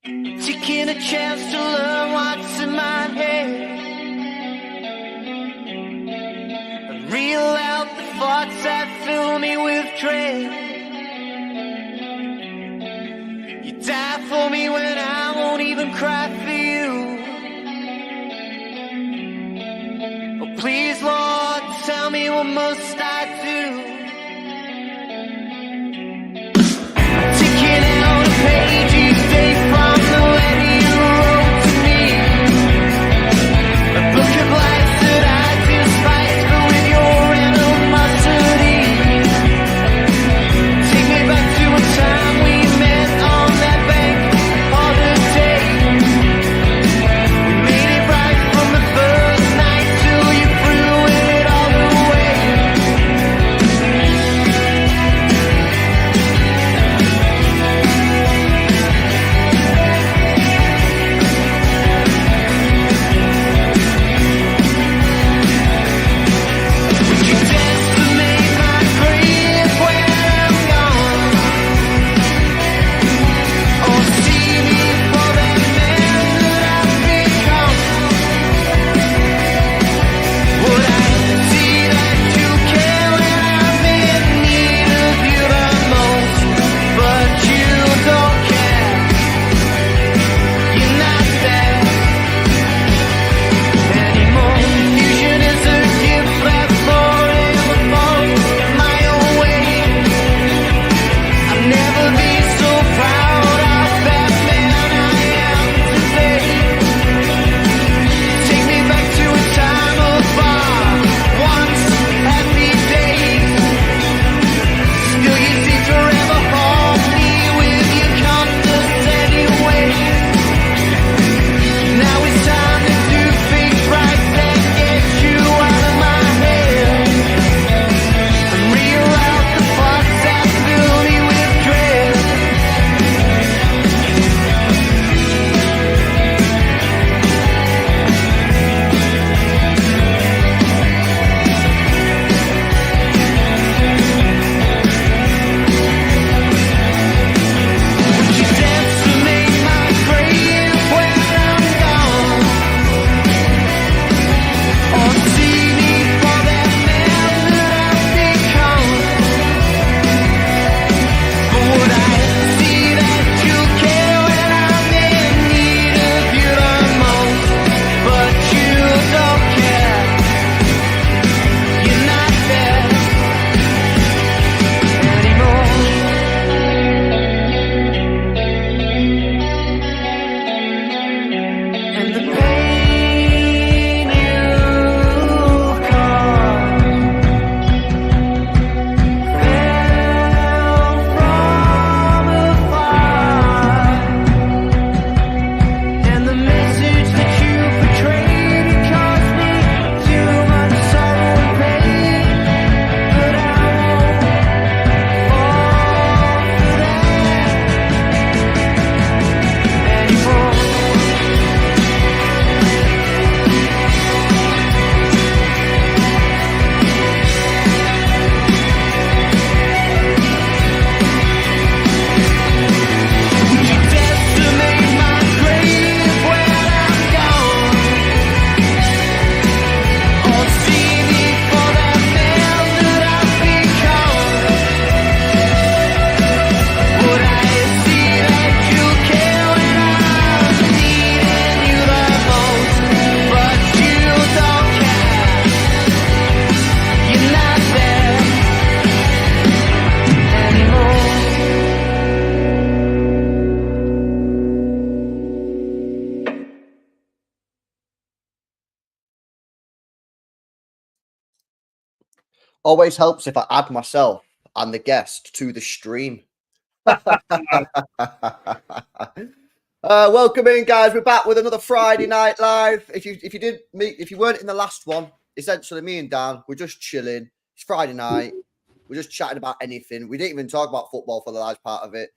Taking a chance to learn what's in my head and reel out the thoughts that fill me with dread. You die for me when I won't even cry for you. Oh please Lord, tell me what must I do? Taking out a page each day from the letter you wrote to me. A book of lies that I despise, but with your animosity. Take me back to a time we met on that bank holiday. We made it right from the first night till you threw it all away. Would you dance to make my grave when I'm gone? Or see me for that man that I've become? Would I see that you care when I'm in need of you the most? But you don't care. You're not there anymore. Confusion is a gift that forever falls my own way. I'll never be so proud of that man I am today. Take me back to a time of our once happy days. Still you seem to ever haunt me with your condescending ways. Now it's time to do things right and get you out of my head and reel out the thoughts that fill me with dread. Would you dance to make my grave when I'm gone? Or see me for that man that I've become? But would I see that you care when I'm in need of you the most? But you don't care. You're not there anymore. And the pain you caused fell from afar, and the message that you betrayed caused me too much sorrow and pain. But I won't fall for that anymore. Would you dance to make my grave when I'm gone? Or see me for that man that I've become? Would I see that you care when I'm needing you the most? But you don't care. You're not there anymore. Always helps if I add myself and the guest to the stream. Welcome in, guys. We're back with another Friday Night Live. If you weren't in the last one, essentially me and Dan, we're just chilling. It's Friday night. We're just chatting about anything. We didn't even talk about football for the large part of it.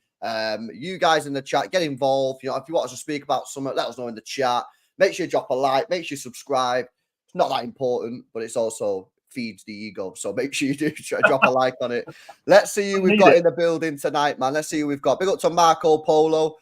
You guys in the chat, get involved. You know, if you want us to speak about something, let us know in the chat. Make sure you drop a like. Make sure you subscribe. It's not that important, but it's also feeds the ego. So make sure you do drop a like on it. Let's see who we've got in the building tonight, man. Let's see who we've got. Big up to Marco Polo.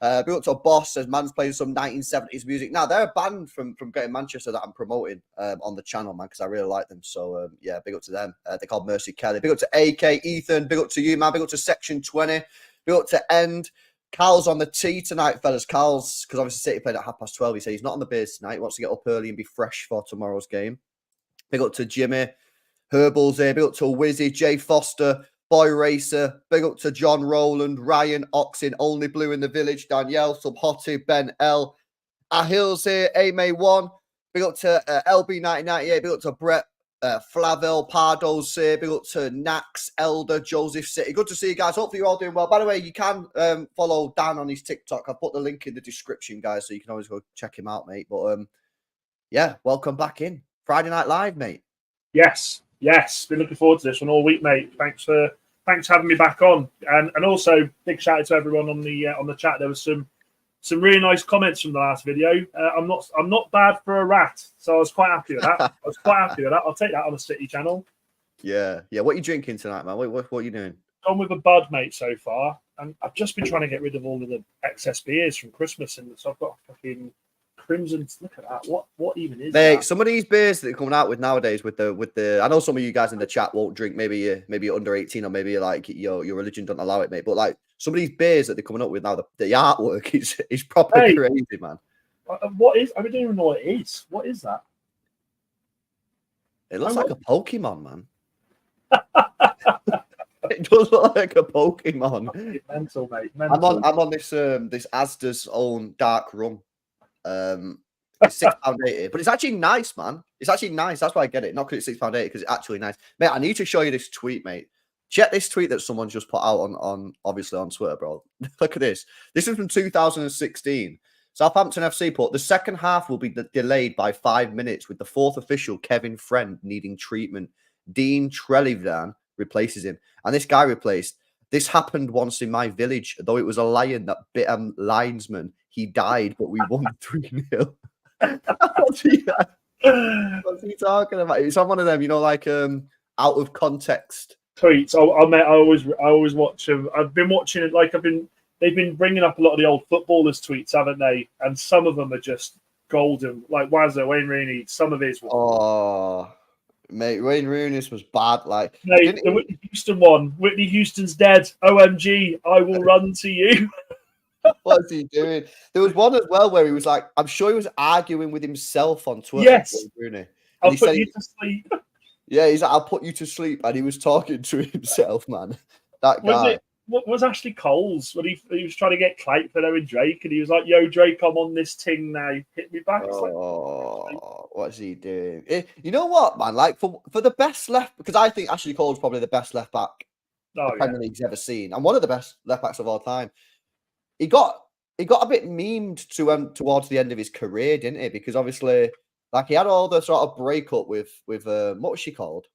Big up to a boss says man's playing some 1970s music. Now they're a band from Greater Manchester that I'm promoting on the channel, man, because I really like them. So yeah, big up to them. They're called Mercy Kelly. Big up to AK Ethan. Big up to you, man. Big up to Section 20. Big up to End. Karl's on the tee tonight, fellas. Karl's, because obviously City played at 12:30. He said he's not on the beers tonight. He wants to get up early and be fresh for tomorrow's game. Big up to Jimmy. Herbal's here. Big up to Wizzy, Jay Foster, Boy Racer. Big up to John Rowland, Ryan Oxen, Only Blue in the Village, Danielle, Subhotty, Ben L. Ahil's here, May1. Big up to LB1998. Big up to Brett, Flavel, Pardo's here. Big up to Nax, Elder, Joseph City. Good to see you guys. Hopefully you're all doing well. By the way, you can follow Dan on his TikTok. I've put the link in the description, guys, so you can always go check him out, mate. But yeah, welcome back in. Friday Night Live, mate. Yes. Been looking forward to this one all week, mate. Thanks for having me back on, and also big shout out to everyone on the chat. There was some really nice comments from the last video. I'm not bad for a rat, so I was quite happy with that. I'll take that on the City channel. Yeah. What are you drinking tonight, man? What are you doing? Gone with a bud, mate, so far, and I've just been trying to get rid of all of the excess beers from Christmas, and so I've got fucking Crimson. Look at that. What even is that? Some of these beers that are coming out with nowadays with the I know some of you guys in the chat won't drink, maybe you're under 18 or maybe you're like your religion don't allow it, mate. But like some of these beers that they're coming up with now, the artwork is proper crazy, man. What is? I don't even know what it is. What is that? It looks like a Pokemon, man. It does look like a Pokemon. Mental, mate. Mental. I'm on this Asda's own dark rum. It's £6.80, but it's actually nice, man. It's actually nice. That's why I get it. Not because it's £6.80, because it's actually nice, mate. I need to show you this tweet, mate. Check this tweet that someone's just put out on obviously on Twitter, bro. Look at this. This is from 2016. Southampton FC put the second half will be delayed by 5 minutes with the fourth official Kevin Friend needing treatment. Dean Trelivan replaces him, and this guy replaced. This happened once in my village, though it was a lion that bit a linesman. He died, but we won 3-0. What's he talking about? It's on one of them, you know, like out of context tweets. I always watch them. I've been watching it. They've been bringing up a lot of the old footballers' tweets, haven't they? And some of them are just golden. Like Wazza, Wayne Rooney. Some of his. Mate, Wayne Rooney was bad. Like, mate, the Whitney Houston one. Whitney Houston's dead. OMG, I will run to you. What's he doing? There was one as well where he was like, I'm sure he was arguing with himself on Twitter. Yes. Rooney. I'll put you to sleep. Yeah, he's like, I'll put you to sleep. And he was talking to himself, man. That guy. What was Ashley Cole's when he was trying to get Clyde for knowing Drake, and he was like, "Yo, Drake, I'm on this ting now. Hit me back." What's he doing? You know what, man? Like for the best left, because I think Ashley Cole's probably the best left back the Premier League's ever seen, and one of the best left backs of all time. He got a bit memed towards the end of his career, didn't he? Because obviously, like he had all the sort of breakup with what was she called?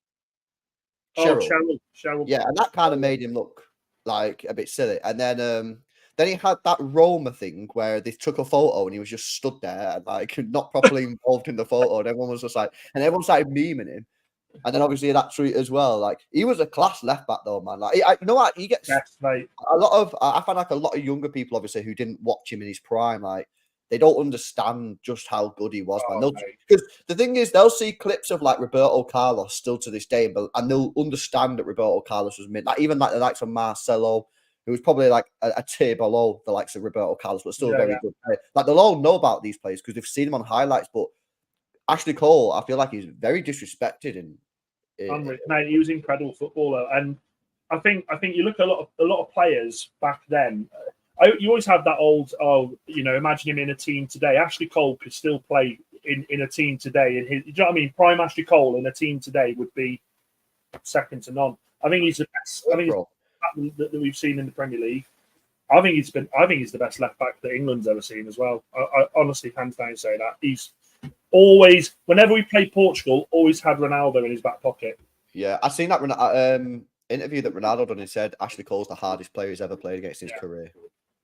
Cheryl. Yeah, and that kind of made him look like a bit silly. And then he had that Roma thing where they took a photo and he was just stood there and like not properly involved in the photo, and everyone was just like, and everyone started memeing him. And then obviously that tweet as well. Like he was a class left back though, man. Like you know what, he gets mate. A lot of I find like a lot of younger people obviously who didn't watch him in his prime, like they don't understand just how good he was, man. Because the thing is, they'll see clips of like Roberto Carlos still to this day, and they'll understand that Roberto Carlos was mid. Like even like the likes of Marcelo, who was probably like a tier below the likes of Roberto Carlos, but still a very good player. Like they'll all know about these players because they've seen him on highlights. But Ashley Cole, I feel like he's very disrespected. Mate, he was an incredible footballer, and I think you look at a lot of players back then. You always have that old, imagine him in a team today. Ashley Cole could still play in a team today. And you know what I mean? Prime Ashley Cole in a team today would be second to none. I think he's the best. I think he's that we've seen in the Premier League. I think he's the best left back that England's ever seen as well. I honestly, hands down, say that. He's always, whenever we play Portugal, always had Ronaldo in his back pocket. Yeah, I seen that interview that Ronaldo done. He said Ashley Cole's the hardest player he's ever played against in his career.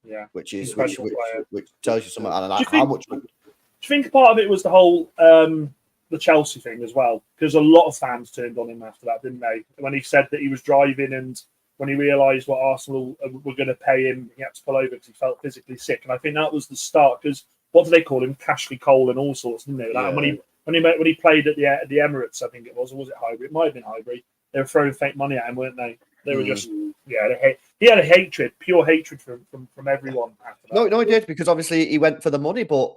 Yeah, which tells you something. I don't know how much. Do you think part of it was the whole the Chelsea thing as well? Because a lot of fans turned on him after that, didn't they? When he said that he was driving and when he realised what Arsenal were going to pay him, he had to pull over because he felt physically sick. And I think that was the start, because what do they call him? Cashley Cole and all sorts, didn't they? Like, and when he played at the Emirates, I think it was, or was it Highbury? It might have been Highbury. They were throwing fake money at him, weren't they? They were just, he had a hatred, pure hatred from everyone after that. No, he did, because obviously he went for the money, but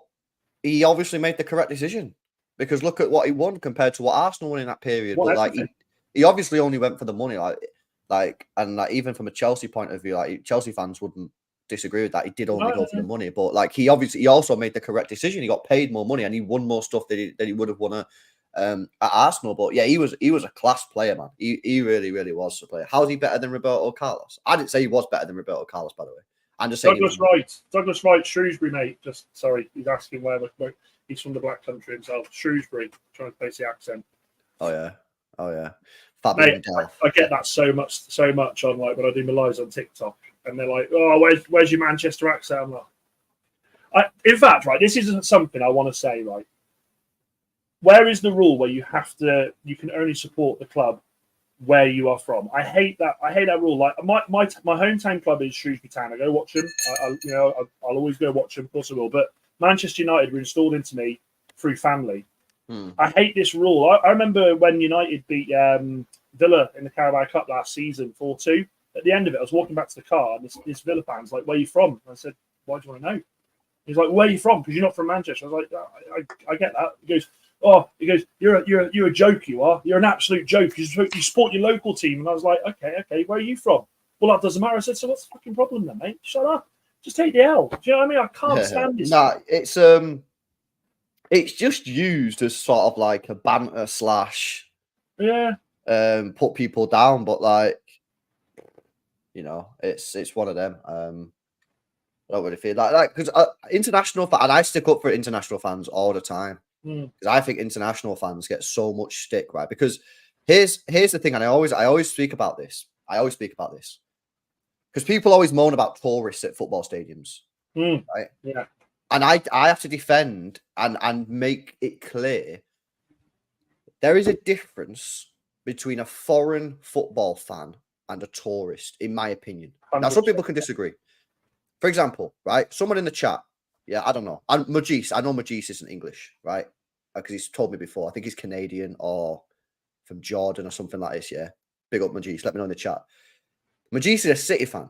he obviously made the correct decision, because look at what he won compared to what Arsenal won in that period. But like he obviously only went for the money, and even from a Chelsea point of view, like Chelsea fans wouldn't disagree with that. He did only go for the money, but like he also made the correct decision. He got paid more money and he won more stuff that he would have won at Arsenal. But yeah, he was a class player, man. He really, really was a player. How is he better than Roberto Carlos? I didn't say he was better than Roberto Carlos, by the way. I'm just saying Douglas Wright, Shrewsbury, mate. Just sorry, he's asking where he's from, the Black Country himself. Shrewsbury, trying to place the accent. Oh yeah. Mate, I get that so much on, like, when I do my lives on TikTok, and they're like, "Oh, where's your Manchester accent?" I'm like, in fact, right, this isn't something I want to say, right? Where is the rule where you can only support the club where you are from? I hate that rule. Like my hometown club is Shrewsbury Town. I go watch them. I'll always go watch them. Of course I will. But Manchester United were installed into me through family. I hate this rule. I remember when United beat Villa in the Carabao Cup last season 4-2. At the end of it, I was walking back to the car, and this Villa fan's like, "Where are you from?" And I said, "Why do you want to know?" He's like, "Where are you from? Because you're not from Manchester." I was like, I get that. He goes, you're a joke, you are. You're an absolute joke. You support your local team." And I was like, okay, where are you from? Well, that doesn't matter. I said, "So what's the fucking problem then, mate? Shut up. Just take the L." Do you know what I mean? I can't stand this. Nah, it's just used as sort of like a banter / put people down, but like, it's one of them. I don't really feel like because international and I stick up for international fans all the time, because I think international fans get so much stick, right? Because here's the thing, and I always speak about this. Because people always moan about tourists at football stadiums, right? Yeah. And I have to defend and make it clear there is a difference between a foreign football fan and a tourist, in my opinion. 100%. Now, some people can disagree. For example, right? Someone in the chat, I don't know. I know Majis isn't English, right? Because he's told me before. I think he's Canadian or from Jordan or something like this, yeah? Big up Majis. Let me know in the chat. Majis is a City fan.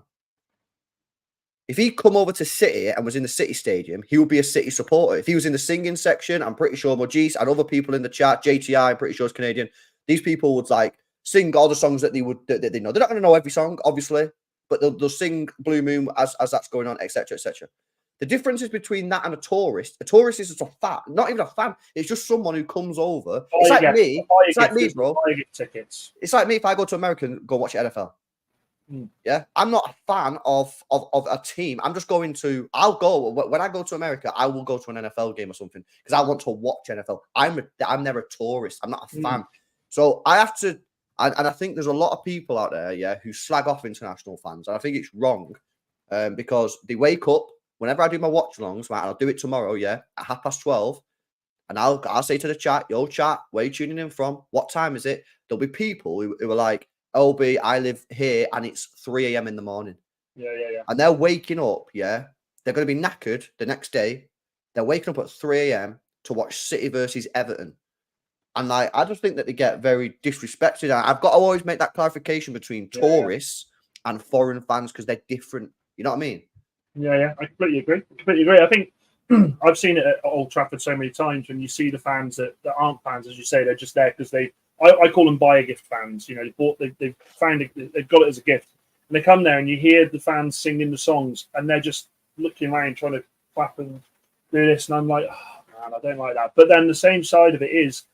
If he come over to City and was in the City Stadium, he would be a City supporter. If he was in the singing section, I'm pretty sure Majis and other people in the chat, JTI, I'm pretty sure is Canadian. These people would like sing all the songs that they know. They're not going to know every song, obviously, but they'll sing Blue Moon as that's going on, etc., etc. The difference is between that and a tourist. A tourist is just a fan, not even a fan. It's just someone who comes over. It's like me. It's like me, bro. Tickets. It's like me if I go to America and go watch NFL. Yeah, I'm not a fan of a team. I'm just going to. I'll go when I go to America. I will go to an NFL game or something because I want to watch NFL. I'm never a tourist. I'm not a fan. So I have to. And I think there's a lot of people out there, who slag off international fans, and I think it's wrong because they wake up whenever I do my watch-alongs. Right, I'll do it tomorrow, at 12:30, and I'll say to the chat, "Yo, chat, where are you tuning in from? What time is it?" There'll be people who are like, "LB, I live here, and it's 3 a.m. in the morning." Yeah. And they're waking up, They're going to be knackered the next day. They're waking up at 3 a.m. to watch City versus Everton. And like, I just think that they get very disrespected. I've got to always make that clarification between tourists and foreign fans because they're different. You know what I mean? Yeah. I completely agree. I think I've seen it at Old Trafford so many times when you see the fans that aren't fans, as you say, they're just there because I call them buy a gift fans. They've found it, they've got it as a gift, and they come there and you hear the fans singing the songs, and they're just looking around trying to clap and do this, and I'm like, oh, man, I don't like that. But then the same side of it is,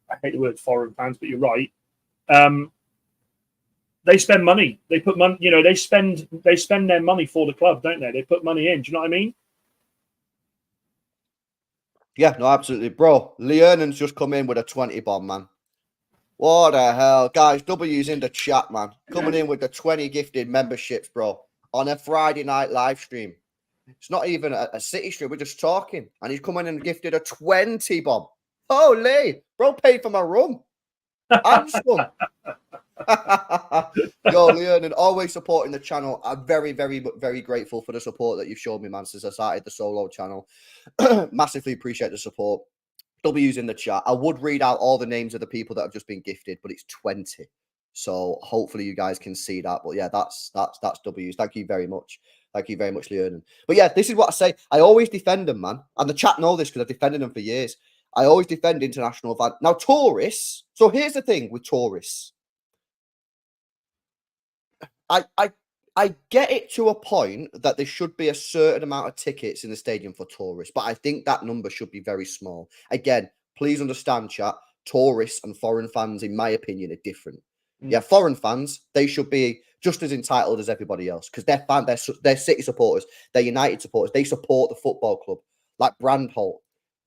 I hate the word foreign fans, but you're right. They spend money. They put money. They spend their money for the club, don't they? They put money in. Do you know what I mean? Yeah, no, absolutely. Bro, Leonan's just come in with a 20 bomb, man. What the hell? Guys, W's in the chat, man. Coming in with the 20 gifted memberships, bro, on a Friday night live stream. It's not even a City stream. We're just talking. And he's coming and gifted a 20 bomb. Holy! Bro paid for my room. Handsome. Yo, Leon, and always supporting the channel. I'm very, very, very grateful for the support that you've shown me, man, since I started the solo channel. Massively appreciate the support. W's in the chat. I would read out all the names of the people that have just been gifted, but it's 20. So hopefully you guys can see that. But yeah, that's W's. Thank you very much. Thank you very much, Leon. But yeah, this is what I say. I always defend them, man. And the chat know this because I've defended them for years. I always defend international fans. Now, tourists. So here's the thing with tourists. I get it to a point that there should be a certain amount of tickets in the stadium for tourists, but I think that number should be very small. Again, please understand, chat. Tourists and foreign fans, in my opinion, are different. Yeah, foreign fans, they should be just as entitled as everybody else because they're City supporters, they're United supporters, they support the football club. Like Brandholt.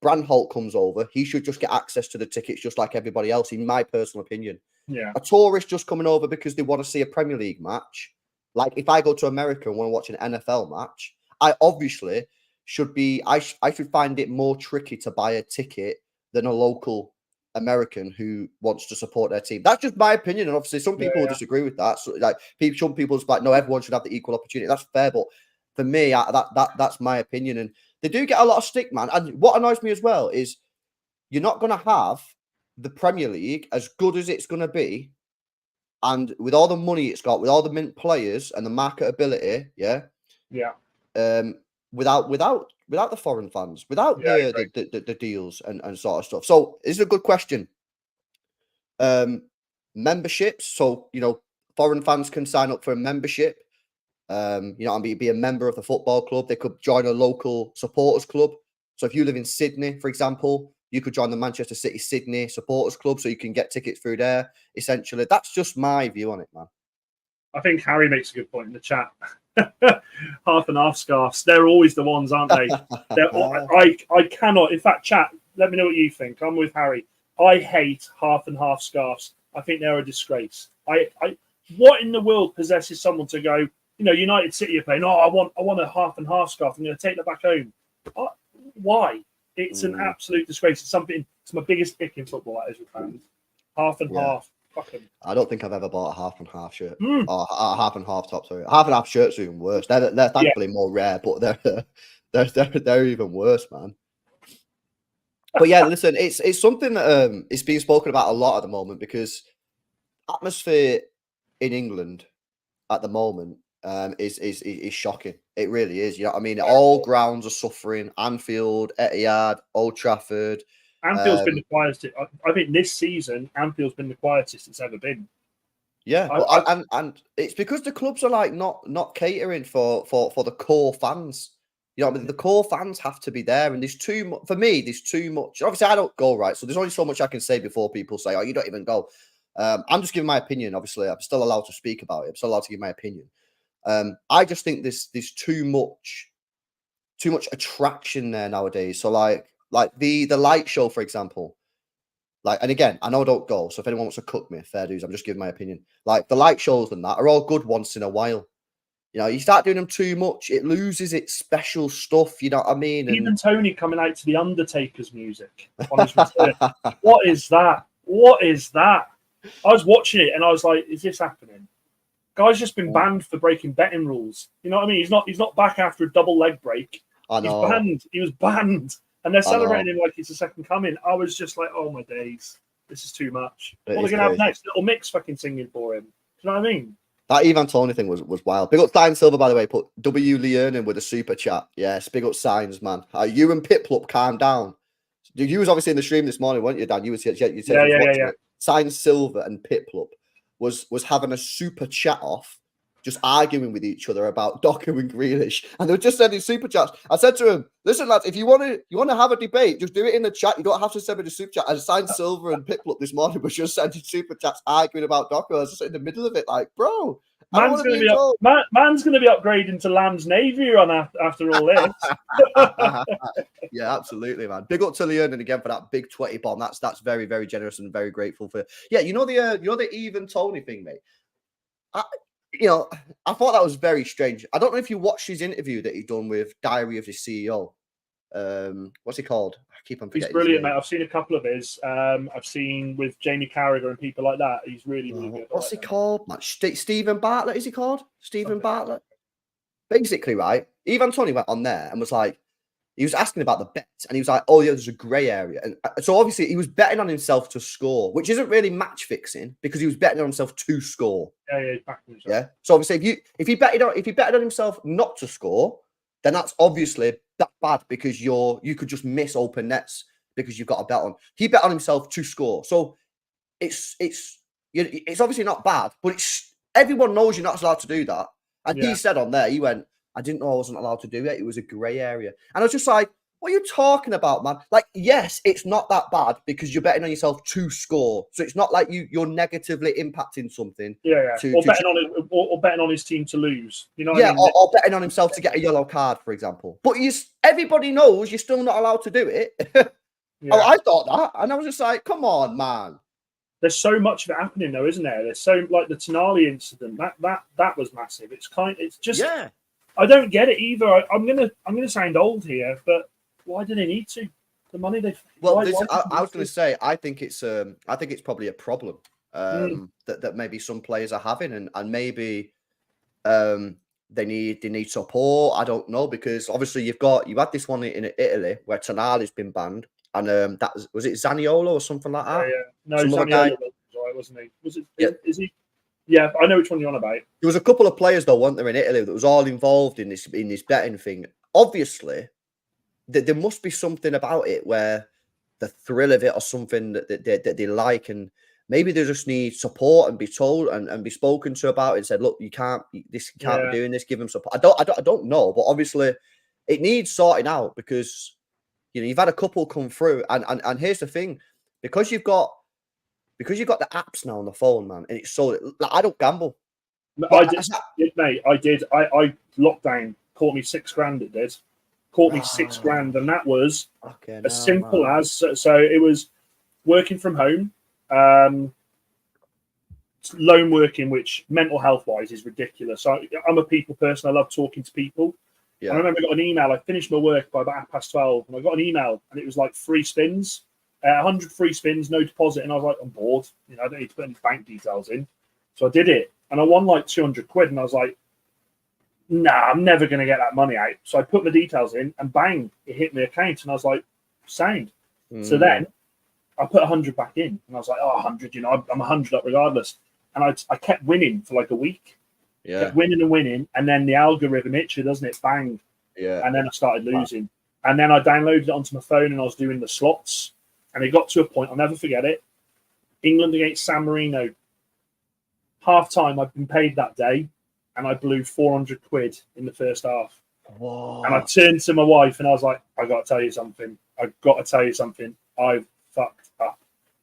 Brandholt comes over, he should just get access to the tickets just like everybody else, in my personal opinion. Yeah. A tourist just coming over because they want to see a Premier League match. Like if I go to America and want to watch an NFL match, I obviously should be, I should find it more tricky to buy a ticket than a local American who wants to support their team. That's just my opinion. And obviously some people will disagree with that. So like some people just like, no, everyone should have the equal opportunity. That's fair. But for me, that's my opinion. And they do get a lot of stick, man. And what annoys me as well is you're not going to have the Premier League, as good as it's going to be, and with all the money it's got, with all the mint players and the marketability, without the foreign fans, without the deals and sort of stuff. So this is a good question. Memberships. So foreign fans can sign up for a membership. And be a member of the football club. They could join a local supporters club. So if you live in Sydney, for example, you could join the Manchester City Sydney supporters club so you can get tickets through there. Essentially, that's just my view on it, man. I think Harry makes a good point in the chat. Half and half scarves. They're always the ones, aren't they? I cannot. In fact, chat, let me know what you think. I'm with Harry. I hate half and half scarves. I think they're a disgrace. What in the world possesses someone to go, United City are playing, I want a half and half scarf. I'm going to take that back home. Why? It's an absolute disgrace. It's my biggest pick in football, that is, with fans. Half and half. Fucking. I don't think I've ever bought a half and half shirt. Or a half and half top, sorry. Half and half shirts are even worse. They're thankfully more rare, but they're even worse, man. But yeah, listen, it's something that it's being spoken about a lot at the moment because atmosphere in England at the moment is shocking. It really is. You know what I mean? All grounds are suffering. Anfield, Etihad, Old Trafford. Anfield's been the quietest. I think this season, Anfield's been the quietest it's ever been. Yeah, and it's because the clubs are like not catering for the core fans. You know what I mean? The core fans have to be there, and there's too much. For me, there's too much. Obviously, I don't go, right, so there's only so much I can say before people say, "Oh, you don't even go." I'm just giving my opinion. Obviously, I'm still allowed to speak about it. I'm still allowed to give my opinion. I just think there's too much attraction there nowadays. So like the light show, for example. Like, and again, I know I don't go. So if anyone wants to cook me, fair dues. I'm just giving my opinion. Like the light shows and that are all good once in a while. You start doing them too much, it loses its special stuff. You know what I mean? Even Tony coming out to the Undertaker's music on his return. What is that? What is that? I was watching it and I was like, is this happening? Guy's just been banned for breaking betting rules. You know what I mean? He's not back after a double leg break. I know. He's banned. He was banned. And they're celebrating him like it's a second coming. I was just like, oh my days. This is too much. What are they going to have next? Little Mix fucking singing for him. Do you know what I mean? That Ivan Toney thing was wild. Big up Stein Silver, by the way. Put W. Learning with a super chat. Yes, big up Signs, man. You and Piplup, calm down. You was obviously in the stream this morning, weren't you, Dan? You said yeah. Signs Silver and Piplup was having a super chat off, just arguing with each other about Doku and Grealish, and they were just sending super chats. I said to him, "Listen, lads, if you want to have a debate, just do it in the chat. You don't have to send me the super chat." And Signs Silver and Piplup this morning was just sending super chats arguing about Doku. I was just in the middle of it, like, bro. Man's going to be upgrading to Lamb's Navy on after all this. Yeah, absolutely, man. Big up to Leon again for that big 20 bomb. That's very, very generous and very grateful for. Yeah, the even Tony thing, mate. I thought that was very strange. I don't know if you watched his interview that he done with Diary of the CEO. What's he called? I keep on He's forgetting. brilliant, mate. I've seen a couple of his. I've seen with Jamie Carragher and people like that. He's really, really good. What's he called? Like Stephen Bartlett, is he called? Stephen Bartlett? Basically, right, Ivan Toney went on there and was like, he was asking about the bets, and he was like, oh, yeah, there's a grey area. And so obviously he was betting on himself to score, which isn't really match fixing because he was betting on himself to score. Yeah. So obviously if he betted on himself not to score, then that's obviously that bad because you could just miss open nets because you've got a bet on. He bet on himself to score. So it's obviously not bad, but everyone knows you're not allowed to do that. And he said on there, he went, I didn't know I wasn't allowed to do it. It was a grey area. And I was just like, what are you talking about, man? Like, yes, it's not that bad because you're betting on yourself to score. So it's not like you're negatively impacting something. Or betting on his team to lose. You know what I mean? Or betting on himself to get a yellow card, for example. But everybody knows you're still not allowed to do it. Oh, I thought that. And I was just like, come on, man. There's so much of it happening, though, isn't there? There's so, like the Tonali incident, that was massive. It's just I don't get it either. I'm gonna sound old here, but why do they need to? The money they I was going to say I think it's probably a problem that maybe some players are having, and maybe they need support. I don't know, because obviously you had this one in Italy where Tonali's been banned, and that was it Zaniolo or something like that. No, Zaniolo was right, wasn't he? Was it? Yeah. Is he? Yeah, I know which one you're on about. There was a couple of players though, weren't there, in Italy that was all involved in this betting thing. Obviously, there must be something about it where the thrill of it or something that they like, and maybe they just need support and be told and be spoken to about it and said, look, you can't be doing this. Give them support. I don't know, but obviously it needs sorting out because you've had a couple come through, and here's the thing, because you've got the apps now on the phone, man, and it's so like, I don't gamble. I did, mate. I did. I lockdown caught me $6,000. It did. Caught me $6,000, and that was as simple as so. It was working from home, lone working, which mental health wise is ridiculous. I'm a people person. I love talking to people. Yeah. I remember I got an email. I finished my work by about 12:30, and I got an email, and it was like free spins, 100 free spins, no deposit, and I was like, I'm bored. I don't need to put any bank details in, so I did it, and I won like 200 quid, and I was like, nah, I'm never going to get that money out. So I put my details in, and bang, it hit my account, and I was like, sound. So then I put 100 back in, and I was like, 100, I'm 100 up regardless, and I kept winning for like a week. Yeah, kept winning and winning, and then the algorithm itched, doesn't it? Bang. Yeah. And then I started losing, and then I downloaded it onto my phone, and I was doing the slots, and it got to a point, I'll never forget it. England against San Marino. Half time, I'd been paid that day, and I blew 400 quid in the first half. Whoa. And I turned to my wife, and I was like, I've got to tell you something. I've fucked up.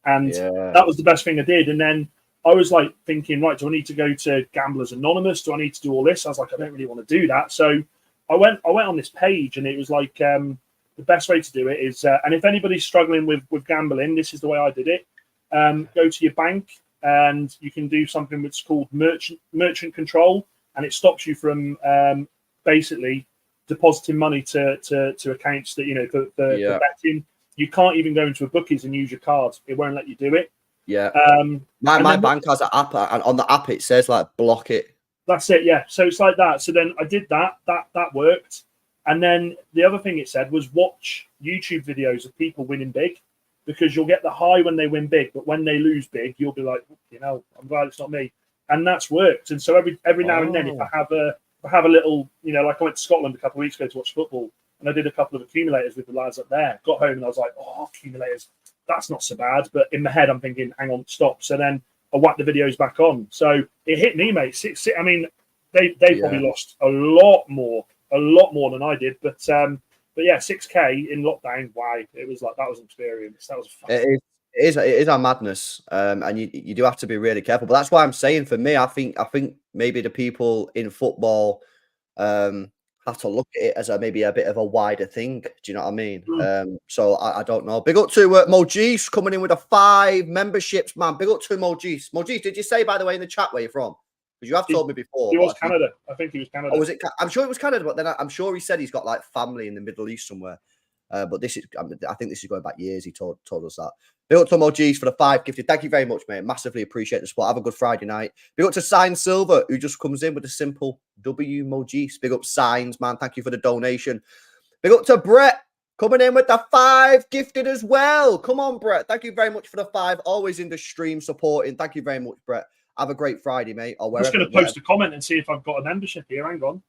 And that was the best thing I did. And then I was like thinking, right, do I need to go to Gamblers Anonymous? Do I need to do all this? I was like, I don't really want to do that. So I went on this page, and it was like the best way to do it is, and if anybody's struggling with gambling, this is the way I did it. Go to your bank, and you can do something that's called merchant control, and it stops you from basically depositing money to accounts that for betting. You can't even go into a bookies and use your cards; it won't let you do it. Yeah. My bank has an app, and on the app it says like block it. That's it. Yeah. So it's like that. So then I did that. That worked. And then the other thing it said was watch YouTube videos of people winning big, because you'll get the high when they win big, but when they lose big, you'll be like, I'm glad it's not me. And that's worked. And so every now and then, if I have a little, like I went to Scotland a couple of weeks ago to watch football, and I did a couple of accumulators with the lads up there. Got home and I was like, accumulators, that's not so bad. But in my head, I'm thinking, hang on, stop. So then I whacked the videos back on. So it hit me, mate. I mean, they probably lost a lot more than I did. But yeah, 6K in lockdown. Wow, it was like, that was an experience. That was fun. It is a madness, and you do have to be really careful. But that's why I'm saying, for me, I think maybe the people in football have to look at it as maybe a bit of a wider thing. Do you know what I mean? So I don't know. Big up to Mojis coming in with a 5 memberships, man. Big up to Mojis. Mojis, did you say, by the way, in the chat where you're from? Because you have told me before. He was Canada. I think he was Canada. Oh, was it? I'm sure it was Canada, but then I'm sure he said he's got like family in the Middle East somewhere. But this is, I think this is going back years. He told us that. Big up to Mojis for the 5 gifted. Thank you very much, mate. Massively appreciate the support. Have a good Friday night. Big up to Sign Silver, who just comes in with a simple W Mojis. Big up Signs, man. Thank you for the donation. Big up to Brett coming in with the 5 gifted as well. Come on, Brett. Thank you very much for the 5. Always in the stream supporting. Thank you very much, Brett. Have a great Friday, mate. Or I'm just going to post a comment and see if I've got a membership here. Hang on.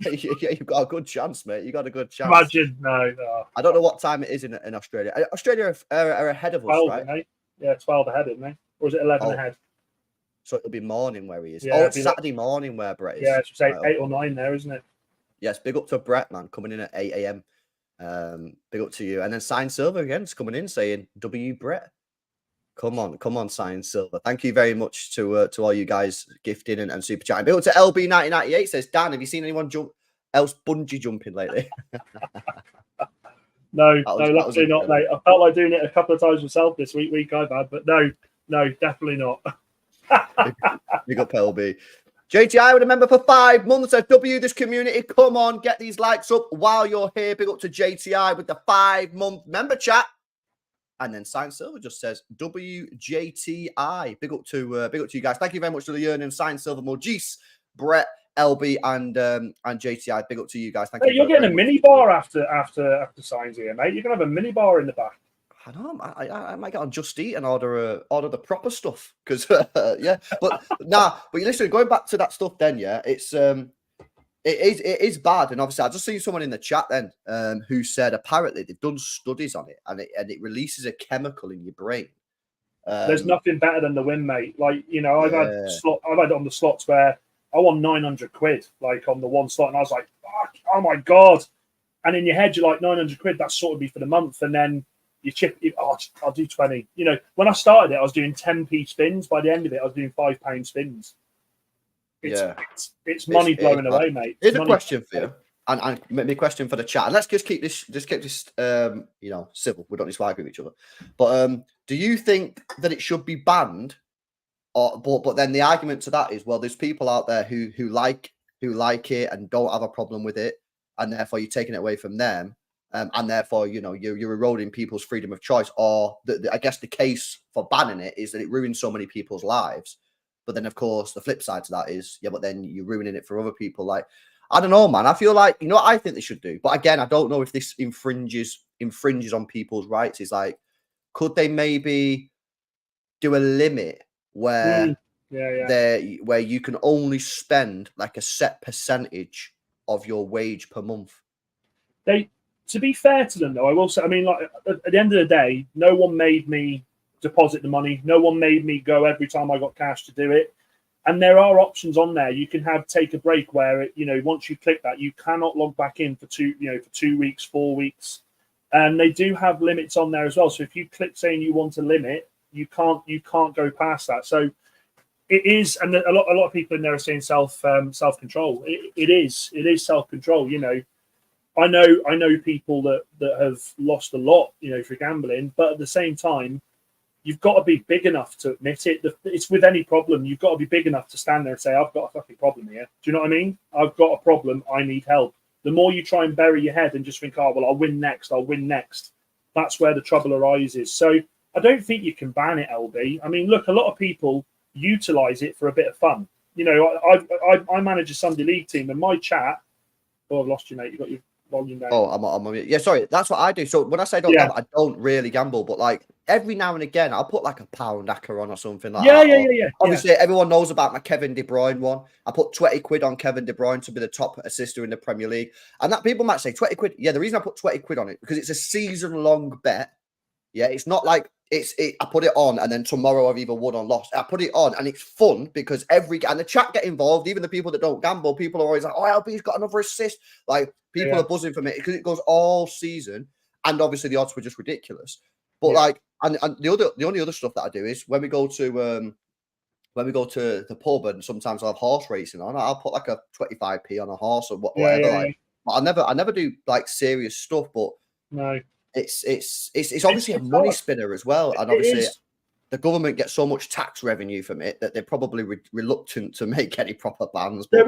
You've got a good chance, mate. You got a good chance. Imagine, no. I don't know what time it is in Australia. Australia are ahead of us, 12, right? Mate. Yeah, 12 ahead, isn't they? Or is it 11 ahead? So it'll be morning where he is. Yeah, it's Saturday morning where Brett is. Yeah, it's say right, 8 or 9 there, isn't it? Yes, big up to Brett, man, coming in at 8 a.m. Big up to you. And then Sign Silver again is coming in saying, W Brett. Come on, Sign Silver. Thank you very much to all you guys gifting and super chatting. Big up to LB1998 says, Dan, have you seen anyone else bungee jumping lately? No, luckily not, mate. I felt like doing it a couple of times myself this week I've had, but no, definitely not. Big up LB. JTI would remember for 5 months. Says, W this community. Come on, get these likes up while you're here. Big up to JTI with the 5-month member chat. And then Sign Silver just says WJTI. Big up to you guys. Thank you very much to the Yearning, Sign Silver, Mojis, Brett, LB, and JTI. Big up to you guys. Thank you. You're getting a mini bar after Signs here, mate. You're gonna have a mini bar in the back. I know. I might get on Just Eat and order the proper stuff because yeah. But but you listen. Going back to that stuff, then it is bad. And obviously, I just seen someone in the chat then who said apparently they've done studies on it and it releases a chemical in your brain. There's nothing better than the win, mate. Like I've had it on the slots where I won 900 quid like on the one slot, and I was like, fuck, oh my god! And in your head, you're like 900 quid. That's sort of be for the month, and then you chip. I'll do 20. When I started it, I was doing 10p spins. By the end of it, I was doing £5 spins. It's money blowing away, mate. Here's a question for you, and maybe a question for the chat. And let's just keep this civil. We don't need to argue with each other. But do you think that it should be banned? But then the argument to that is, well, there's people out there who like it and don't have a problem with it, and therefore you're taking it away from them, and therefore you're eroding people's freedom of choice. Or I guess the case for banning it is that it ruins so many people's lives. But then, of course, the flip side to that is, but then you're ruining it for other people. Like, I don't know, man. I feel like, what I think they should do. But again, I don't know if this infringes on people's rights. Is like, could they maybe do a limit where where you can only spend like a set percentage of your wage per month? To be fair to them, though, I will say, I mean, like at the end of the day, no one made me deposit the money. No one made me go every time I got cash to do it. And there are options on there. You can take a break where once you click that, you cannot log back in for 2 weeks, 4 weeks. And they do have limits on there as well. So if you click saying you want a limit, you can't go past that. So it is, and a lot of people in there are saying self control. It is self-control. I know people that have lost a lot, for gambling, but at the same time, you've got to be big enough to admit it. It's with any problem. You've got to be big enough to stand there and say, I've got a fucking problem here. Do you know what I mean? I've got a problem. I need help. The more you try and bury your head and just think, I'll win next. That's where the trouble arises. So I don't think you can ban it, LB. I mean, look, a lot of people utilize it for a bit of fun. I manage a Sunday league team, and my chat. Oh, I've lost you, mate. You got your volume down. Oh, I'm yeah, sorry. That's what I do. So when I say gamble, I don't really gamble, but like every now and again, I'll put like a pound hacker on or something like that. Yeah. Obviously, everyone knows about my Kevin De Bruyne one. I put 20 quid on Kevin De Bruyne to be the top assister in the Premier League. And that people might say 20 quid. Yeah, the reason I put 20 quid on it because it's a season-long bet. Yeah, it's not like I put it on and then tomorrow I've either won or lost. I put it on and it's fun because and the chat get involved. Even the people that don't gamble, people are always like, "Oh, LB's got another assist." Like people are buzzing from it because it goes all season, and obviously the odds were just ridiculous. But like, and the only other stuff that I do is when we go to the pub and sometimes I'll have horse racing on. I'll put like a 25p on a horse or whatever. But I never do like serious stuff. But no. It's obviously a money spinner as well, and obviously the government gets so much tax revenue from it that they're probably reluctant to make any proper bans. But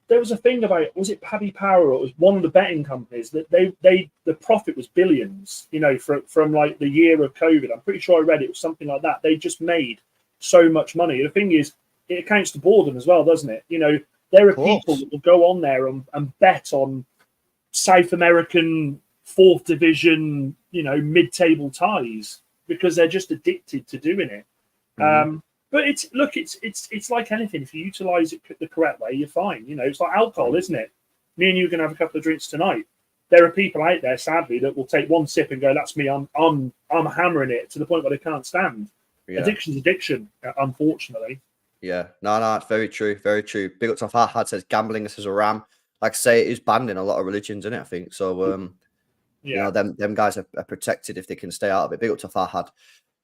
there was a thing about, was it Paddy Power or it was one of the betting companies that the profit was billions, you know, from like the year of COVID. I'm pretty sure I read it was something like that. They just made so much money. The thing is, it accounts to boredom as well, doesn't it? You know, there are people that will go on there and bet on South American 4th division, you know, mid-table ties because they're just addicted to doing it. But it's like anything. If you utilize it the correct way, you're fine. You know, it's like alcohol, isn't it? Me and you are going to have a couple of drinks tonight. There are people out there, sadly, that will take one sip and go, "That's me. I'm hammering it to the point where they can't stand." Yeah. Addiction's addiction, unfortunately. Yeah, no, it's very true, very true. Big up to Farhad says gambling is a ram. Like I say, it is banned in a lot of religions, isn't it? I think so. You know, them guys are protected if they can stay out of it. Big up to Farhad.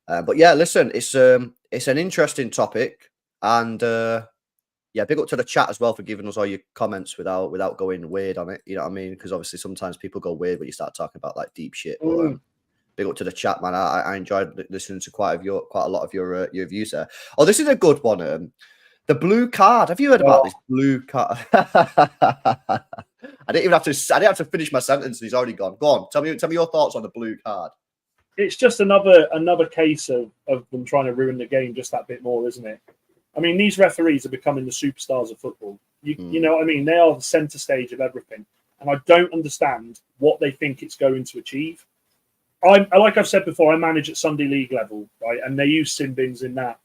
But yeah, listen, it's an interesting topic, and yeah, big up to the chat as well for giving us all your comments without going weird on it. You know what I mean? Because obviously sometimes people go weird when you start talking about like deep shit. But big up to the chat, man. I enjoyed listening to quite a lot of your views there. Oh, this is a good one. The blue card. Have you heard about this blue card? I didn't have to finish my sentence. He's already gone. Go on. Tell me your thoughts on the blue card. It's just another case of them trying to ruin the game just that bit more, isn't it? I mean, these referees are becoming the superstars of football. You know what I mean? They are the centre stage of everything. And I don't understand what they think it's going to achieve. Like I've said before, I manage at Sunday League level, right? And they use sin bins in that.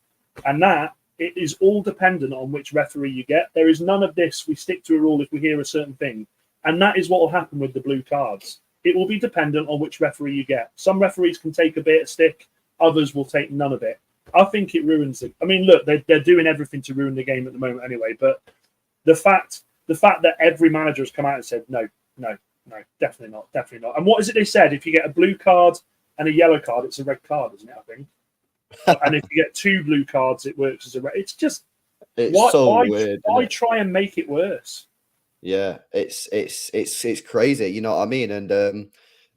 And that, it is all dependent on which referee you get. There is none of this, we stick to a rule if we hear a certain thing. And that is what will happen with the blue cards. It will be dependent on which referee you get. Some referees can take a bit of stick, others will take none of it. I think it ruins it. I mean, look, they're doing everything to ruin the game at the moment anyway. But the fact that every manager has come out and said, no, definitely not. And what is it they said? If you get a blue card and a yellow card, it's a red card, isn't it? I think. And if you get 2 blue cards, it works as a red. It's just why weird. Why try and make it worse? Yeah, it's crazy. You know what I mean? And there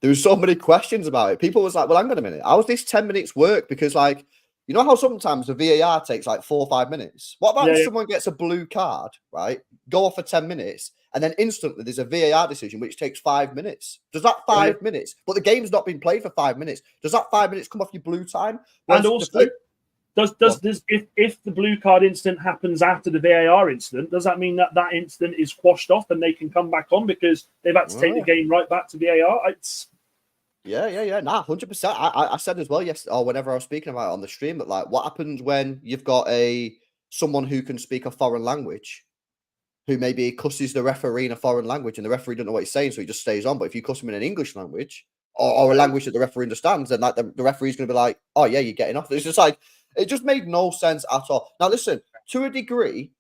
was so many questions about it. People was like, "Well, hang on a minute. How was this 10 minutes work?" Because like, you know how sometimes the VAR takes like 4 or 5 minutes. What about if someone gets a blue card, right? Go off for 10 minutes, and then instantly there's a VAR decision which takes 5 minutes. Does that 5 minutes? But the game's not been played for 5 minutes. Does that 5 minutes come off your blue time? And also, if the blue card incident happens after the VAR incident, does that mean that incident is quashed off and they can come back on because they've had to take the game right back to VAR? Yeah. Nah, 100%. I said as well yesterday, or whenever I was speaking about it on the stream, that like, what happens when you've got someone who can speak a foreign language, who maybe cusses the referee in a foreign language, and the referee doesn't know what he's saying, so he just stays on. But if you cuss him in an English language or a language that the referee understands, then like the referee's going to be like, "Oh yeah, you're getting off." It's just like, it just made no sense at all. Now listen, to a degree,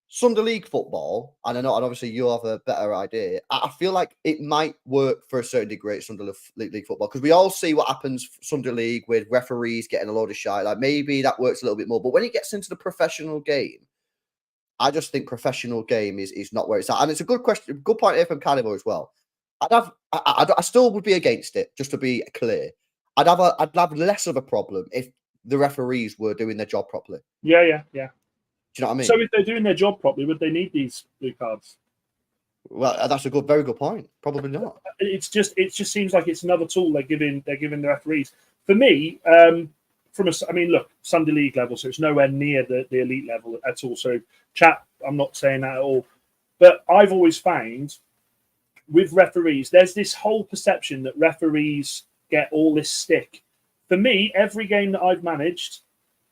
Sunday League football, and I know, and obviously you have a better idea. I feel like it might work for a certain degree at Sunday League football, because we all see what happens Sunday League with referees getting a load of shite. Like maybe that works a little bit more, but when it gets into the professional game, I just think professional game is not where it's at. And it's a good question, good point here from Carnival as well. I still would be against it, just to be clear. I'd have less of a problem if the referees were doing their job properly. Yeah. Do you know what I mean? So if they're doing their job properly, would they need these blue cards? Well, that's a very good point. Probably not. It just seems like it's another tool they're giving the referees. For me, look, Sunday League level, so it's nowhere near the elite level at all. So, chat, I'm not saying that at all. But I've always found with referees, there's this whole perception that referees get all this stick. For me, every game that I've managed,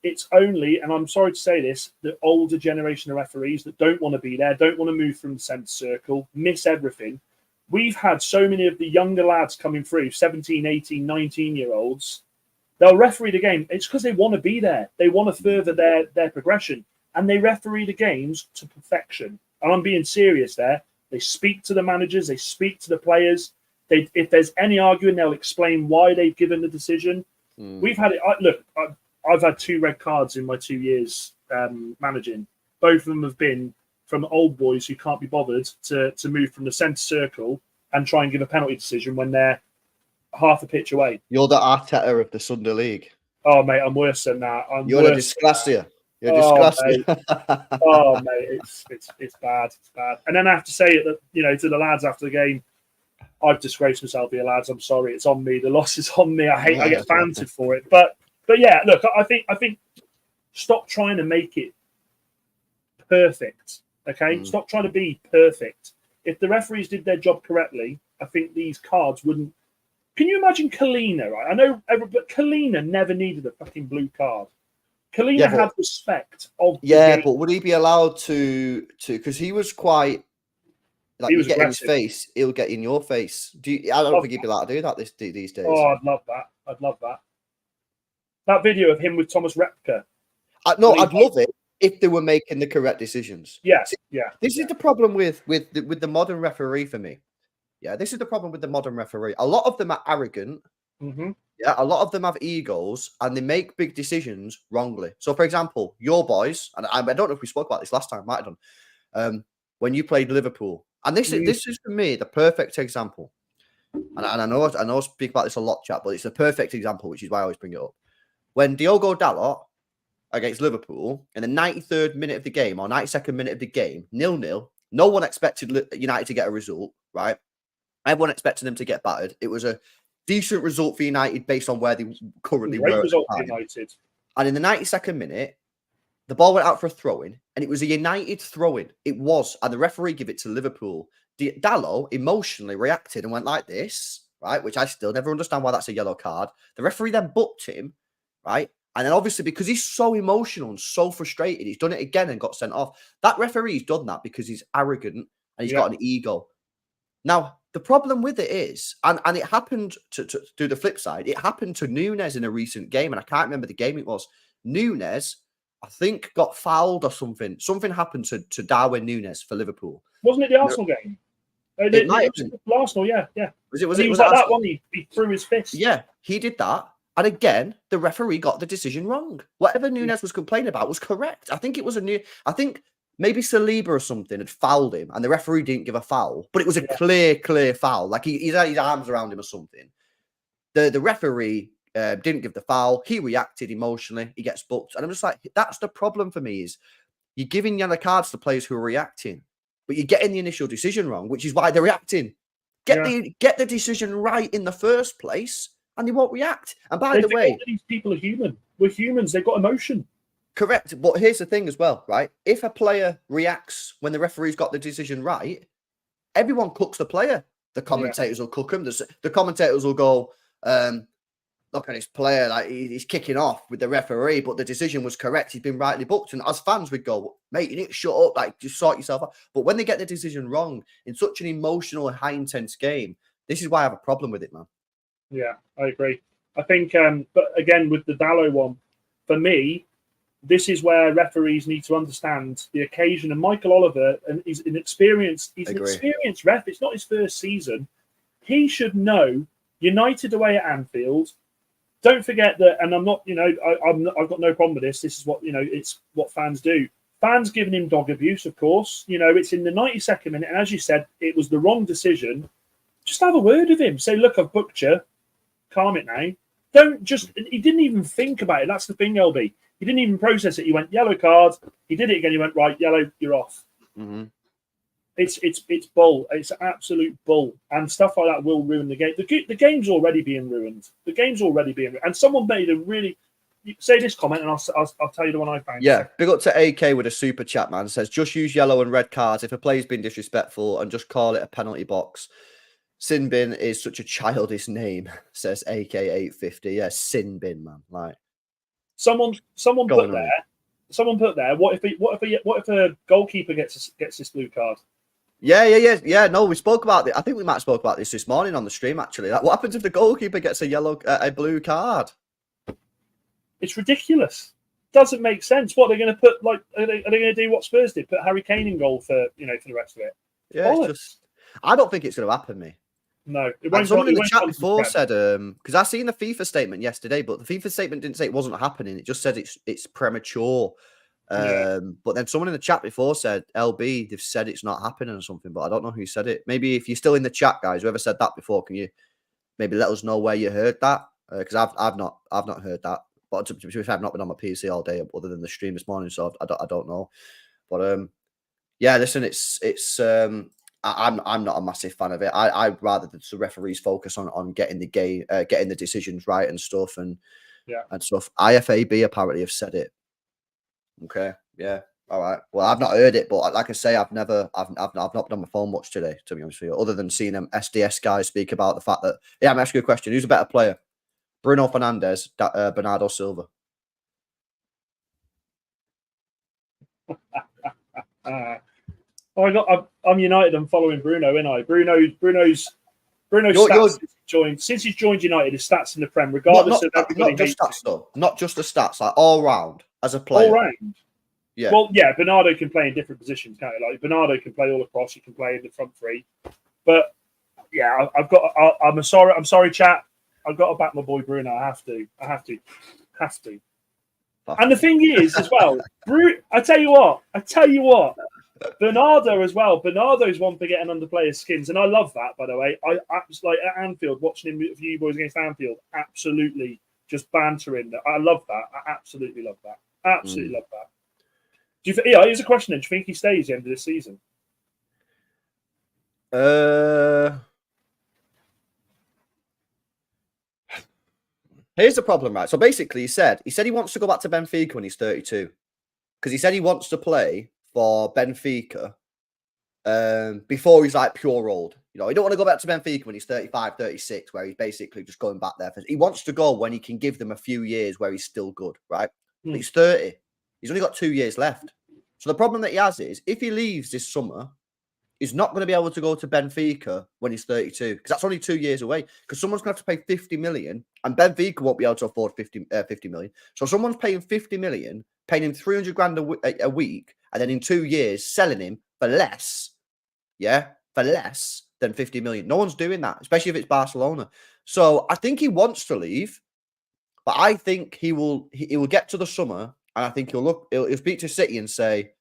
it's only, and I'm sorry to say this, the older generation of referees that don't want to be there, don't want to move from the centre circle, miss everything. We've had so many of the younger lads coming through, 17, 18, 19-year-olds. They'll referee the game. It's because they want to be there. They want to further their progression. And they referee the games to perfection. And I'm being serious there. They speak to the managers. They speak to the players. If there's any arguing, they'll explain why they've given the decision. We've had it. I've had 2 red cards in my 2 years managing. Both of them have been from old boys who can't be bothered to move from the centre circle and try and give a penalty decision when they're half a pitch away. You're the Arteta of the Sunday League. Oh, mate, I'm worse than that. You're a disgracia. You're Oh, disgusting. Oh mate, it's bad. It's bad. And then I have to say it, to the lads after the game, I've disgraced myself here, lads. I'm sorry. It's on me. The loss is on me. I get bantered for it. But yeah, look, I think stop trying to make it perfect. Okay, stop trying to be perfect. If the referees did their job correctly, I think these cards wouldn't. Can you imagine Kalina? Right, I know, but Kalina never needed a fucking blue card. Kalina had respect of the game. But would he be allowed to because he was quite like, He you was get aggressive. in his face, he'll get in your face. I don't think he'd be allowed to do that these days. Oh, I'd love that. I'd love that. That video of him with Thomas Repka. I'd love it if they were making the correct decisions. Yes, This is the problem with the modern referee for me. Yeah, this is the problem with the modern referee. A lot of them are arrogant. Mm-hmm. Yeah, a lot of them have egos and they make big decisions wrongly. So, for example, your boys, and I don't know if we spoke about this last time, might have done, when you played Liverpool. And this is for me the perfect example. And I know I speak about this a lot, chat, but it's a perfect example, which is why I always bring it up. When Diogo Dalot against Liverpool in the 93rd minute of the game or 92nd minute of the game, 0-0, no one expected United to get a result, right? Everyone expected them to get battered. It was a decent result for United based on where they currently were. Great result for United. And in the 92nd minute, the ball went out for a throw-in, and it was a United throw-in. It was, and the referee gave it to Liverpool. Dalot emotionally reacted and went like this, right? Which I still never understand why that's a yellow card. The referee then booked him, right? And then obviously because he's so emotional and so frustrated, he's done it again and got sent off. That referee's done that because he's arrogant and he's got an ego. Now, the problem with it is, and it happened to do the flip side, it happened to Nunes in a recent game, and I can't remember the game it was. Nunes, I think, got fouled or something. Something happened to Darwin Nunes for Liverpool. Wasn't it the Arsenal game? It might have been. Arsenal, yeah. Was he was like that one, he threw his fist. Yeah, he did that. And again, the referee got the decision wrong. Whatever Nunes was complaining about was correct. I think it was I think maybe Saliba or something had fouled him and the referee didn't give a foul, but it was a clear foul. Like he had his arms around him or something. The referee didn't give the foul. He reacted emotionally. He gets booked. And I'm just like, that's the problem for me is you're giving yellow cards to players who are reacting, but you're getting the initial decision wrong, which is why they're reacting. Get the decision right in the first place and they won't react. And by the way, these people are human. We're humans. They've got emotion. Correct. But here's the thing as well, right? If a player reacts when the referee's got the decision right, everyone cooks the player. The commentators will cook him. The commentators will go, look at this player, like he's kicking off with the referee, but the decision was correct. He's been rightly booked. And as fans, we'd go, mate, you need to shut up, like just sort yourself out. But when they get the decision wrong in such an emotional, high intense game, this is why I have a problem with it, man. Yeah, I agree. I think, but again, with the Dalot one, for me, this is where referees need to understand the occasion. And Michael Oliver, and he's an experienced ref. It's not his first season. He should know United away at Anfield. Don't forget that, and I'm not, I've got no problem with this. This is what, it's what fans do. Fans giving him dog abuse, of course. It's in the 92nd minute. And as you said, it was the wrong decision. Just have a word with him. Say, look, I've booked you. Calm it now. He didn't even think about it. That's the thing, LB. He didn't even process it. He went, yellow card. He did it again. He went, right, yellow, you're off. Mm-hmm. It's bull. It's absolute bull. And stuff like that will ruin the game. The game's already being ruined. And someone made a really... Say this comment and I'll tell you the one I found. Yeah, big up to AK with a super chat, man. Says, just use yellow and red cards if a player's been disrespectful and just call it a penalty box. Sin bin is such a childish name, says AK850. Yeah, sin bin, man. Like someone put there. What if a goalkeeper gets this blue card? Yeah. No, we spoke about it. I think we might have spoke about this morning on the stream. Actually, like, what happens if the goalkeeper gets a blue card? It's ridiculous. Doesn't make sense. What they're going to put? Like, are they going to do what Spurs did? Put Harry Kane in goal for the rest of it? Yeah, I don't think it's going to happen, me. No, someone in the chat before said, because I seen the FIFA statement yesterday, but the FIFA statement didn't say it wasn't happening. It just said it's premature. But then someone in the chat before said, LB, they've said it's not happening or something, but I don't know who said it. Maybe if you're still in the chat, guys, whoever said that before, can you maybe let us know where you heard that? Because I've not heard that. But to be fair, I've not been on my PC all day other than the stream this morning, so I don't know. But yeah, listen, I'm not a massive fan of it. I'd rather the referees focus on getting the game, getting the decisions right and stuff, and stuff. IFAB apparently have said it. Okay, yeah, all right. Well, I've not heard it, but like I say, I've not been on my phone much today, to be honest with you, other than seeing them SDS guys speak about the fact that. Yeah, I'm asking you a question: who's a better player, Bruno Fernandes, Bernardo Silva? I'm United. I'm following Bruno, ain't I? Bruno's stats since he's joined United. His stats in the Prem, regardless of not just stats though, not just the stats, like all round as a player. All round. Yeah. Well, yeah. Bernardo can play in different positions, can't he? Like Bernardo can play all across. He can play in the front three. But yeah, I'm sorry, chat. I've got to back my boy Bruno. I have to. And the thing is, as well, I tell you what. Bernardo as well. Bernardo's one for getting under players' skins, and I love that. By the way, I was like at Anfield watching him with you boys against Anfield. Absolutely, just bantering. I love that. I absolutely love that. Absolutely love that. Do you? Here's a question. Then, do you think he stays at the end of this season? Here's the problem, right? So basically, he said he wants to go back to Benfica when he's 32, because he said he wants to play for Benfica before he's like pure old. You know, he don't want to go back to Benfica when he's 35, 36, where he's basically just going back there. He wants to go when he can give them a few years where he's still good, right? But he's 30. He's only got 2 years left. So the problem that he has is if he leaves this summer, he's not going to be able to go to Benfica when he's 32, because that's only 2 years away. Because someone's going to have to pay 50 million, and Benfica won't be able to afford 50 million. So someone's paying 50 million, paying him 300 grand a week, and then in 2 years selling him for less, for less than 50 million. No one's doing that, especially if it's Barcelona. So I think he wants to leave, but I think he will get to the summer, and I think he'll speak to City and say,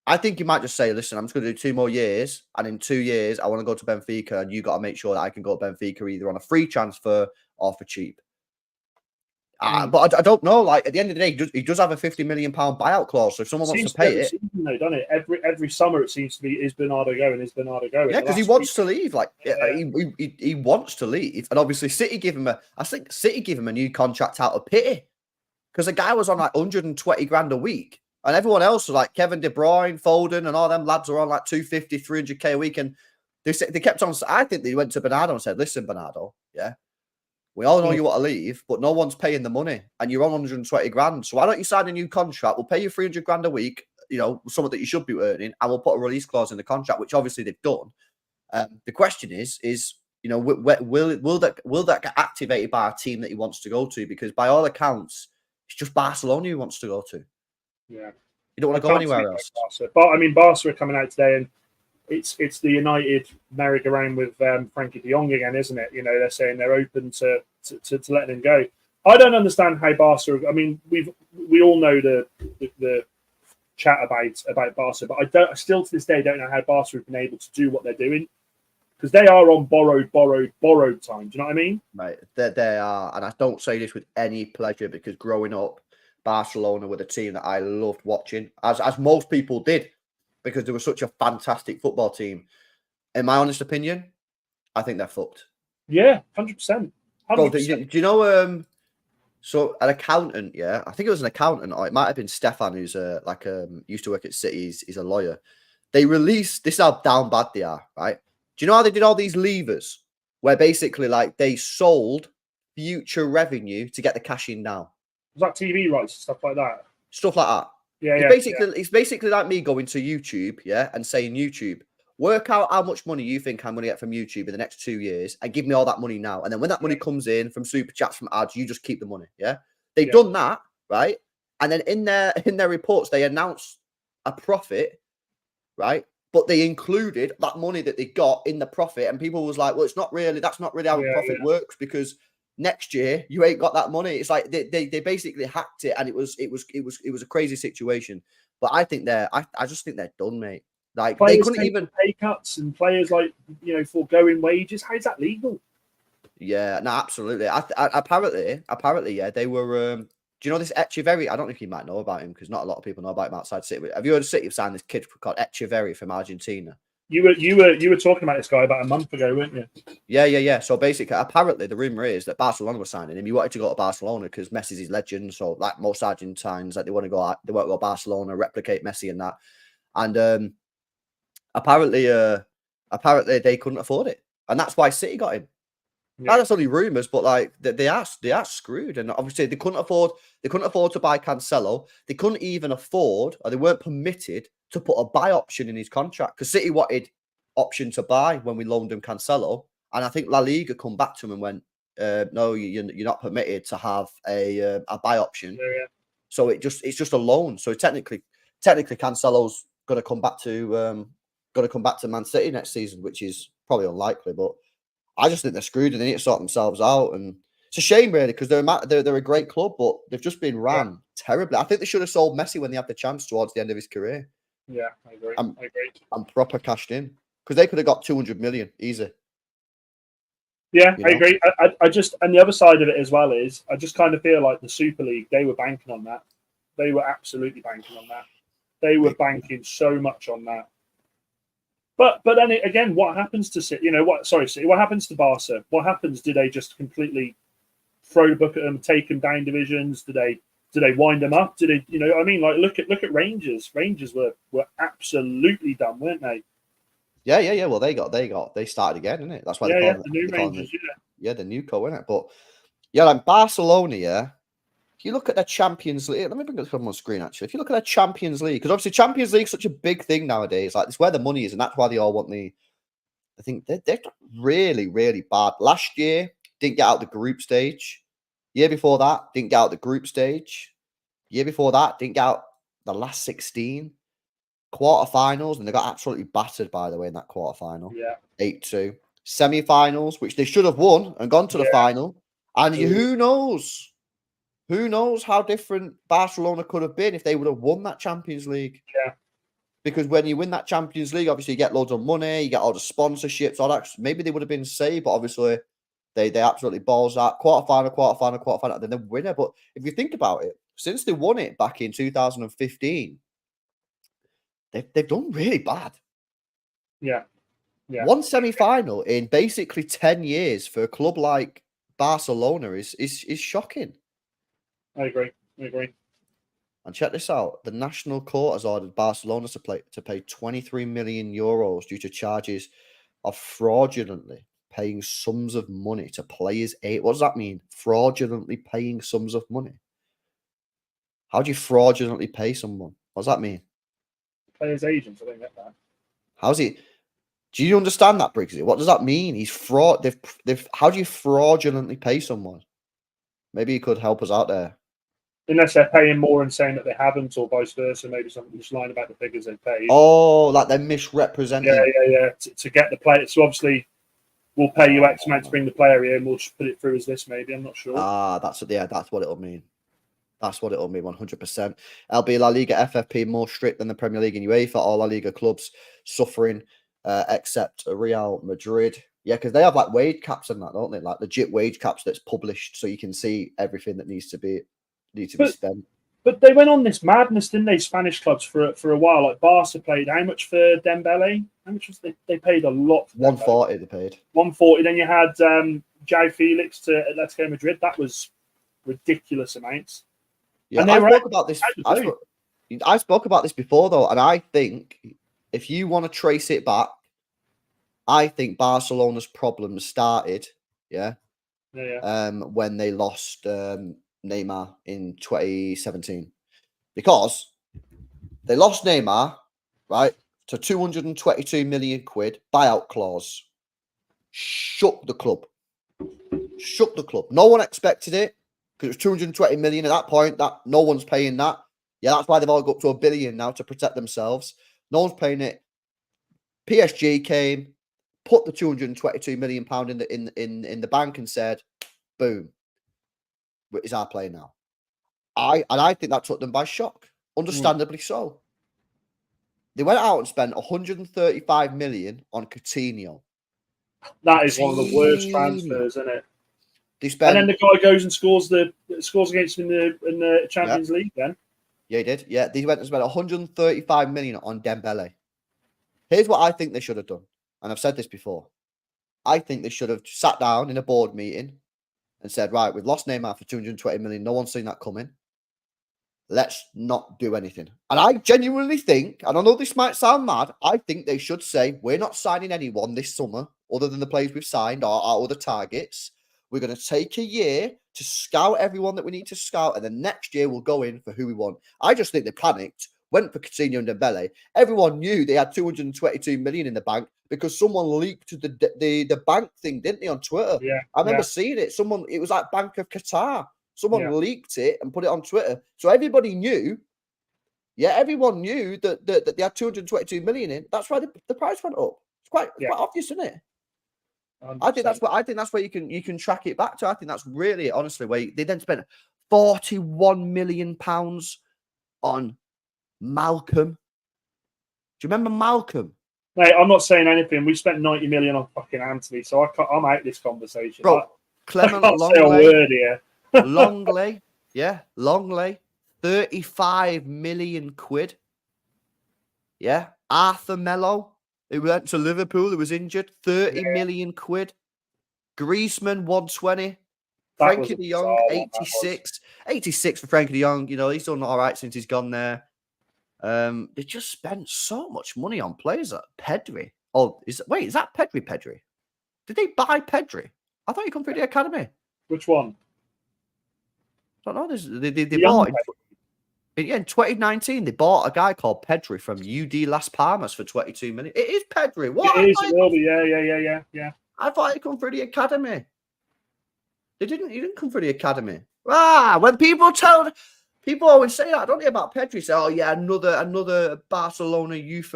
I think he might just say, listen, I'm just going to do 2 more years, and in 2 years, I want to go to Benfica, and you got to make sure that I can go to Benfica either on a free transfer or for cheap. But I don't know. Like, at the end of the day, he does have a £50 million buyout clause, so if someone wants to pay it... Season, though, doesn't it? Every summer, it seems to be, is Bernardo going? Yeah, because he wants to leave. Like, he wants to leave. And obviously, City give him a new contract out of pity, because the guy was on like 120 grand a week. And everyone else was like Kevin De Bruyne, Foden, and all them lads are on like 250, 300k a week. And they kept on. I think they went to Bernardo and said, listen, Bernardo, we all know you want to leave, but no one's paying the money, and you're on 120 grand. So why don't you sign a new contract? We'll pay you 300 grand a week, you know, something that you should be earning, and we'll put a release clause in the contract, which obviously they've done. The question is, you know, will that get activated by a team that he wants to go to? Because by all accounts, it's just Barcelona he wants to go to. Yeah, you don't want to go anywhere else. But I mean, Barca are coming out today, and it's the United merry-go-round with Frankie De Jong again, isn't it? You know, they're saying they're open to letting him go. I don't understand how Barca. I mean, we all know the chat about Barca, but I still to this day don't know how Barca have been able to do what they're doing, because they are on borrowed time. Do you know what I mean? Right, they are, and I don't say this with any pleasure, because growing up, Barcelona were the team that I loved watching, as most people did, because they were such a fantastic football team. In my honest opinion, I think they're fucked. Yeah, 100%. Bro, do you know? So an accountant, I think it was an accountant, or it might have been Stefan, who's used to work at City. He's a lawyer. They released, this is how down bad they are, right? Do you know how they did all these levers, where basically like they sold future revenue to get the cash in now? Was that TV rights, stuff like that? Stuff like that. It's basically like me going to YouTube, and saying, YouTube, work out how much money you think I'm going to get from YouTube in the next 2 years, and give me all that money now. And then when that money comes in from super chats, from ads, you just keep the money. They've done that, right? And then in their reports, they announced a profit, right? But they included that money that they got in the profit, and people was like, well, that's not really how profit works, because next year you ain't got that money. It's like they basically hacked it, and it was a crazy situation. But I think I just think they're done, mate. Like, players, they couldn't even pay cuts, and players, like, you know, foregoing wages. How is that legal? Yeah, no, absolutely. Apparently, yeah, they were. Do you know this Echeverri? I don't think you might know about him because not a lot of people know about him outside City. Have you heard of City have signed this kid called Echeverri from Argentina? You were talking about this guy about a month ago, weren't you? Yeah. So basically, apparently, the rumor is that Barcelona was signing him. He wanted to go to Barcelona because Messi's his legend. So, like most Argentines, like they want to go to Barcelona, replicate Messi and that. And apparently, they couldn't afford it, and that's why City got him. Yeah. That's only rumors, but like they are screwed, and obviously they couldn't afford to buy Cancelo. They couldn't even afford, or they weren't permitted to put a buy option in his contract because City wanted option to buy when we loaned him Cancelo, and I think La Liga come back to him and went, "No, you're not permitted to have a buy option." Yeah. So it's just a loan. So technically, Cancelo's going to come back to Man City next season, which is probably unlikely, but. I just think they're screwed and they need to sort themselves out. And it's a shame, really, because they're a great club, but they've just been ran terribly. I think they should have sold Messi when they had the chance towards the end of his career. Yeah, I agree. And proper cashed in because they could have got 200 million easy. Yeah, I agree. I just, and the other side of it as well is, I just kind of feel like the Super League, they were banking on that. They were absolutely banking on that. They were banking so much on that. But then again, what happens to City? City. What happens to Barca? What happens? Do they just completely throw the book at them, take them down divisions? Do they wind them up? Do they? What I mean? Like look at Rangers. Rangers were absolutely done, weren't they? Yeah. Well, they started again, isn't it? That's why they call the new Rangers. Yeah, the new co, isn't it? But yeah, like Barcelona, yeah. If you look at their Champions League, let me bring it up on screen, actually. If you look at their Champions League, because obviously Champions League is such a big thing nowadays. Like, it's where the money is, and that's why they all want I think they're really, really bad. Last year, didn't get out the group stage. Year before that, didn't get out the group stage. Year before that, didn't get out the last 16. Quarterfinals, and they got absolutely battered, by the way, in that quarterfinal. Yeah. 8-2. Semi-finals, which they should have won and gone to the final. And who knows? Who knows how different Barcelona could have been if they would have won that Champions League? Yeah. Because when you win that Champions League, obviously you get loads of money, you get all the sponsorships, all that. Maybe they would have been saved, but obviously they absolutely balls out. Quarterfinal, and then the winner. But if you think about it, since they won it back in 2015, they've done really bad. Yeah. One semi-final in basically 10 years for a club like Barcelona is shocking. I agree. And check this out. The National Court has ordered Barcelona to pay 23 million euros due to charges of fraudulently paying sums of money to players' aid. What does that mean? Fraudulently paying sums of money. How do you fraudulently pay someone? What does that mean? Players' agents, I don't get that. How's he? Do you understand that, Briggsy? What does that mean? He's fraud. How do you fraudulently pay someone? Maybe you could help us out there. Unless they're paying more and saying that they haven't, or vice versa, maybe something just lying about the figures they paid. Oh, like they're misrepresenting. Yeah. To get the player. So obviously, we'll pay you X amount to bring the player here, and we'll just put it through as this. Maybe I'm not sure. That's what it'll mean. That's what it'll mean, 100%. LB La Liga FFP more strict than the Premier League and UEFA. All La Liga clubs suffering, except Real Madrid. Yeah, because they have like wage caps and that, don't they? Like legit wage caps that's published, so you can see everything that needs to be spent. But they went on this madness, didn't they? Spanish clubs for a while. Like Barca paid how much for Dembele? How much was they paid a lot. For 140 they paid. 140. Then you had João Felix to Atletico Madrid. That was ridiculous amounts. Yeah, I spoke about this. I spoke about this before though, and I think if you want to trace it back, I think Barcelona's problems started, when they lost Neymar in 2017, because they lost Neymar, right, to 222 million quid buyout clause. Shook the club. No one expected it because it was 220 million at that point. That no one's paying that. Yeah, that's why they've all got up to $1 billion now to protect themselves. No one's paying it. PSG came, put the 222 million pound in the bank and said, "Boom, it's our play now." I think that took them by shock, understandably so. They went out and spent 135 million on Coutinho. That is one of the worst Really? transfers, isn't it? They spent, And then the guy goes and scores against him in the Champions League. Then yeah, he did. Yeah, they went and spent 135 million on Dembele. Here's what I think they should have done, and I've said this before. I think they should have sat down in a board meeting and said, right, we've lost Neymar for 220 million. No one's seen that coming. Let's not do anything. And I genuinely think, and I know this might sound mad, I think they should say, we're not signing anyone this summer other than the players we've signed or our other targets. We're going to take a year to scout everyone that we need to scout, and then next year we'll go in for who we want. I just think they panicked, went for Coutinho and Dembele. Everyone knew they had 222 million in the bank because someone leaked the bank thing, didn't they, on Twitter? yeah, I remember seeing it. It was like Bank of Qatar. Someone leaked it and put it on Twitter. So everybody knew. Yeah, everyone knew that they had 222 million in. That's why the price went up. It's quite obvious, isn't it? 100%. I think that's where you can track it back to. I think that's really honestly where they then spent 41 million pounds on Malcolm. Do you remember Malcolm? Mate, I'm not saying anything. We spent 90 million on fucking Anthony, so I'm out of this conversation. Bro, Clement I can't say a Longley. word here. Longley, yeah, Longley, 35 million quid. Yeah, Arthur Melo, who went to Liverpool, who was injured, 30 million quid. Griezmann, 120. Frankie de Jong, 86. 86 for Frankie de Jong. You know, he's done all right since he's gone there. They just spent so much money on players like Pedri. Oh, is that Pedri? Did they buy Pedri? I thought he come through the academy. Which one? I don't know. They bought in 2019. They bought a guy called Pedri from UD Las Palmas for 22 million. It is Pedri. What? It is. It will be. Yeah. I thought he'd come through the academy. He didn't come through the academy. When people always say that, don't they, about Pedri? Say, oh yeah, another Barcelona youth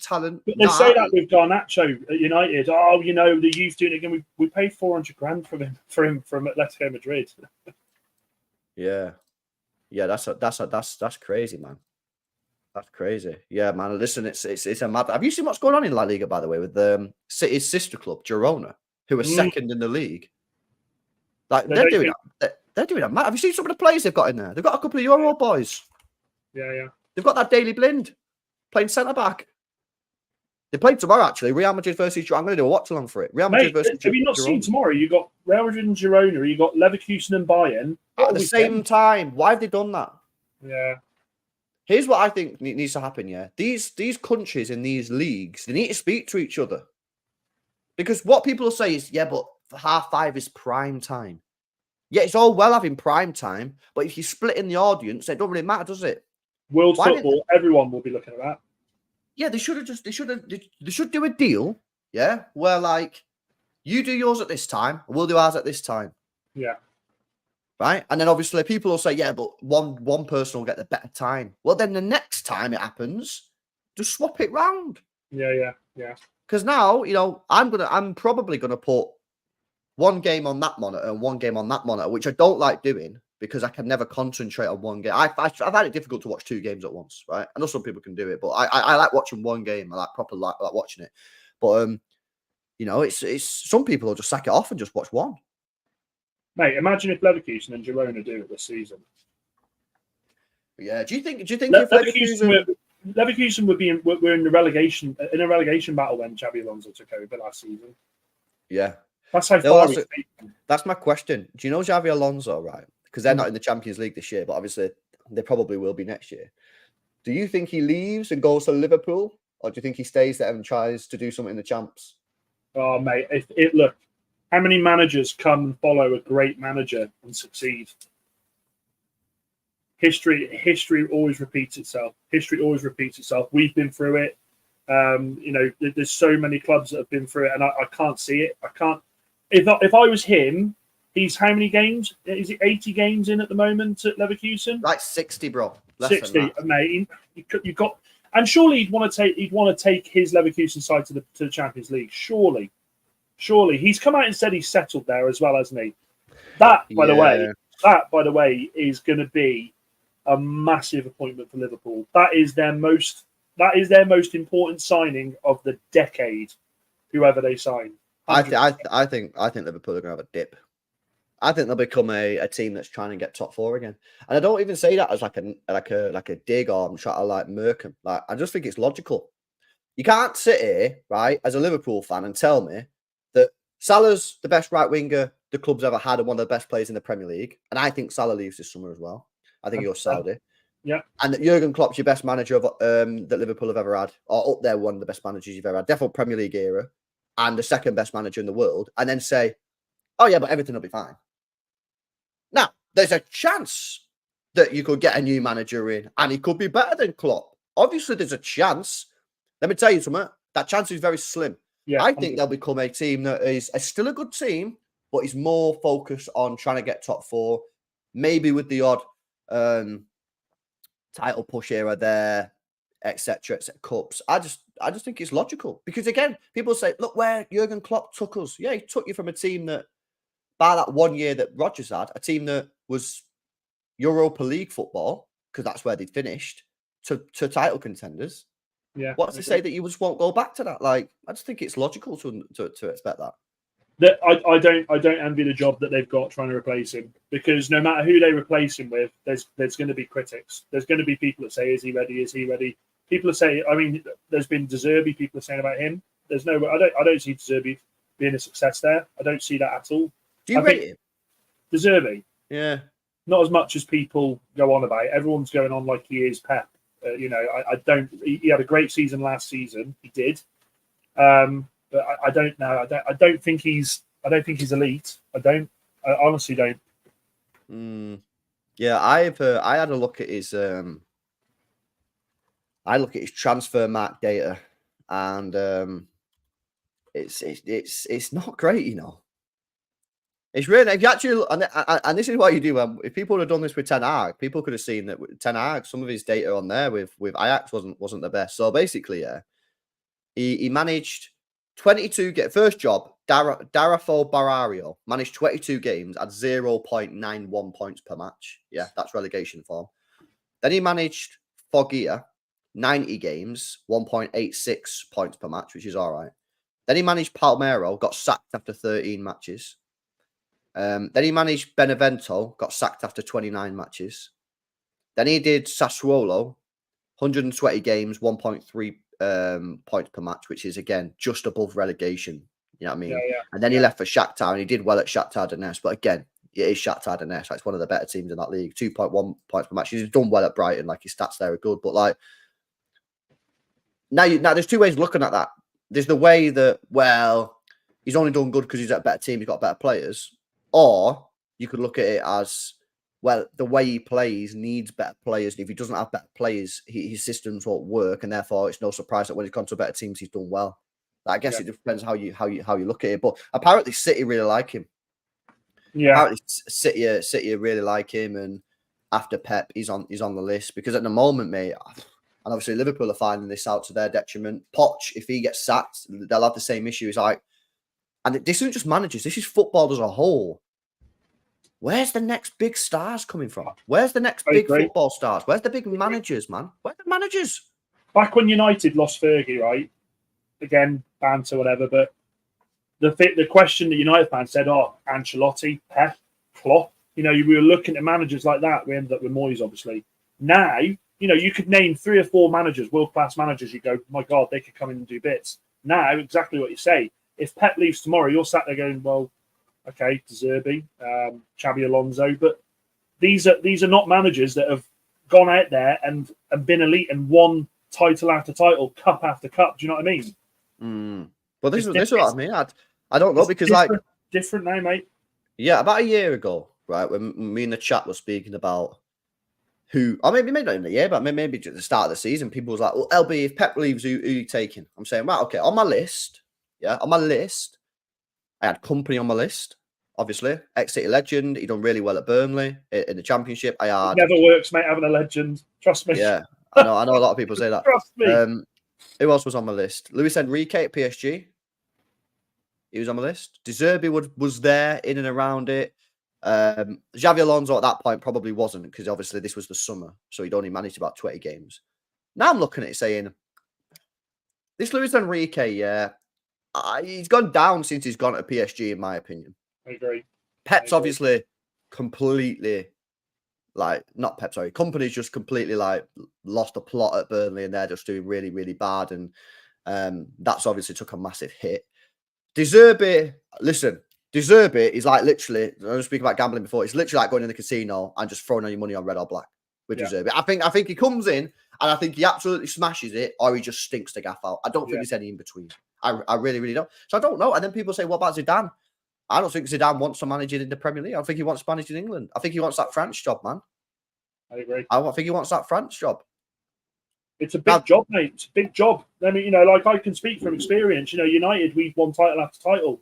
talent. But they say that with Garnacho at United. Oh, you know, the youth doing it again. We paid 400 grand for him from Atletico Madrid. Yeah, that's crazy, man. That's crazy. Yeah, man. Listen, it's a mad. Have you seen what's going on in La Liga, by the way, with City's sister club, Girona, who are second in the league? Like they're doing that. Have you seen some of the players they've got in there? They've got a couple of Euro boys. Yeah. They've got that Daily Blind playing centre back. They played tomorrow, actually. Real Madrid versus Girona. I'm going to do a watch along for it. Real Madrid versus have you not seen tomorrow? You got Real Madrid and Girona. You got Leverkusen and Bayern at the same time. Why have they done that? Yeah. Here's what I think needs to happen. Yeah, these countries in these leagues, they need to speak to each other, because what people will say is, yeah, but 5:30 is prime time. Yeah, it's all well having prime time, but if you're splitting the audience, it don't really matter, does it? World football, everyone will be looking at that. Yeah, they should do a deal. Yeah, where like you do yours at this time, we'll do ours at this time. Yeah. Right, and then obviously people will say, yeah, but one person will get the better time. Well, then the next time it happens, just swap it round. Yeah. Because now, you know, I'm probably gonna put one game on that monitor and one game on that monitor, which I don't like doing because I can never concentrate on one game. I've had it difficult to watch two games at once, right? I know some people can do it, but I like watching one game. I like watching it. But you know, it's some people will just sack it off and just watch one. Mate, imagine if Leverkusen and Girona do it this season. Yeah, do you think if Leverkusen would be we're in a relegation battle when Xabi Alonso took over last season? Yeah, that's how far he's taken. That's my question. Do you know Xabi Alonso, right? Because they're not in the Champions League this year, but obviously they probably will be next year. Do you think he leaves and goes to Liverpool, or do you think he stays there and tries to do something in the Champs? Oh, mate, look. How many managers come and follow a great manager and succeed? History always repeats itself. We've been through it. You know, there's so many clubs that have been through it, and I can't see it. I can't. If I was him, he's how many games? Is it 80 games in at the moment at Leverkusen? Like 60, bro. 60, mate. You got, and surely he'd want to take his Leverkusen side to the Champions League. Surely he's come out and said he's settled there as well, hasn't he? That, by the way, is going to be a massive appointment for Liverpool. That is their most important signing of the decade. Whoever they sign, I think Liverpool are going to have a dip. I think they'll become a team that's trying to get top 4 again. And I don't even say that as like a dig, or I'm trying to like murk them. Like, I just think it's logical. You can't sit here, right, as a Liverpool fan and tell me that Salah's the best right winger the club's ever had and one of the best players in the Premier League. And I think Salah leaves this summer as well. I think you're Saudi. Yeah. And that Jurgen Klopp's your best manager of that Liverpool have ever had, or up there, one of the best managers you've ever had. Definitely Premier League era, and the second best manager in the world. And then say, oh yeah, but everything will be fine. Now, there's a chance that you could get a new manager in and he could be better than Klopp. Obviously, there's a chance. Let me tell you something. That chance is very slim. Yeah, I think they'll become a team that is still a good team, but is more focused on trying to get top 4, maybe with the odd title push era there, etc. Cups. I just think it's logical because, again, people say, look where Jurgen Klopp took us. Yeah, he took you from a team that, by that 1 year that Rodgers had, a team that was Europa League football, because that's where they'd finished, to title contenders. Yeah. What's to say that you just won't go back to that? Like, I just think it's logical to expect that. I don't envy the job that they've got trying to replace him, because no matter who they replace him with, there's going to be critics. There's going to be people that say, is he ready? Is he ready? People are saying, I mean, there's been De Zerbi, people are saying about him. There's no, I don't see De Zerbi being a success there. I don't see that at all. Do you rate him? De Zerbi? Yeah. Not as much as people go on about it. Everyone's going on like he is Pep. I don't. He had a great season last season. He did, but I don't know. I don't think he's elite. I honestly don't. Yeah, I had a look at his. I look at his transfer mark data, and it's not great, you know. It's really, if you actually, and this is what you do. If people had done this with Ten Hag, people could have seen that with Ten Hag, some of his data on there with Ajax wasn't the best. So basically, yeah, he managed 22 first job. Darafo Barrario managed 22 games at 0.91 points per match. Yeah, that's relegation form. Then he managed Foggia 90 games, 1.86 points per match, which is all right. Then he managed Palmero, got sacked after 13 matches. Then he managed Benevento, got sacked after 29 matches. Then he did Sassuolo, 120 games, 1.3 points per match, which is, again, just above relegation. You know what I mean? Yeah. And then he left for Shakhtar, and he did well at Shakhtar Donetsk. But again, it is Shakhtar Donetsk. It's one of the better teams in that league. 2.1 points per match. He's done well at Brighton. Like, his stats there are good. But, like, now there's two ways of looking at that. There's the way that, well, he's only done good because he's at a better team. He's got better players. Or you could look at it as, well, the way he plays needs better players. And if he doesn't have better players, his systems won't work. And therefore, it's no surprise that when he's gone to better teams, he's done well. I guess it depends how you look at it. But apparently, City really like him. Yeah. Apparently, City really like him. And after Pep, he's on the list. Because at the moment, mate, and obviously Liverpool are finding this out to their detriment. Poch, if he gets sacked, they'll have the same issue. It's like, and this isn't just managers, this is football as a whole. Where's the next big stars coming from? Where's the next big football stars? Where's the big managers, man? Where's the managers? Back when United lost Fergie, right? Again, banter, whatever. But the question that United fans said, oh, Ancelotti, Pep, Klopp. You know, we were looking at managers like that. We ended up with Moyes, obviously. Now, you know, you could name 3 or 4 managers, world-class managers. You go, my God, they could come in and do bits. Now, exactly what you say. If Pep leaves tomorrow, you're sat there going, well, okay, De Zerbi, Xabi Alonso, but these are not managers that have gone out there and been elite and won title after title, cup after cup. Do you know what I mean? Well, this is what I mean. I don't know because different now, mate. Yeah, about a year ago, right, when me and the chat were speaking about who, or maybe not in the year, but maybe at the start of the season, people was like, well, LB, if Pep leaves, who are you taking? I'm saying, right, okay, on my list. Yeah, on my list, I had Company on my list, obviously. Ex-City legend. He done really well at Burnley in the Championship. I had... It never works, mate, having a legend. Trust me. Yeah, I know a lot of people say that. Trust me. Who else was on my list? Luis Enrique at PSG. He was on my list. De Zerbi was there, in and around it. Xavi Alonso at that point probably wasn't, because obviously this was the summer, so he'd only managed about 20 games. Now I'm looking at it saying, this Luis Enrique, yeah, He's gone down since he's gone to PSG, in my opinion. I agree. Pep's obviously completely, like, not Pep, sorry, company's just completely, like, lost a plot at Burnley, and they're just doing really, really bad, and that's obviously took a massive hit. De Zerbi, listen, De Zerbi is like literally, I was speaking about gambling before, it's literally like going in the casino and just throwing all your money on red or black with De Zerbi. I think he comes in and I think he absolutely smashes it, or he just stinks the gaff out. I don't think there's any in between. I really, really don't. So I don't know. And then people say, what about Zidane? I don't think Zidane wants to manage it in the Premier League. I think he wants to manage in England. I think he wants that France job, man. I agree. I think he wants that France job. It's a big job, mate. It's a big job. I mean, like I can speak from experience. United, we've won title after title.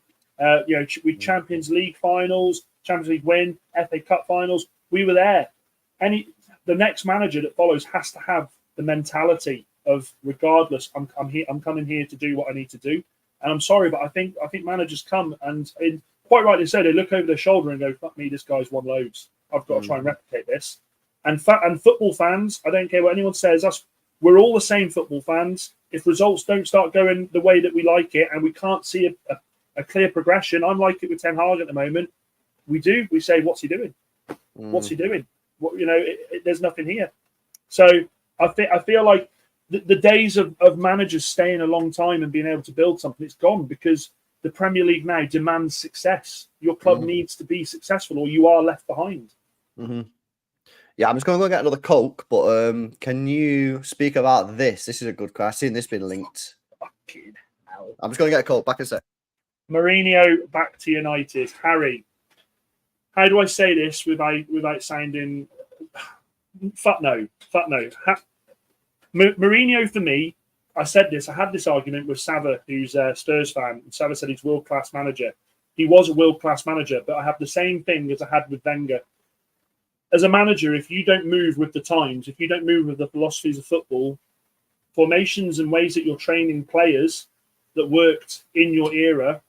We Champions League finals, Champions League win, FA Cup finals. We were there. The next manager that follows has to have the mentality of, regardless, I'm here. I'm coming here to do what I need to do. And I'm sorry, but I think managers come and quite rightly so, they look over their shoulder and go, "Fuck me, this guy's won loads. I've got to try and replicate this." And football fans, I don't care what anyone says. We're all the same football fans. If results don't start going the way that we like it, and we can't see a clear progression, I'm like it with Ten Hag at the moment. We say, "What's he doing? What's he doing?" There's nothing here. So I feel like the days of managers staying a long time and being able to build something, it's gone, because the Premier League now demands success. Your club needs to be successful, or you are left behind. Yeah, I'm just going to go get another Coke, but can you speak about this? This is a good question. I've seen this being linked. Fucking hell. I'm just going to get a Coke. Back in a sec. Mourinho back to United. Harry, how do I say this without sounding... Fuck no. Mourinho, for me, I said this. I had this argument with Sava, who's a Spurs fan. And Sava said he's world-class manager. He was a world-class manager, but I have the same thing as I had with Wenger. As a manager, if you don't move with the times, if you don't move with the philosophies of football, formations and ways that you're training players that worked in your era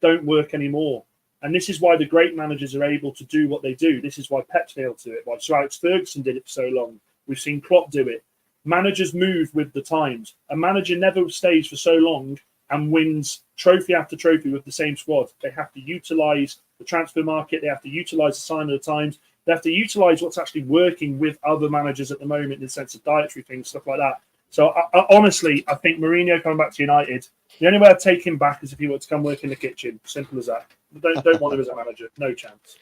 don't work anymore. And this is why the great managers are able to do what they do. This is why Pep's able to do it, why Sir Alex Ferguson did it for so long. We've seen Klopp do it. Managers move with the times. A manager never stays for so long and wins trophy after trophy with the same squad. They have to utilise the transfer market. They have to utilise the sign of the times. They have to utilise what's actually working with other managers at the moment in the sense of dietary things, stuff like that. So I honestly think Mourinho coming back to United, the only way I'd take him back is if he were to come work in the kitchen. Simple as that. Don't want him as a manager. No chance.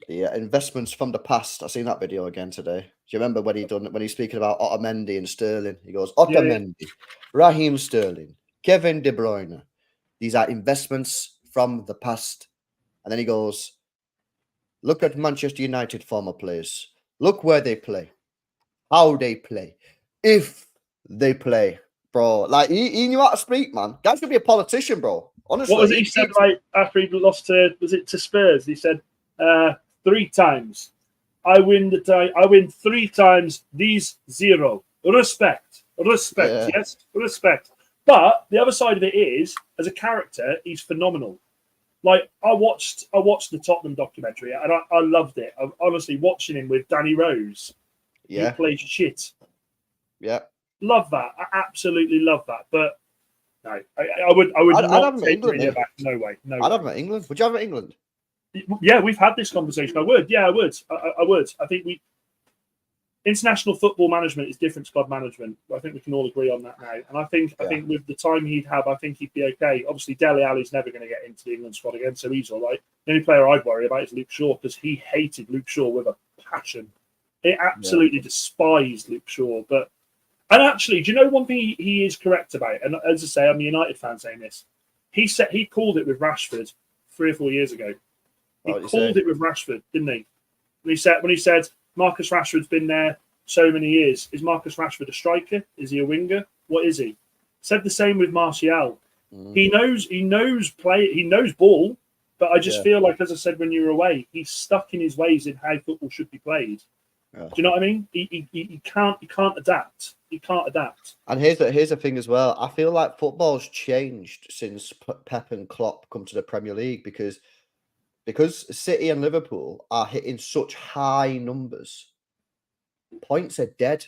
Yeah, investments from the past. I've seen that video again today. Do you remember when he's speaking about Otamendi and Sterling? He goes, Otamendi, Raheem Sterling, Kevin De Bruyne. These are investments from the past. And then he goes, look at Manchester United former players. Look where they play. How they play. If they play. Bro, like, he knew how to speak, man. Guy should be a politician, bro. Honestly. What was it he said, like, after he lost to, was it to Spurs? He said, 3 times. I win 3 times, these 0. Respect. Yes, respect. But the other side of it is, as a character, he's phenomenal. Like, I watched the Tottenham documentary and I loved it. I'm honestly watching him with Danny Rose. Yeah. He plays shit. Yeah. Love that. I absolutely love that. But no, I would not take Mourinho back. No way. I'd have him at England. Would you have him at England? Yeah, we've had this conversation. I would. Yeah, I would. I would. I think international football management is different to club management. I think we can all agree on that now. And I think with the time he'd have, I think he'd be okay. Obviously, Dele Alli's never going to get into the England squad again, so he's all right. The only player I'd worry about is Luke Shaw, because he hated Luke Shaw with a passion. He absolutely despised Luke Shaw. And actually, do you know one thing he is correct about? And as I say, I'm a United fan saying this. He called it with Rashford 3 or 4 years ago. He called it with Rashford, didn't he? When he said Marcus Rashford's been there so many years. Is Marcus Rashford a striker? Is he a winger? What is he? Said the same with Martial. He knows ball, but I just feel like, as I said when you were away, he's stuck in his ways in how football should be played. Yeah. Do you know what I mean? He can't adapt. He can't adapt. And here's the thing as well. I feel like football's changed since Pep and Klopp come to the Premier League because City and Liverpool are hitting such high numbers. Points are dead.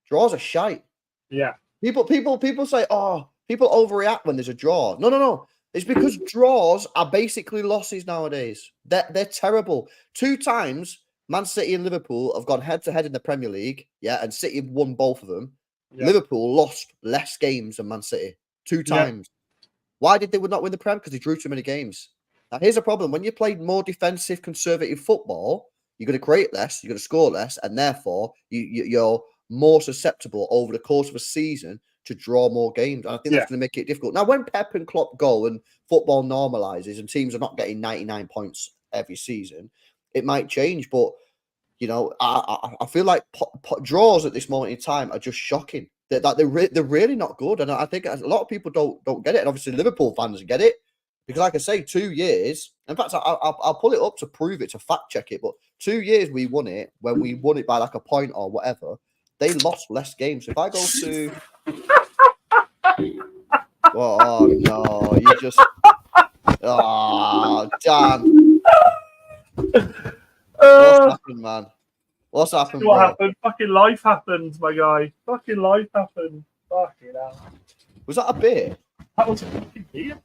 Draws are shite. Yeah. People say, "Oh, People overreact when there's a draw. No. It's because draws are basically losses nowadays. They're terrible. 2 times, Man City and Liverpool have gone head-to-head in the Premier League, yeah, and City have won both of them. Yeah. Liverpool lost less games than Man City 2 times. Why did they not win the Prem? Because they drew too many games. Now, here's a problem. When you play more defensive, conservative football, you're going to create less, you're going to score less, and therefore you're more susceptible over the course of a season to draw more games. And I think that's going to make it difficult. Now, when Pep and Klopp go and football normalizes and teams are not getting 99 points every season, it might change. But, you know, I feel like draws at this moment in time are just shocking. They're really not good. And I think a lot of people don't get it. And obviously Liverpool fans get it. Because like I say, 2 years, in fact, I'll pull it up to prove it, to fact check it. But 2 years we won it, when we won it by like a point or whatever, they lost less games. If I go to... Oh, no, you just... Oh, Dan. What's happened, man? What's happened, What bro? happened? Fucking life happened, my guy. Fucking life happened. Fucking hell. Was that a beer? That was a fucking beer.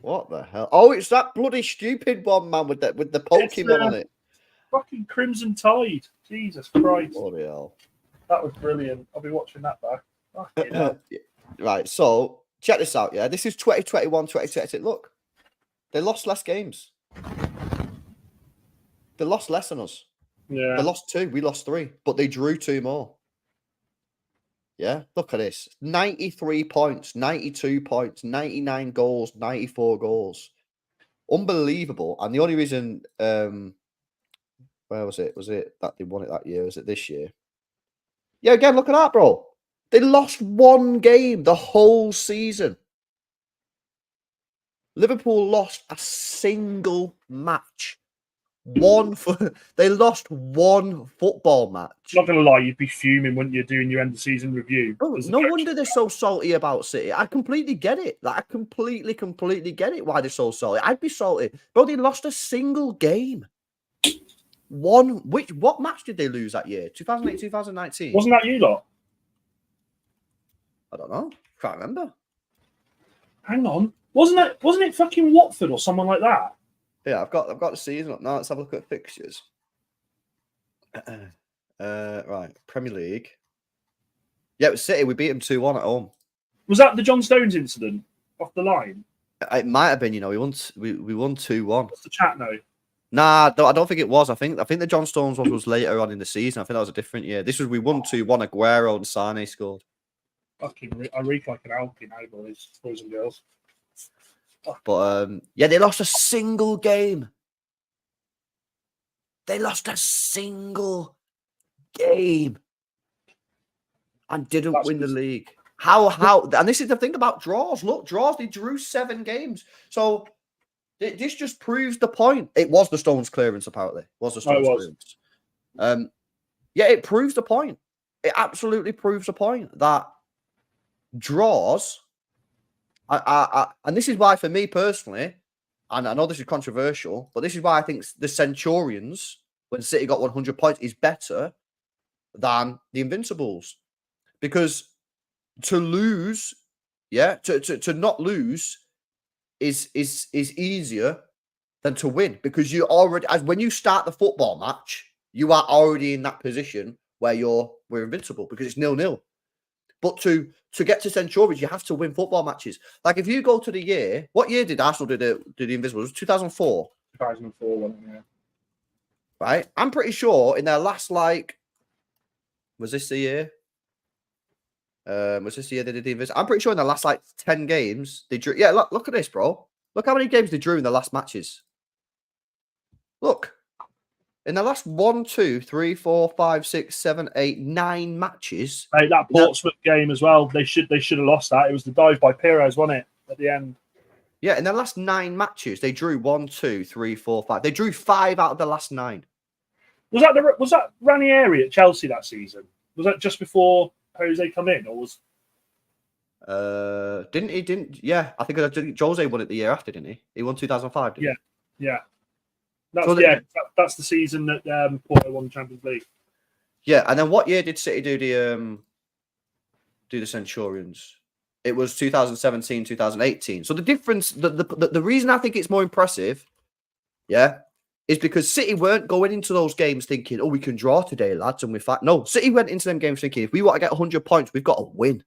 What the hell? Oh, it's that bloody stupid one, man, with the Pokemon on it. Fucking Crimson Tide. Jesus Christ. Bloody hell. That was brilliant. I'll be watching that back. Fucking hell. Right, so check this out, yeah. This is 2021, 2022. Look, they lost less games. They lost less than us. Yeah. They lost 2. We lost 3, but they drew 2 more. Yeah, look at this. 93 points, 92 points, 99 goals, 94 goals. Unbelievable. And the only reason, where was it? Was it that they won it that year? Was it this year? Yeah, again, look at that, bro. They lost 1 game the whole season. Liverpool lost a single match. They lost 1 football match. Not gonna lie, you'd be fuming, wouldn't you, doing your end of season review? Oh, no wonder they're so salty about City. I completely get it. Like, I completely get it why they're so salty. I'd be salty. Bro, they lost a single game. What match did they lose that year? 2008, 2019? Wasn't that you lot? I don't know. Can't remember. Hang on. Wasn't it fucking Watford or someone like that? Yeah, I've got the season up now. Let's have a look at fixtures. Right, Premier League. Yeah, it was City. We beat them 2-1 at home. Was that the John Stones incident off the line? It might have been. You know, we won 2-1. What's the chat now? Nah, I don't think it was. I think the John Stones one was later on in the season. I think that was a different year. We won 2-1. Aguero and Sane scored. Fucking, I reek like an alky now, boys and girls. But yeah, they lost a single game. They lost a single game and didn't win the league. How? And this is the thing about draws. Look, draws. They drew 7 games. So this just proves the point. It was the Stones clearance, apparently. Clearance. Yeah, it proves the point. It absolutely proves the point that draws. And this is why, for me personally, and I know this is controversial, but this is why I think the Centurions, when City got 100 points, is better than the Invincibles. Because to lose, to not lose is easier than to win. Because you already, when you start the football match, you are already in that position where we're invincible because it's 0-0. But to get to Centurions, you have to win football matches. Like, if you go to the year, what year did Arsenal do the Invincibles? It was 2004. 2004, wasn't it? Yeah. Right? I'm pretty sure in their last, was this the year? Was this the year they did the Invincibles? I'm pretty sure in the last, 10 games, they drew. Yeah, look at this, bro. Look how many games they drew in the last matches. Look. In the last 1, 2, 3, 4, 5, 6, 7, 8, 9 matches. Hey, that Portsmouth game as well. They should have lost that. It was the dive by Pires, wasn't it? At the end. Yeah, in the last 9 matches, they drew 1, 2, 3, 4, 5. They drew 5 out of the last 9. Was that Ranieri at Chelsea that season? Was that just before Jose come in, or was? Yeah, I think Jose won it the year after, didn't he? He won 2005. Didn't he? Yeah. That's the season that Porto won the Champions League. Yeah, and then what year did City do the Centurions? It was 2017, 2018. So the difference, the reason I think it's more impressive, is because City weren't going into those games thinking, oh, we can draw today, lads, and we're fine. No, City went into them games thinking, if we want to get 100 points, we've got to win.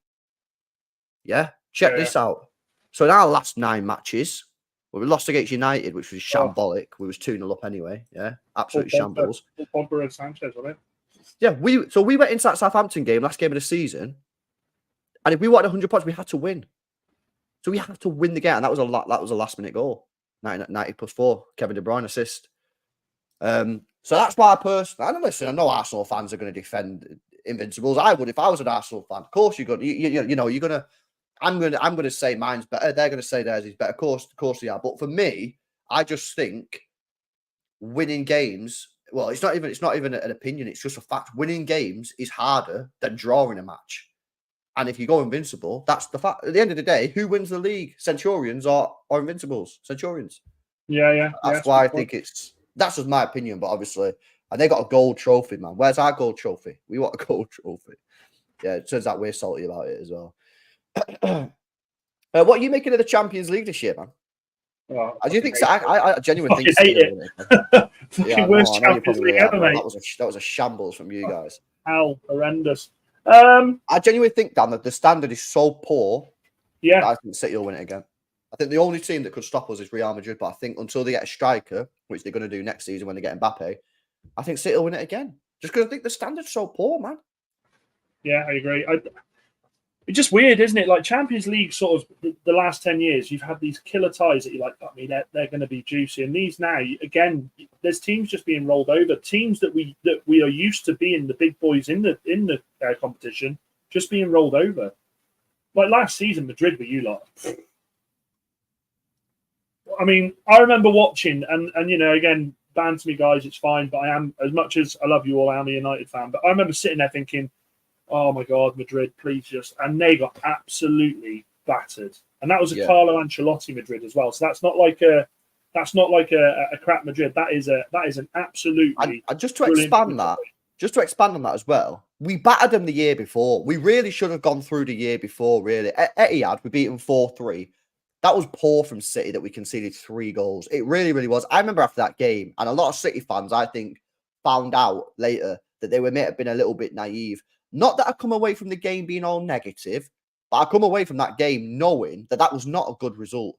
Yeah? Check this out. So in our last 9 matches, well, we lost against United, which was shambolic. We was 2-0 up anyway. Yeah? Absolute shambles. Pogba and Sanchez, wasn't it? Yeah, we went into that Southampton game, last game of the season, and if we wanted 100 points, we had to win. So we have to win the game, and that was a last minute goal, 90 plus 4, Kevin De Bruyne assist. So that's why I know Arsenal fans are going to defend Invincibles. I would if I was an Arsenal fan. Of course you're going. You're going to. I'm going to say mine's better. They're going to say theirs is better. Of course they are. But for me, I just think winning games. Well, it's not even an opinion. It's just a fact. Winning games is harder than drawing a match. And if you go invincible, that's the fact. At the end of the day, who wins the league? Centurions or Invincibles? Centurions. Yeah. That's why I think that's just my opinion. But obviously, and they got a gold trophy, man. Where's our gold trophy? We want a gold trophy. Yeah, it turns out we're salty about it as well. What are you making of the Champions League this year, man? Oh, I do think so. I genuinely think hate it. Fucking worst Champions League ever, mate. That was a shambles from you guys. How horrendous. I genuinely think, Dan, that the standard is so poor. Yeah, that I think City will win it again. I think the only team that could stop us is Real Madrid, but I think until they get a striker, which they're going to do next season when they get Mbappe, I think City will win it again. Just because I think the standard's so poor, man. Yeah, I agree. It's just weird, isn't it? Like Champions League, sort of the last 10 years, you've had these killer ties that you're like, I mean, they're going to be juicy. And these now, again, there's teams just being rolled over. Teams that we are used to being the big boys in the competition, just being rolled over. Like last season, Madrid were you lot. I mean, I remember watching, and again, ban to me, guys, it's fine. But I am, as much as I love you all, I am a United fan. But I remember sitting there thinking, oh my God, Madrid, please just. And they got absolutely battered. And that was a Carlo Ancelotti Madrid as well. So that's not like a crap Madrid. That is an absolutely. And just to expand on that as well, we battered them the year before. We really should have gone through the year before, really. At Etihad, we beat them 4-3. That was poor from City that we conceded 3 goals. It really, really was. I remember after that game, and a lot of City fans, I think, found out later that they may have been a little bit naive. Not that I come away from the game being all negative, but I come away from that game knowing that was not a good result,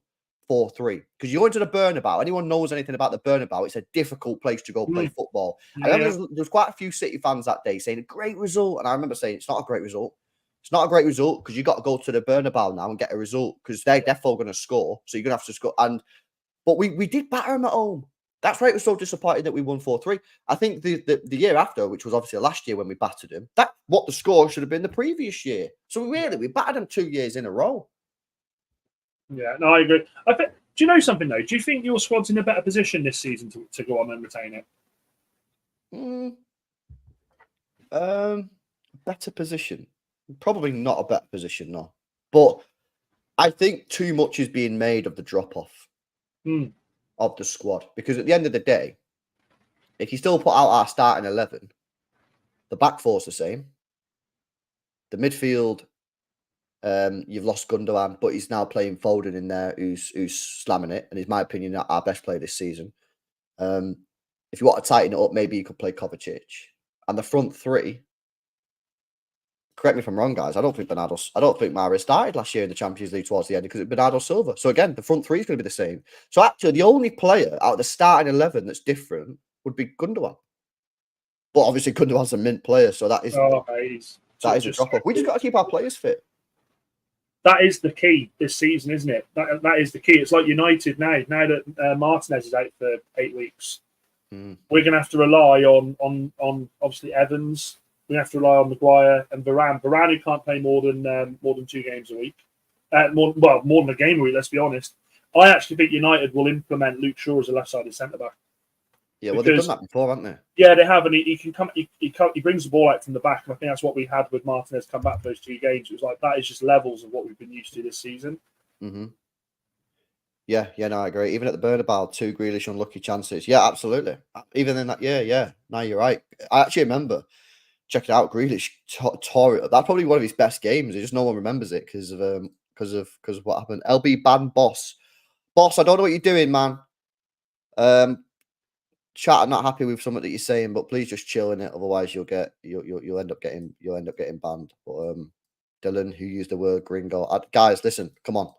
4-3. Because you go into the Bernabeu, anyone knows anything about the Bernabeu, it's a difficult place to go play football. I remember there was quite a few City fans that day saying, a great result. And I remember saying, it's not a great result. It's not a great result because you've got to go to the Bernabeu now and get a result because they're definitely going to score. So you're going to have to score. But we did batter them at home. That's why it was so disappointing that we won 4-3. I think the year after, which was obviously last year when we battered them, that's what the score should have been the previous year. So we battered them 2 years in a row. Yeah, no, I agree. Do you know something though? Do you think your squad's in a better position this season to go on and retain it? Better position. Probably not a better position, no. But I think too much is being made of the drop-off of the squad. Because at the end of the day, if you still put out our starting 11, the back four's the same. The midfield, you've lost Gundogan, but he's now playing Foden in there, who's slamming it, and is my opinion our best player this season. If you want to tighten it up, maybe you could play Kovacic. And the front three, correct me if I'm wrong, guys, I don't think Mahrez started last year in the Champions League towards the end because it's Bernardo Silva. So again, the front three is going to be the same. So actually, the only player out of the starting 11 that's different would be Gundogan. But obviously, Gundogan's a mint player, so that is a drop-off. We just got to keep our players fit. That is the key this season, isn't it? That is the key. It's like United now. Now that Martinez is out for 8 weeks, we're going to have to rely on obviously Evans. We have to rely on Maguire and Varane. Varane who can't play more than 2 games a week. More than a game a week. Let's be honest. I actually think United will implement Luke Shaw as a left-sided centre back. Yeah, well, they've done that before, haven't they? Yeah, they have, and he can come. He brings the ball out from the back, and I think that's what we had with Martinez come back for those 2 games. It was like that is just levels of what we've been used to this season. Mm-hmm. Yeah, no, I agree. Even at the Bernabeu, 2 Grealish unlucky chances. Yeah, absolutely. Even in that, yeah. No, you're right. I actually remember checking out Grealish tore it up. That's probably one of his best games. It's just no one remembers it because of because of what happened. LB ban boss. Boss, I don't know what you're doing, man. Chat, I'm not happy with something that you're saying, but please just chill in it. Otherwise, you'll end up getting banned. But Dylan, who used the word gringo, guys, listen, come on,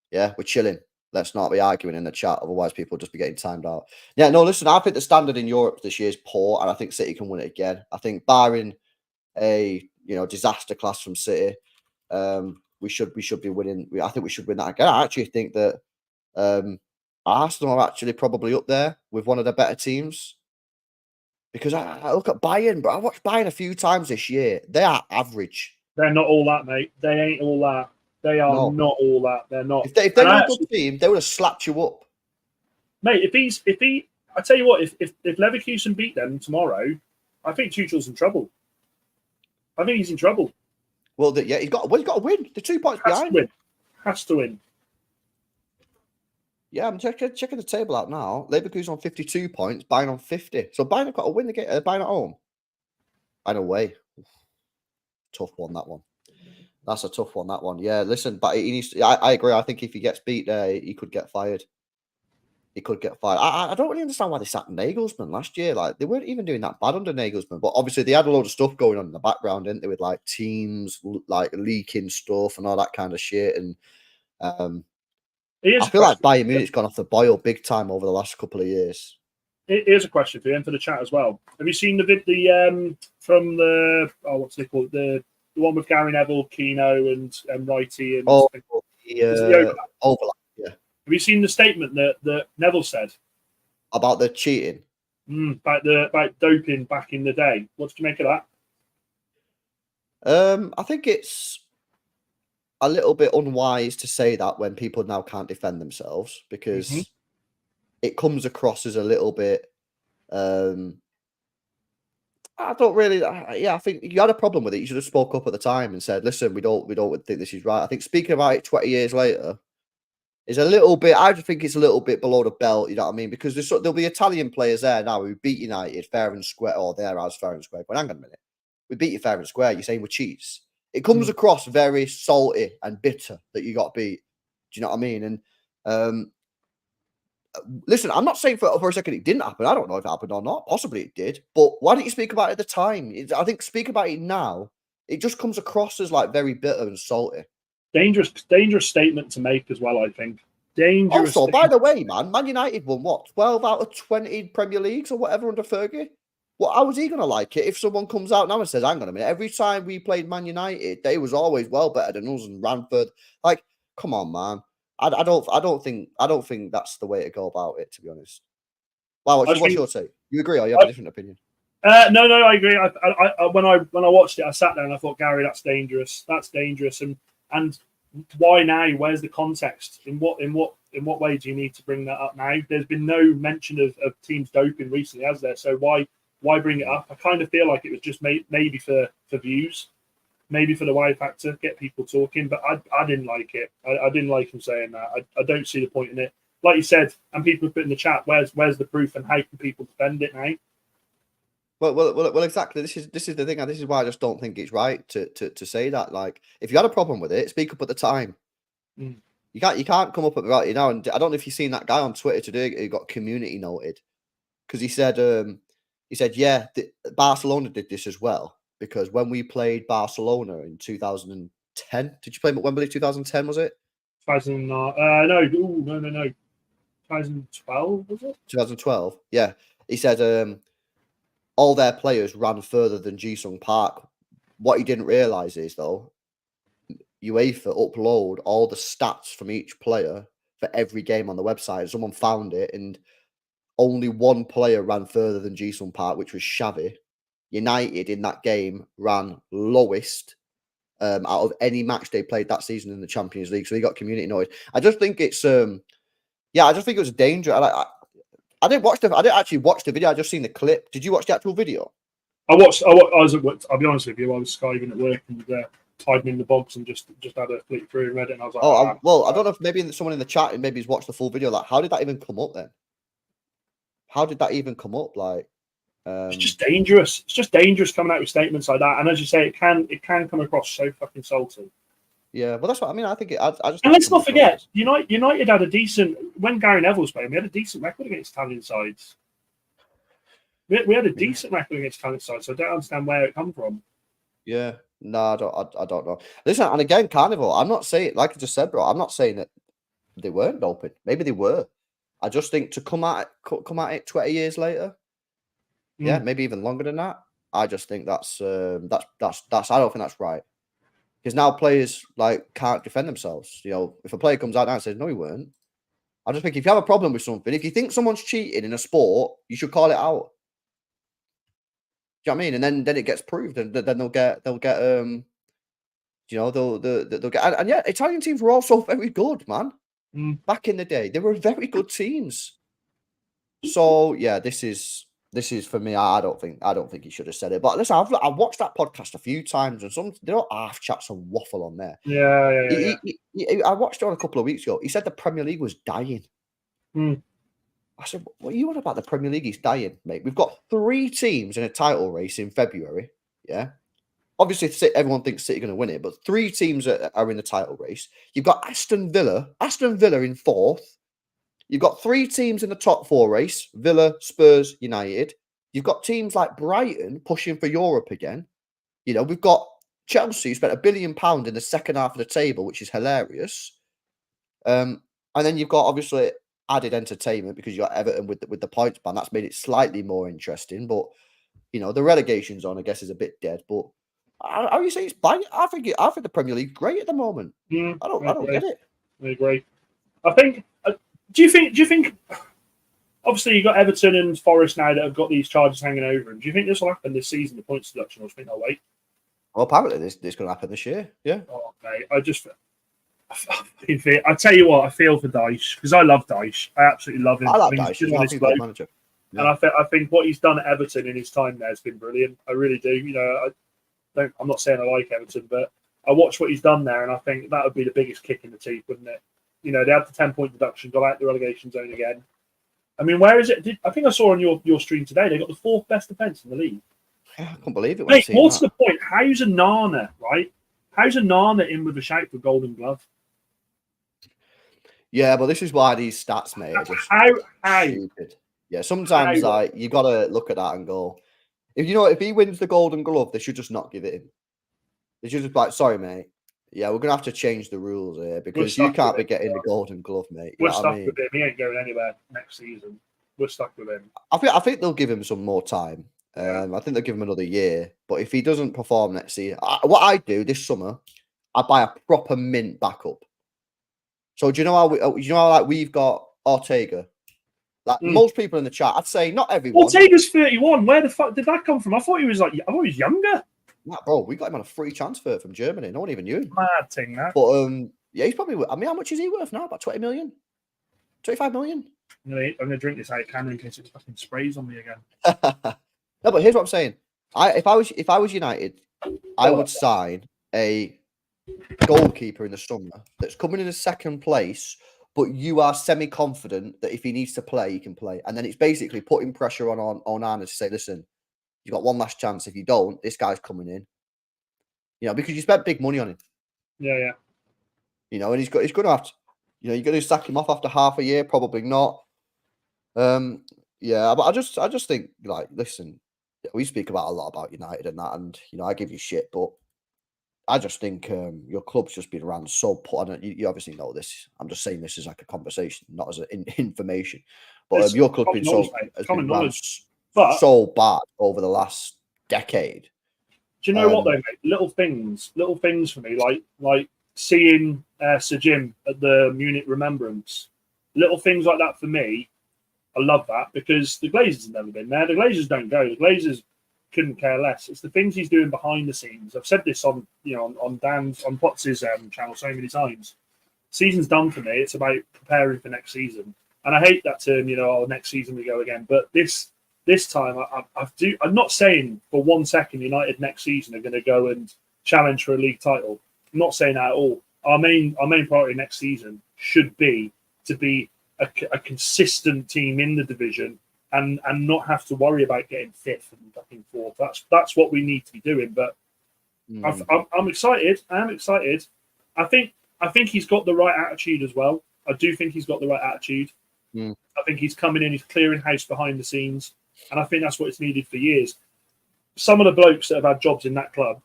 yeah, we're chilling. Let's not be arguing in the chat. Otherwise, people will just be getting timed out. Yeah, no, listen, I think the standard in Europe this year is poor, and I think City can win it again. I think barring a disaster class from City, we should be winning. I think we should win that again. I actually think that Arsenal are actually probably up there with one of the better teams, because I look at Bayern, but I watched Bayern a few times this year. They are average. They're not all that, mate. They ain't all that. They are not all that. They're not. If they were a good team, they would have slapped you up, mate. I tell you what, if Leverkusen beat them tomorrow, I think Tuchel's in trouble. I think he's in trouble. Well, yeah, he's got to win. The 2 points behind. Has to win. Yeah, I'm checking the table out now. Leverkusen on 52 points, Bayern on 50. So Bayern have got to win the game. Bayern at home. Bayern away. Tough one, that one. That's a tough one, that one. Yeah, listen, but he needs to, I agree. I think if he gets beat there, he could get fired. I don't really understand why they sacked Nagelsmann last year. Like, they weren't even doing that bad under Nagelsmann. But obviously, they had a load of stuff going on in the background, didn't they? With like teams like leaking stuff and all that kind of shit. And I feel like Bayern Munich's gone off the boil big time over the last couple of years. Here's a question for you and for the chat as well. Have you seen the from the what's it called, the one with Gary Neville, Keno, and Righty and the overlap? Yeah. Have you seen the statement that Neville said about the cheating? About doping back in the day. What did you make of that? I think it's a little bit unwise to say that when people now can't defend themselves, because it comes across as a little bit. I don't really. I think you had a problem with it. You should have spoke up at the time and said, "Listen, we don't think this is right." I think speaking about it 20 years later is a little bit. I just think it's a little bit below the belt. You know what I mean? Because there'll be Italian players there now who beat United fair and square, or their as fair and square. But hang on a minute, we beat you fair and square. You're saying we're cheats. It comes across very salty and bitter that you got beat. Do you know what I mean? And listen, I'm not saying for a second it didn't happen. I don't know if it happened or not. Possibly it did. But why didn't you speak about it at the time? I think speak about it now, it just comes across as like very bitter and salty. Dangerous statement to make as well, I think. Dangerous. Also, by the way, Man United won what? 12 out of 20 Premier Leagues or whatever under Fergie? Well, how was he going to like it if someone comes out now and says, hang on a minute, every time we played Man United, they was always well better than us and Ranford. Like, come on, man. I don't think that's the way to go about it, to be honest. Wow, what's your take? You agree or you have a different opinion? No, I agree. When I watched it, I sat there and I thought, Gary, that's dangerous. That's dangerous. And why now? Where's the context? In what way do you need to bring that up now? There's been no mention of teams doping recently, has there? So why bring it up? I kind of feel like it was just maybe for views. Maybe for the wow factor, get people talking, but I didn't like it. I didn't like him saying that. I don't see the point in it. Like you said, and people have put in the chat, where's the proof and how can people defend it now? Well, exactly. This is the thing, and this is why I just don't think it's right to say that. Like, if you had a problem with it, speak up at the time. You can't come up at right now. And I don't know if you've seen that guy on Twitter today who got community noted because he said yeah, Barcelona did this as well. Because when we played Barcelona in 2010, did you play at Wembley 2010, was it? 2009. No. 2012, was it? 2012, yeah. He said all their players ran further than Ji-sung Park. What he didn't realise is, though, UEFA upload all the stats from each player for every game on the website. Someone found it, and only one player ran further than Ji-sung Park, which was Xavi. United in that game ran lowest out of any match they played that season in the Champions League. So he got community noise. I just think it's I just think it was a danger. I didn't actually watch the video. I just seen the clip. Did you watch the actual video? I was at work. I'll be honest with you. I was skiving at work and hiding in the box and just had a flick through and read it. And I was like, I don't know if maybe someone in the chat and maybe has watched the full video. Like, how did that even come up then? How did that even come up? Like, it's just dangerous. It's just dangerous coming out with statements like that. And as you say, it can come across so fucking salty. Yeah, well, that's what I mean. I think I just. And let's not forget, United had a decent when Gary Neville was playing. We had a decent record against Italian sides. We had a decent record against Italian sides, so I don't understand where it come from. Yeah, no, I don't know. Listen, and again, Carnival. I'm not saying, like I just said, bro. I'm not saying that they weren't doping. Maybe they were. I just think to come at it 20 years later, yeah, maybe even longer than that. I just think that's I don't think that's right. Because now players like can't defend themselves. You know, if a player comes out now and says, no, he weren't. I just think if you have a problem with something, if you think someone's cheating in a sport, you should call it out. Do you know what I mean? And then it gets proved, and then they'll get they'll get and yeah, Italian teams were also very good, man. Back in the day, they were very good teams. So yeah, this is for me. I don't think he should have said it. But listen, I've watched that podcast a few times, and there are half chats and waffle on there. Yeah. I watched it on a couple of weeks ago. He said the Premier League was dying. I said, what are you on about? The Premier League is dying, mate. We've got 3 teams in a title race in February. Yeah. Obviously, everyone thinks City are going to win it, but 3 teams are in the title race. You've got Aston Villa in 4th. You've got 3 teams in the top 4 race: Villa, Spurs, United. You've got teams like Brighton pushing for Europe again. You know, we've got Chelsea who spent £1 billion in the second half of the table, which is hilarious. And then you've got obviously added entertainment because you got Everton with the points ban. That's made it slightly more interesting. But you know, the relegation zone, I guess, is a bit dead. But how you say it's bang? I think the Premier League's great at the moment. I don't get it. I agree. I think. Do you think? Obviously, you got Everton and Forest now that have got these charges hanging over them. Do you think this will happen this season? The points deduction, or do you think they'll wait? Well, apparently this going to happen this year. Yeah. Oh, okay. I tell you what, I feel for Dyche because I love Dyche. I absolutely love him. I like Dyche. I think he's a manager. Yeah. And I think what he's done at Everton in his time there has been brilliant. I really do. You know, I'm not saying I like Everton, but I watched what he's done there, and I think that would be the biggest kick in the teeth, wouldn't it? You know, they had the 10-point deduction, got out the relegation zone again. I mean, where is it? I think I saw on your stream today they got the 4th best defence in the league. Yeah, I can't believe it. Mate, more to the point, how's a Nana, right? How's a Nana in with a shout for Golden Glove? Yeah, but this is why these stats, mate, are just stupid. Yeah, sometimes like you gotta look at that and go, if he wins the Golden Glove, they should just not give it him. They should just be like, sorry, mate. Yeah, we're gonna have to change the rules here because you can't be getting the Golden Glove, mate. We're stuck with him. He ain't going anywhere next season. We're stuck with him. I think they'll give him some more time. I think they'll give him another year. But if he doesn't perform next season, what I do this summer, I buy a proper mint backup. So do you know how like we've got Ortega? Like most people in the chat, I'd say not everyone. Ortega's 31. Where the fuck did that come from? I thought he was younger. Nah, bro, we got him on a free transfer from Germany. No one even knew. Mad thing, that. But yeah, he's probably. I mean, how much is he worth now? About 20 million, 25 million. I'm gonna drink this out of camera in case it fucking sprays on me again. No, but here's what I'm saying. If I was United, I would sign a goalkeeper in the summer that's coming in a 2nd place, but you are semi-confident that if he needs to play, he can play. And then it's basically putting pressure on Onana to say, listen, you got one last chance. If you don't, this guy's coming in. You know, because you spent big money on him. Yeah. You know, and he's going to have to, you know, you're going to sack him off after half a year, probably not. Yeah, but I just think, like, listen, we speak about a lot about United and that, and you know, I give you shit, but I just think your club's just been around so put on it. You obviously know this. I'm just saying this as like a conversation, not as information. But your club has been run so bad over the last decade. Do you know what though, mate? Little things for me, like seeing Sir Jim at the Munich Remembrance. Little things like that for me. I love that because the Glazers have never been there. The Glazers don't go. The Glazers couldn't care less. It's the things he's doing behind the scenes. I've said this on Potts's channel so many times. Season's done for me. It's about preparing for next season. And I hate that term, next season we go again. But this time I'm not saying for 1 second United next season are going to go and challenge for a league title. I'm not saying that at all. Our main priority next season should be to be a consistent team in the division and not have to worry about getting 5th and fucking 4th. That's what we need to be doing. But I'm excited. I am excited. I think he's got the right attitude as well. I do think he's got the right attitude. I think he's coming in, he's clearing house behind the scenes, and I think that's what it's needed for years. Some of the blokes that have had jobs in that club,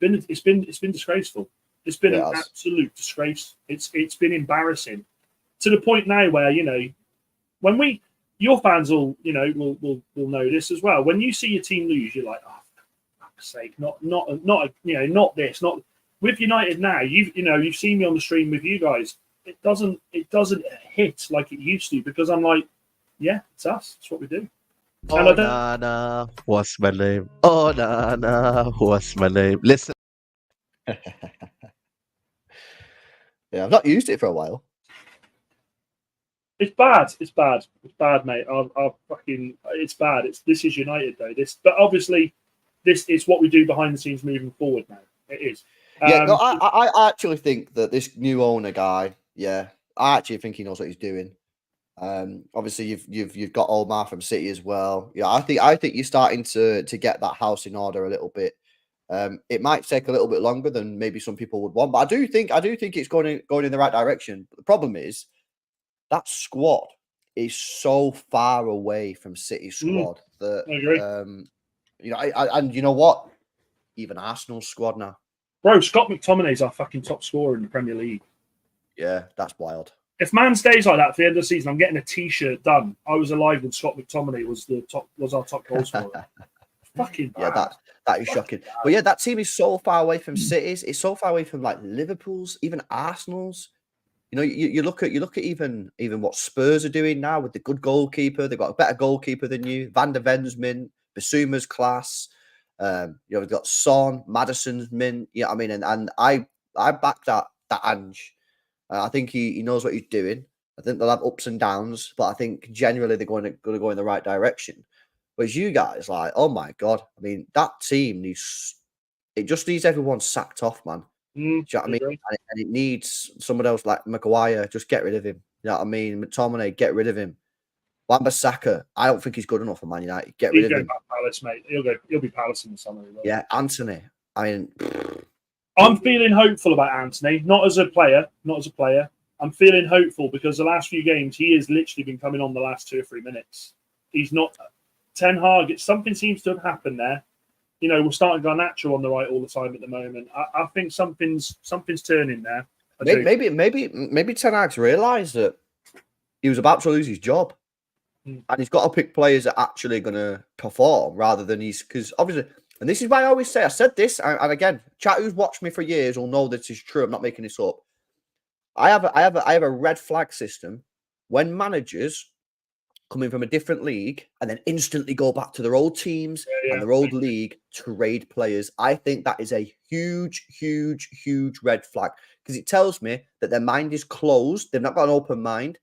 it's been disgraceful. It's been an absolute disgrace. It's been embarrassing to the point now where, you know, when your fans will know this as well. When you see your team lose, you're like, oh, for fuck's sake, not this, not with United now. You've seen me on the stream with you guys. It doesn't hit like it used to, because I'm like, yeah, it's us. It's what we do. Oh, Nana, what's my name? Oh, Nana, what's my name? Listen. Yeah, I've not used it for a while. It's bad. It's bad, mate. It's bad. This is United though. But obviously, this is what we do behind the scenes moving forward now. It is. Yeah, no, I actually think that this new owner guy, I actually think he knows what he's doing. Obviously you've got Omar from City as well. Yeah, I think you're starting to get that house in order a little bit. It might take a little bit longer than maybe some people would want, but I do think it's going in the right direction. But the problem is that squad is so far away from City's squad that I agree. And you know what? Even Arsenal's squad now. Bro, Scott McTominay's our fucking top scorer in the Premier League. Yeah, that's wild. If man stays like that for the end of the season, I'm getting a T-shirt done. I was alive when Scott McTominay was our top goal scorer. Fucking bad. Yeah, that is shocking. But yeah, that team is so far away from City's. It's so far away from like Liverpool's, even Arsenal's. You know, you look at even what Spurs are doing now with the good goalkeeper. They've got a better goalkeeper than you. Van der Ven's mint, Basuma's class. We've got Son, Madison's mint. Yeah, I mean, and I back that Ange. I think he knows what he's doing. I think they'll have ups and downs, but I think generally they're going to go in the right direction. Whereas you guys, like, oh my god, I mean, that team just needs everyone sacked off, man. Do you know what I mean? And it needs someone else like Maguire. Just get rid of him. You know what I mean? McTominay, get rid of him. Wan-Bissaka, I don't think he's good enough for Man United. Get rid of him. Palace, mate. He'll be Palace in the summer. Yeah, Anthony. I mean, I'm feeling hopeful about Anthony, not as a player. I'm feeling hopeful because the last few games he has literally been coming on the last 2 or 3 minutes. He's not Ten Hag. Something seems to have happened there. You know, we're starting Garnacho on the right all the time at the moment. I think something's turning there. Maybe Ten Hag's realised that he was about to lose his job, and he's got to pick players that are actually going to perform rather than because obviously. And this is why I always say, I said this, and again, chat who's watched me for years will know this is true. I'm not making this up. I have a red flag system when managers coming from a different league and then instantly go back to their old teams and their old league to raid players. I think that is a huge, huge, huge red flag because it tells me that their mind is closed. They've not got an open mind.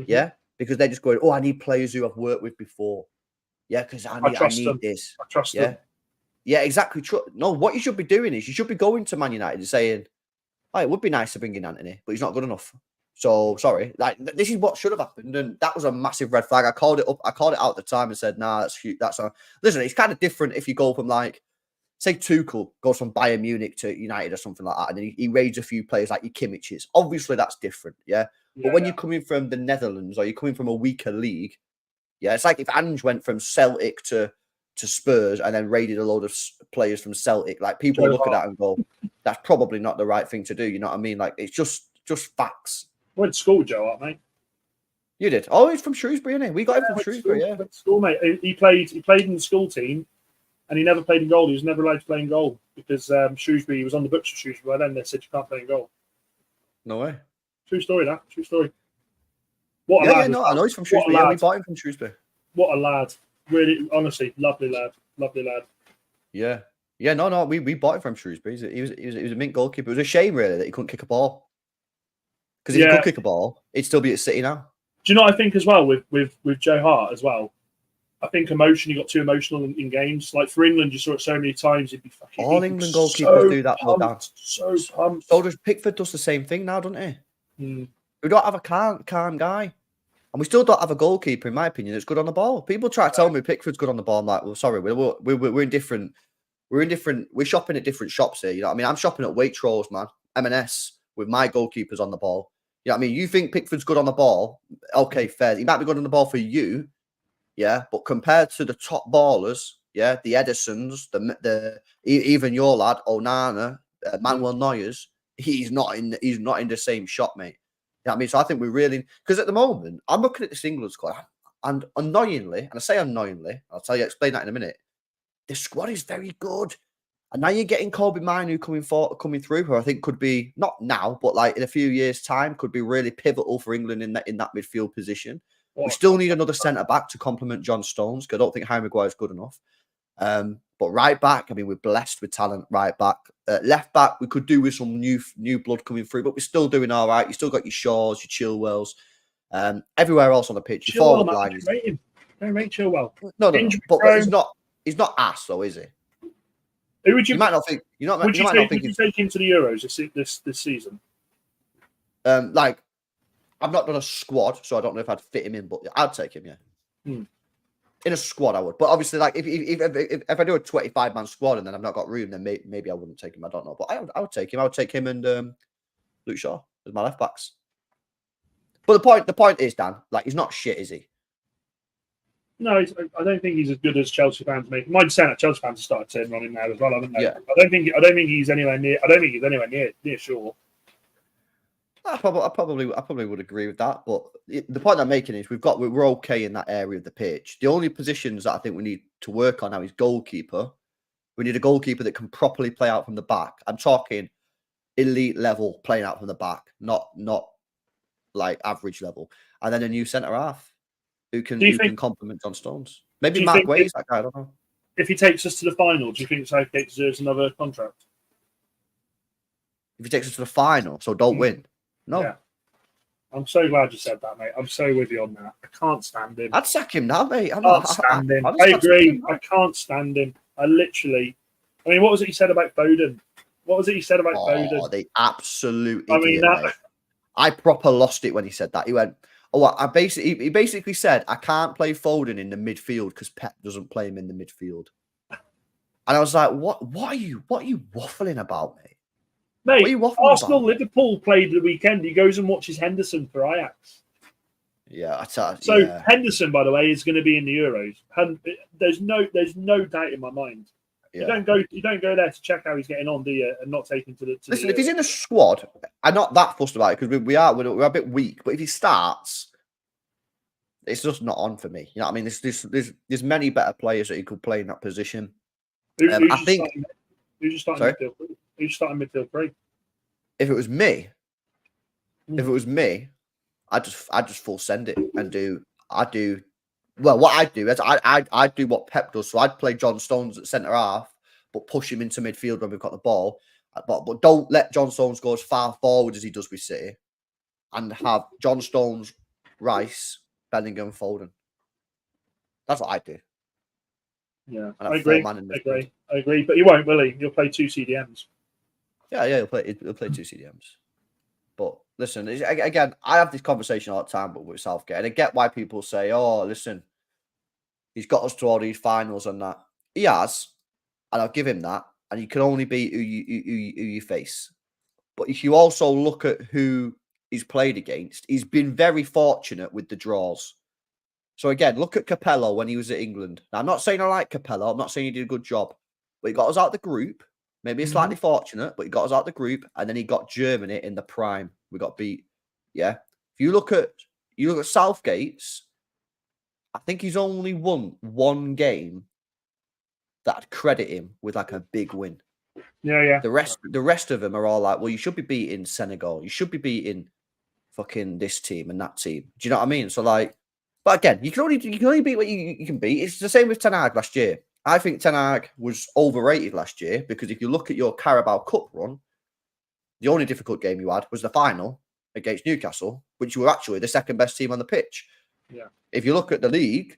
Yeah, because they're just going, oh, I need players who I've worked with before. Yeah, because I need this. I trust them. Yeah, exactly. No, what you should be doing is you should be going to Man United and saying, "Oh, it would be nice to bring in Anthony, but he's not good enough." So sorry, like this is what should have happened, and that was a massive red flag. I called it out at the time and said, "Nah, that's a listen." It's kind of different if you go from like, say, Tuchel goes from Bayern Munich to United or something like that, and then he raids a few players like your Kimmiches. Obviously, that's different, But when you're coming from the Netherlands or you're coming from a weaker league, it's like if Ange went from Celtic to Spurs and then raided a load of players from Celtic. Like people look at that and go, "That's probably not the right thing to do." You know what I mean? Like it's just facts. Went to school, Joe, aren't they? You did. Oh, he's from Shrewsbury, isn't he? We got him from Shrewsbury. Went to school, mate. He played in the school team, and he never played in goal. He was never allowed to play in goal because Shrewsbury. He was on the books of Shrewsbury. By then they said you can't play in goal. No way. True story. True story. What a lad! No, I know he's from Shrewsbury. Yeah, we bought him from Shrewsbury. What a lad! Really, honestly, lovely lad. Yeah. No, we bought him from Shrewsbury. He was a mint goalkeeper. It was a shame, really, that he couldn't kick a ball. Because if he could kick a ball, he'd still be at City now. Do you know what I think as well with Joe Hart as well? I think he got too emotional in games. Like for England, you saw it so many times. He'd be fucking. All England goalkeepers do that. So pumped. So does Pickford does the same thing now, doesn't he? We don't have a calm guy. And we still don't have a goalkeeper, in my opinion, that's good on the ball. People try to tell me Pickford's good on the ball. I'm like, well, sorry, we're in different. We're shopping at different shops here. You know what I mean? I'm shopping at Waitrose, man. M&S with my goalkeepers on the ball. You know what I mean? You think Pickford's good on the ball? Okay, fair. He might be good on the ball for you, yeah. But compared to the top ballers, yeah, the Edisons, even your lad Onana, Manuel Neuer's, he's not in the same shot, mate. You know what I mean? So I think we're really, because at the moment I'm looking at this England squad, and annoyingly, and I say annoyingly, explain that in a minute. The squad is very good. And now you're getting Kobe Minu coming through, who I think could be, not now, but like in a few years' time, could be really pivotal for England in that midfield position. We still need another centre back to complement John Stones, because I don't think Harry Maguire is good enough. But right back, I mean, we're blessed with talent. Right back, left back, we could do with some new blood coming through, but we're still doing all right. You still got your Shaws, your Chilwells, everywhere else on the pitch. Your forward line is. Don't rate Chilwell. No, but he's not ass though, is he? Who would you? You might not think. Would you take him to the Euros this season? Like, I've not done a squad, so I don't know if I'd fit him in, but I'd take him. Yeah, in a squad I would. But obviously, like if I do a 25-man squad and then I've not got room, then maybe I wouldn't take him. I don't know, but I would take him. I would take him and Luke Shaw as my left backs. But the point is, Dan, like, he's not shit, is he? No, I don't think he's as good as Chelsea fans make. Mind saying that Chelsea fans have started turning on him now as well, haven't they? Yeah. I don't think he's anywhere near. I don't think he's anywhere near sure. I probably would agree with that. But the point I'm making is we're okay in that area of the pitch. The only positions that I think we need to work on now is goalkeeper. We need a goalkeeper that can properly play out from the back. I'm talking elite level playing out from the back, not like average level. And then a new centre half who can complement John Stones. Maybe Mark Wade's that guy, I don't know. If he takes us to the final, do you think Southgate deserves another contract? If he takes us to the final, so don't win. No. Yeah. I'm so glad you said that, mate. I'm so with you on that. I can't stand him. I'd sack him now, mate. I can't stand him. I agree. I can't stand him. I mean, what was it he said about Foden? Foden? They absolutely did, I proper lost it when he said that. He went, he basically said, I can't play Foden in the midfield because Pep doesn't play him in the midfield. And I was like, what are you waffling about, mate? Mate, Arsenal Liverpool played the weekend. He goes and watches Henderson for Ajax. Yeah, Henderson, by the way, is going to be in the Euros. And there's no doubt in my mind. Yeah. You don't go there to check how he's getting on, do you? And not take him to the. Listen, if he's in the squad, I'm not that fussed about it because we're a bit weak. But if he starts, it's just not on for me. You know what I mean? There's many better players that he could play in that position. Who's just starting midfield three? If it was me, I'd just full send it and do. Well, what I'd do is I'd do what Pep does. So I'd play John Stones at centre half, but push him into midfield when we've got the ball. But don't let John Stones go as far forward as he does with City, and have John Stones, Rice, Bellingham, Foden. That's what I'd do. Yeah, I agree. I agree. But he won't, will he? He'll play two CDMs. Yeah, he'll play two CDMs. But listen, again, I have this conversation all the time with Southgate, and I get why people say, "Oh, listen, he's got us to all these finals and that." He has, and I'll give him that. And you can only beat who you face. But if you also look at who he's played against, he's been very fortunate with the draws. So again, look at Capello when he was at England. Now, I'm not saying I like Capello. I'm not saying he did a good job, but he got us out the group. Maybe slightly fortunate, but he got us out the group, and then he got Germany in the prime. We got beat. Yeah. If you look at Southgate's, I think he's only won one game that I'd credit him with like a big win. Yeah. The rest of them are all like, well, you should be beating Senegal. You should be beating fucking this team and that team. Do you know what I mean? So like, but again, you can only beat what you can beat. It's the same with Ten Hag last year. I think Ten Hag was overrated last year because if you look at your Carabao Cup run, the only difficult game you had was the final against Newcastle, which were actually the second best team on the pitch. Yeah. If you look at the league,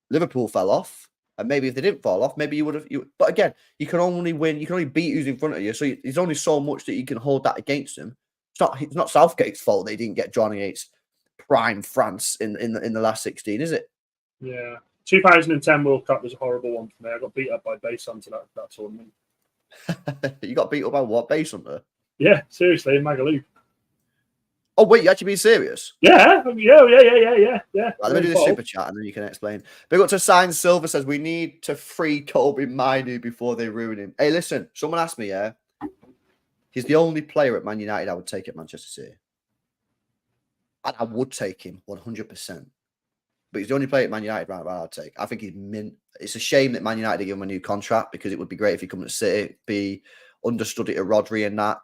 Liverpool fell off, and maybe if they didn't fall off, maybe you would have. But again, you can only win. You can only beat who's in front of you. So there's only so much that you can hold that against them. It's not Southgate's fault they didn't get drawn against prime France in the last 16, is it? Yeah. 2010 World Cup was a horrible one for me. I got beat up by Base Hunter that tournament. You got beat up by what? Base Hunter? Yeah, seriously, in Magaluf. Oh wait, you actually being serious? Yeah. Right, let me do the super chat and then you can explain. Big up to Sign Silver says we need to free Kobe Mainu before they ruin him. Hey, listen, someone asked me, yeah. He's the only player at Man United I would take at Manchester City. And I would take him 100%. But he's the only player at Man United right now I'd take. I think he's mint. It's a shame that Man United give him a new contract because it would be great if he come to City, be understudy to Rodri and that.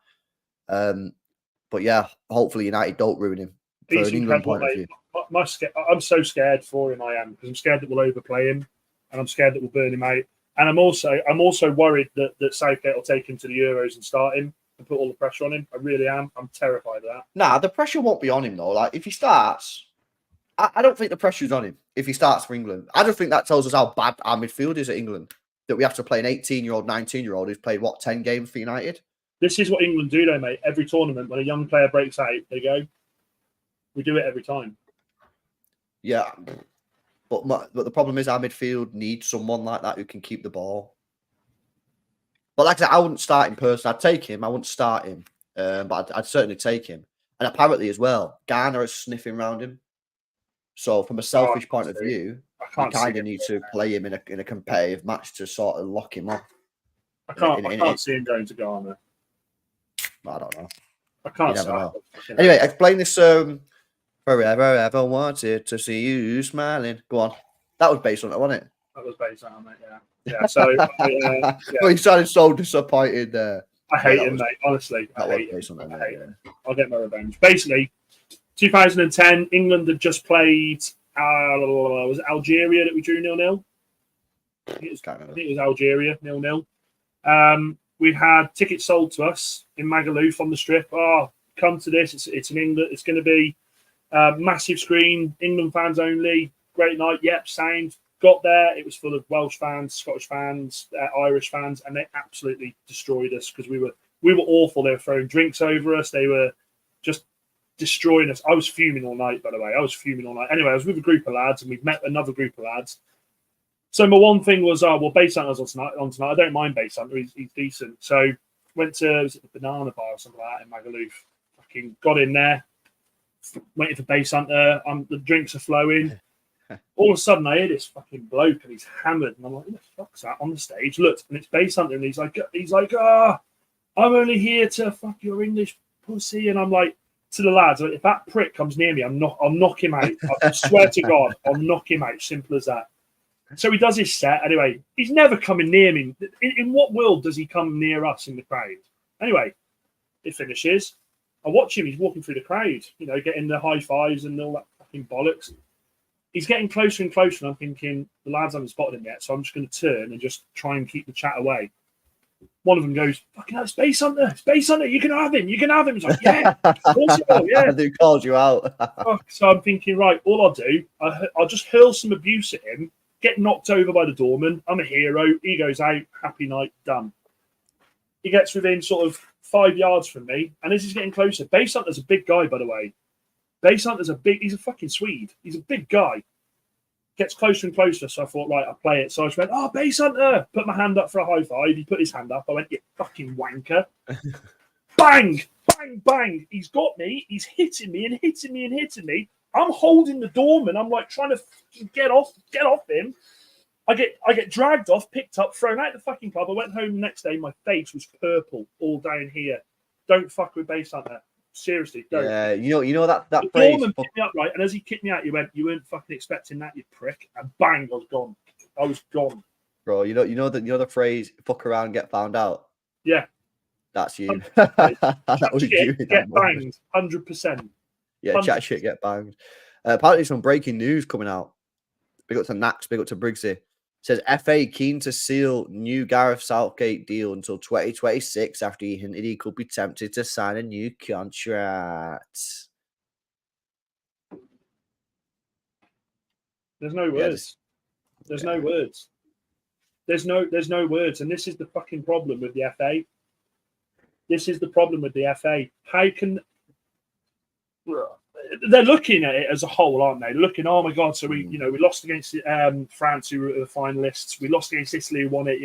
But yeah, hopefully United don't ruin him for He's an England incredible, point of view. I'm so scared for him. I am, because I'm scared that we'll overplay him, and I'm scared that we'll burn him out. And I'm also worried that Southgate will take him to the Euros and start him and put all the pressure on him. I really am. I'm terrified of that. Nah, the pressure won't be on him though. Like if he starts, I don't think the pressure's on him if he starts for England. I just think that tells us how bad our midfield is at England. That we have to play an 18-year-old, 19-year-old who's played, 10 games for United? This is what England do, though, mate. Every tournament, when a young player breaks out, they go. We do it every time. Yeah. But the problem is our midfield needs someone like that who can keep the ball. But like I said, I wouldn't start him personally. I'd take him. I wouldn't start him. But I'd certainly take him. And apparently as well, Ghana is sniffing around him. So from a selfish point of view, you kind of need to play him in a competitive match to sort of lock him off. I can't see him going to Ghana. I don't know. I can't start. Anyway, explain this. Forever ever wanted to see you smiling. Go on. That was based on it, wasn't it? That was based on it, yeah. Yeah. So Well, he sounded so disappointed there. I hate him, mate. Honestly, I hate him. I'll get my revenge. Basically, 2010, England had just played. Was it Algeria that we drew 0-0? I think it was Algeria 0-0. We'd had tickets sold to us in Magaluf on the strip. Oh, come to this! It's in England. It's going to be massive screen, England fans only. Great night. Yep, sound. Got there. It was full of Welsh fans, Scottish fans, Irish fans, and they absolutely destroyed us because we were awful. They were throwing drinks over us. They were just destroying us. I was fuming all night, by the way. Anyway, I was with a group of lads, and we've met another group of lads. So my one thing was, Base Hunter's on tonight. I don't mind Base Hunter. He's decent. So went to the Banana Bar or something like that in Magaluf. Fucking got in there. Waiting for Base Hunter. The drinks are flowing. All of a sudden, I hear this fucking bloke, and he's hammered, and I'm like, "Who the fuck's that on the stage?" Looked, and it's Base Hunter, and he's like, I'm only here to fuck your English pussy," and I'm like to the lads, if that prick comes near me, I'll knock him out. I swear to God, I'll knock him out. Simple as that. So he does his set. Anyway, he's never coming near me. In what world does he come near us in the crowd? Anyway, it finishes. I watch him. He's walking through the crowd, getting the high fives and all that fucking bollocks. He's getting closer and closer, and I'm thinking, the lads haven't spotted him yet, so I'm just going to turn and just try and keep the chat away. One of them goes, "Fucking hell, Space Hunter, you can have him. He's like, "Yeah, of course he will, yeah." They called you out. So I'm thinking, right, all I'll do, I'll just hurl some abuse at him, get knocked over by the doorman. I'm a hero. He goes out, happy night, done. He gets within sort of 5 yards from me, and as he's getting closer, Base Hunter's a big guy, by the way. Base Hunter's he's a fucking Swede. He's a big guy. Gets closer and closer, so I thought, right, I'll play it. So I just went, Base Hunter! Put my hand up for a high five. He put his hand up. I went, "You fucking wanker." Bang! Bang! Bang! He's got me. He's hitting me and hitting me and hitting me. I'm holding the doorman. I'm like trying to get off him. I get dragged off, picked up, thrown out the fucking club. I went home the next day. My face was purple all down here. Don't fuck with Base Hunter. Seriously, don't. Yeah, you know that the phrase. Doorman picked me up, right, and as he kicked me out, he went, "You weren't fucking expecting that, you prick!" And bang, I was gone. Bro, you know the phrase "fuck around, get found out." Yeah, that's you. That was you. Get banged, 100%. Yeah, chat shit, get banged. Apparently, some breaking news coming out. Big up to Nax, big up to Briggsy. Says FA keen to seal new Gareth Southgate deal until 2026 after he hinted he could be tempted to sign a new contract. There's no words. There's no words. There's no words, and this is the fucking problem with the FA. This is the problem with the FA. How can they're looking at it as a whole, aren't they? Looking, oh my God! So we lost against France, who were the finalists. We lost against Italy, who won it.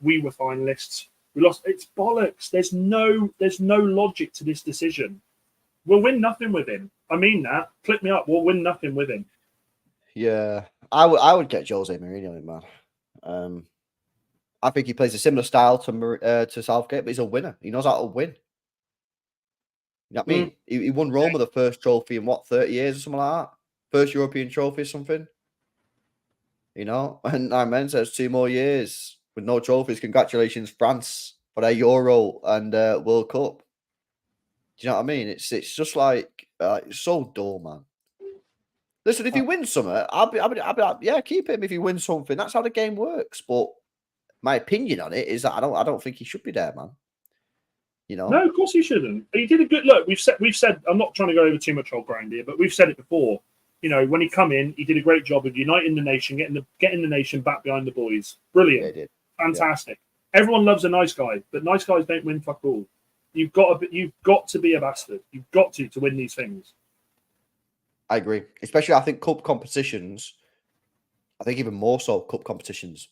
We were finalists. We lost. It's bollocks. There's no logic to this decision. We'll win nothing with him. I mean that. Click me up. We'll win nothing with him. Yeah, I would get Jose Mourinho in, man. I think he plays a similar style to Southgate, but he's a winner. He knows how to win. You know what I mean? He won Roma the first trophy in 30 years or something like that. First European trophy or something. You know, and I meant there's 2 more years with no trophies. Congratulations, France, for their Euro and World Cup. Do you know what I mean? It's just like it's so dull, man. Listen, if he wins something, I'll be like, yeah, keep him if he wins something. That's how the game works. But my opinion on it is that I don't think he should be there, man. You know? No, of course he shouldn't. He did a good look. We've said. I'm not trying to go over too much old ground here, but we've said it before. You know, when he come in, he did a great job of uniting the nation, getting the nation back behind the boys. Brilliant, Yeah, he did. fantastic. Yeah. Everyone loves a nice guy, but nice guys don't win fuck all. You've got to be a bastard. You've got to win these things. I agree. Especially, I think cup competitions. I think even more so cup competitions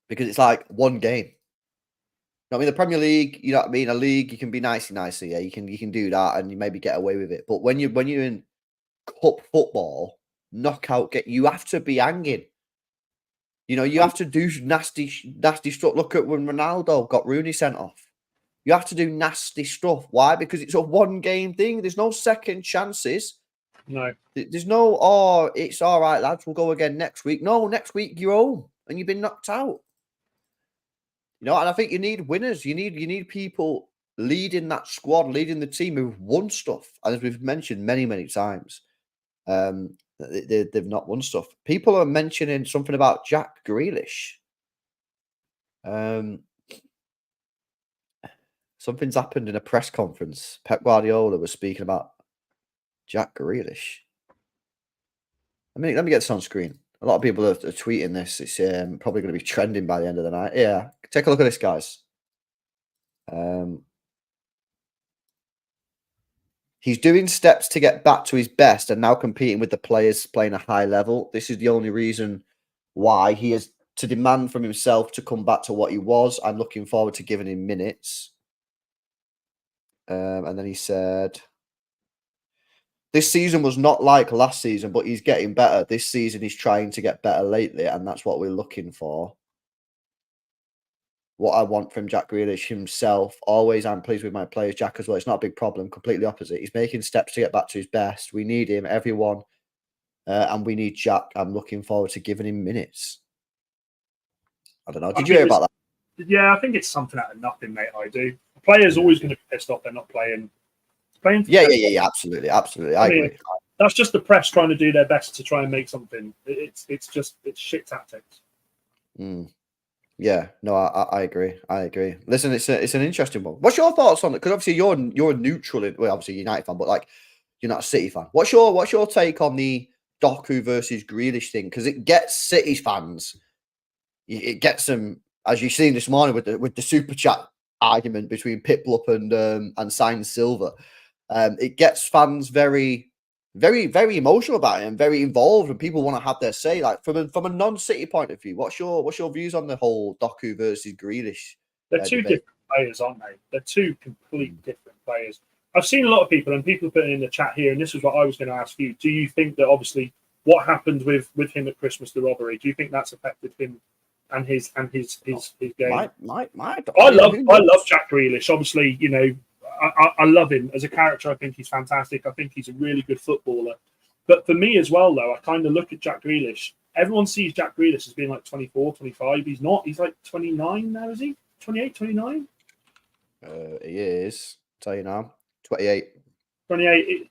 because it's like one game. You know what I mean? The Premier League, you know what I mean? A league, you can be nicey. Yeah, you can do that and you maybe get away with it. But when you're in cup football, knockout, you have to be hanging. You know, you have to do nasty stuff. Look at when Ronaldo got Rooney sent off. You have to do nasty stuff. Why? Because it's a one-game thing. There's no second chances. No. There's no, oh, it's all right, lads, we'll go again next week. No, next week you're home and you've been knocked out. You know, and I think you need winners. You need people leading that squad, leading the team who've won stuff. And as we've mentioned many, many times, they've not won stuff. People are mentioning something about Jack Grealish. Something's happened in a press conference. Pep Guardiola was speaking about Jack Grealish. Let me get this on screen. A lot of people are tweeting this. It's probably going to be trending by the end of the night. Yeah, take a look at this, guys. He's doing steps to get back to his best and now competing with the players playing a high level. This is the only reason why he has to demand from himself to come back to what he was. I'm looking forward to giving him minutes. And then he said, this season was not like last season, but he's getting better. This season he's trying to get better lately, and that's what we're looking for. What I want from Jack Grealish himself, always I'm pleased with my players, Jack as well. It's not a big problem, completely opposite. He's making steps to get back to his best. We need him, everyone, and we need Jack. I'm looking forward to giving him minutes. I don't know. Did you hear about that? Yeah, I think it's something out of nothing, mate. I do. The player's always going to be pissed off they're not playing. Yeah, absolutely. I agree. That's just the press trying to do their best to try and make something. It's shit tactics. Yeah, no, I agree. Listen, it's an interesting one. What's your thoughts on it? Because obviously you're neutral. Obviously United fan, but like you're not a City fan. What's your take on the Doku versus Grealish thing? Because it gets City fans. It gets them, as you've seen this morning with the super chat argument between Piplup and Sainz Silva. It gets fans very, very, very emotional about it and very involved, and people want to have their say. Like from a non-City point of view, what's your views on the whole Doku versus Grealish? They're two different players, aren't they? They're two complete different players. I've seen a lot of people, and people putting in the chat here, and this is what I was going to ask you. Do you think that obviously what happened with him at Christmas, the robbery, do you think that's affected him and his game? I love Jack Grealish. Obviously, you know, I love him as a character. I think he's fantastic. I think he's a really good footballer. But for me as well, though, I kind of look at Jack Grealish. Everyone sees Jack Grealish as being like 24, 25. He's not. He's like 29 now, is he? 28, 29? He is. I'll tell you now. 28. 28.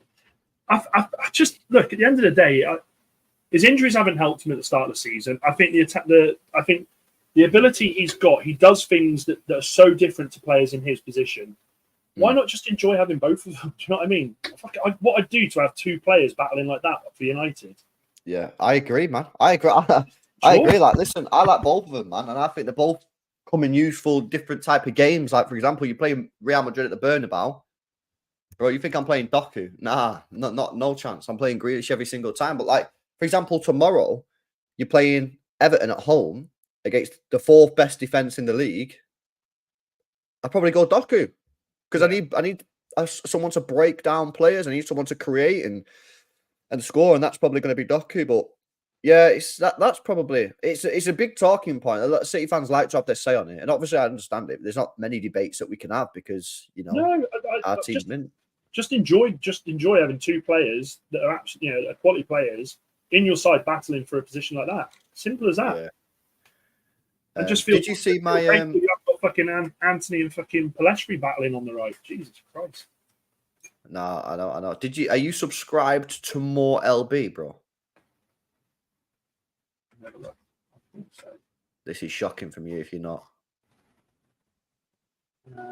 I just look at the end of the day. His injuries haven't helped him at the start of the season. I think the ability he's got, he does things that are so different to players in his position. Why not just enjoy having both of them? Do you know what I mean? What I'd do to have two players battling like that for United. Yeah, I agree, man. I agree. I agree. Like, listen, I like both of them, man, and I think they're both come in useful, different type of games. Like, for example, you play Real Madrid at the Bernabeu, bro. You think I'm playing Doku? Nah, no chance. I'm playing Grealish every single time. But like, for example, tomorrow you're playing Everton at home against the fourth best defense in the league. I'd probably go Doku because I need someone to break down players. I need someone to create and score, and that's probably going to be Doku. But yeah, that's probably it's a big talking point. A lot of City fans like to have their say on it, and obviously I understand it. There's not many debates that we can have because No, our team's mint. just enjoy having two players that are actually quality players in your side battling for a position like that. Simple as that. Yeah. And just feel. Did you see my? You have got fucking Anthony and fucking Palestri battling on the right. Jesus Christ. No, I know. Are you subscribed to more LB, bro? Never look. I think so. This is shocking from you if you're not. 2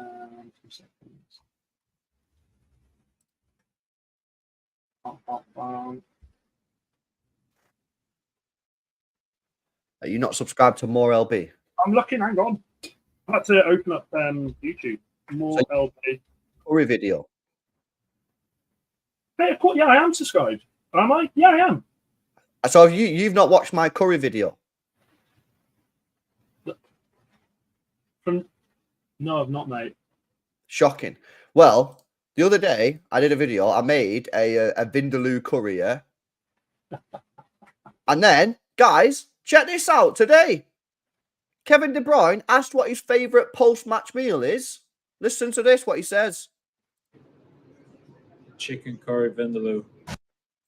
seconds. Are you not subscribed to more LB? I'm looking. Hang on. I had to open up YouTube. More LB. Curry video. Hey, yeah, I am subscribed. Am I? Yeah, I am. So have you've not watched my Curry video? No, I've not, mate. Shocking. Well, the other day I did a video. I made a Vindaloo curry, yeah? And then, guys, check this out today. Kevin De Bruyne asked what his favourite post-match meal is. Listen to this, what he says. Chicken curry vindaloo.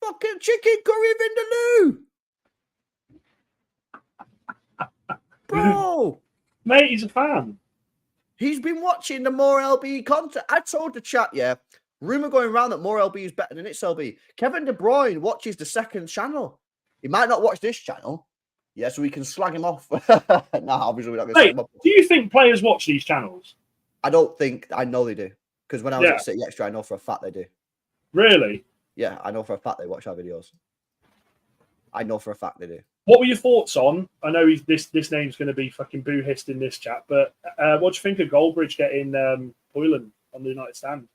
Fucking chicken curry Vindaloo! Bro! Mate, he's a fan. He's been watching the More LB content. I told the chat, yeah, rumour going around that More LB is better than its LB. Kevin De Bruyne watches the second channel. He might not watch this channel. Yeah, so we can slag him off. Nah, obviously we're not going to slag him off. Do you think players watch these channels? I don't think, I know they do. Because when I was at City Extra, I know for a fact they do. Really? Yeah, I know for a fact they watch our videos. I know for a fact they do. What were your thoughts on? I know this name's going to be fucking boo-hissed in this chat, but what do you think of Goldbridge getting Hoyland on the United stand?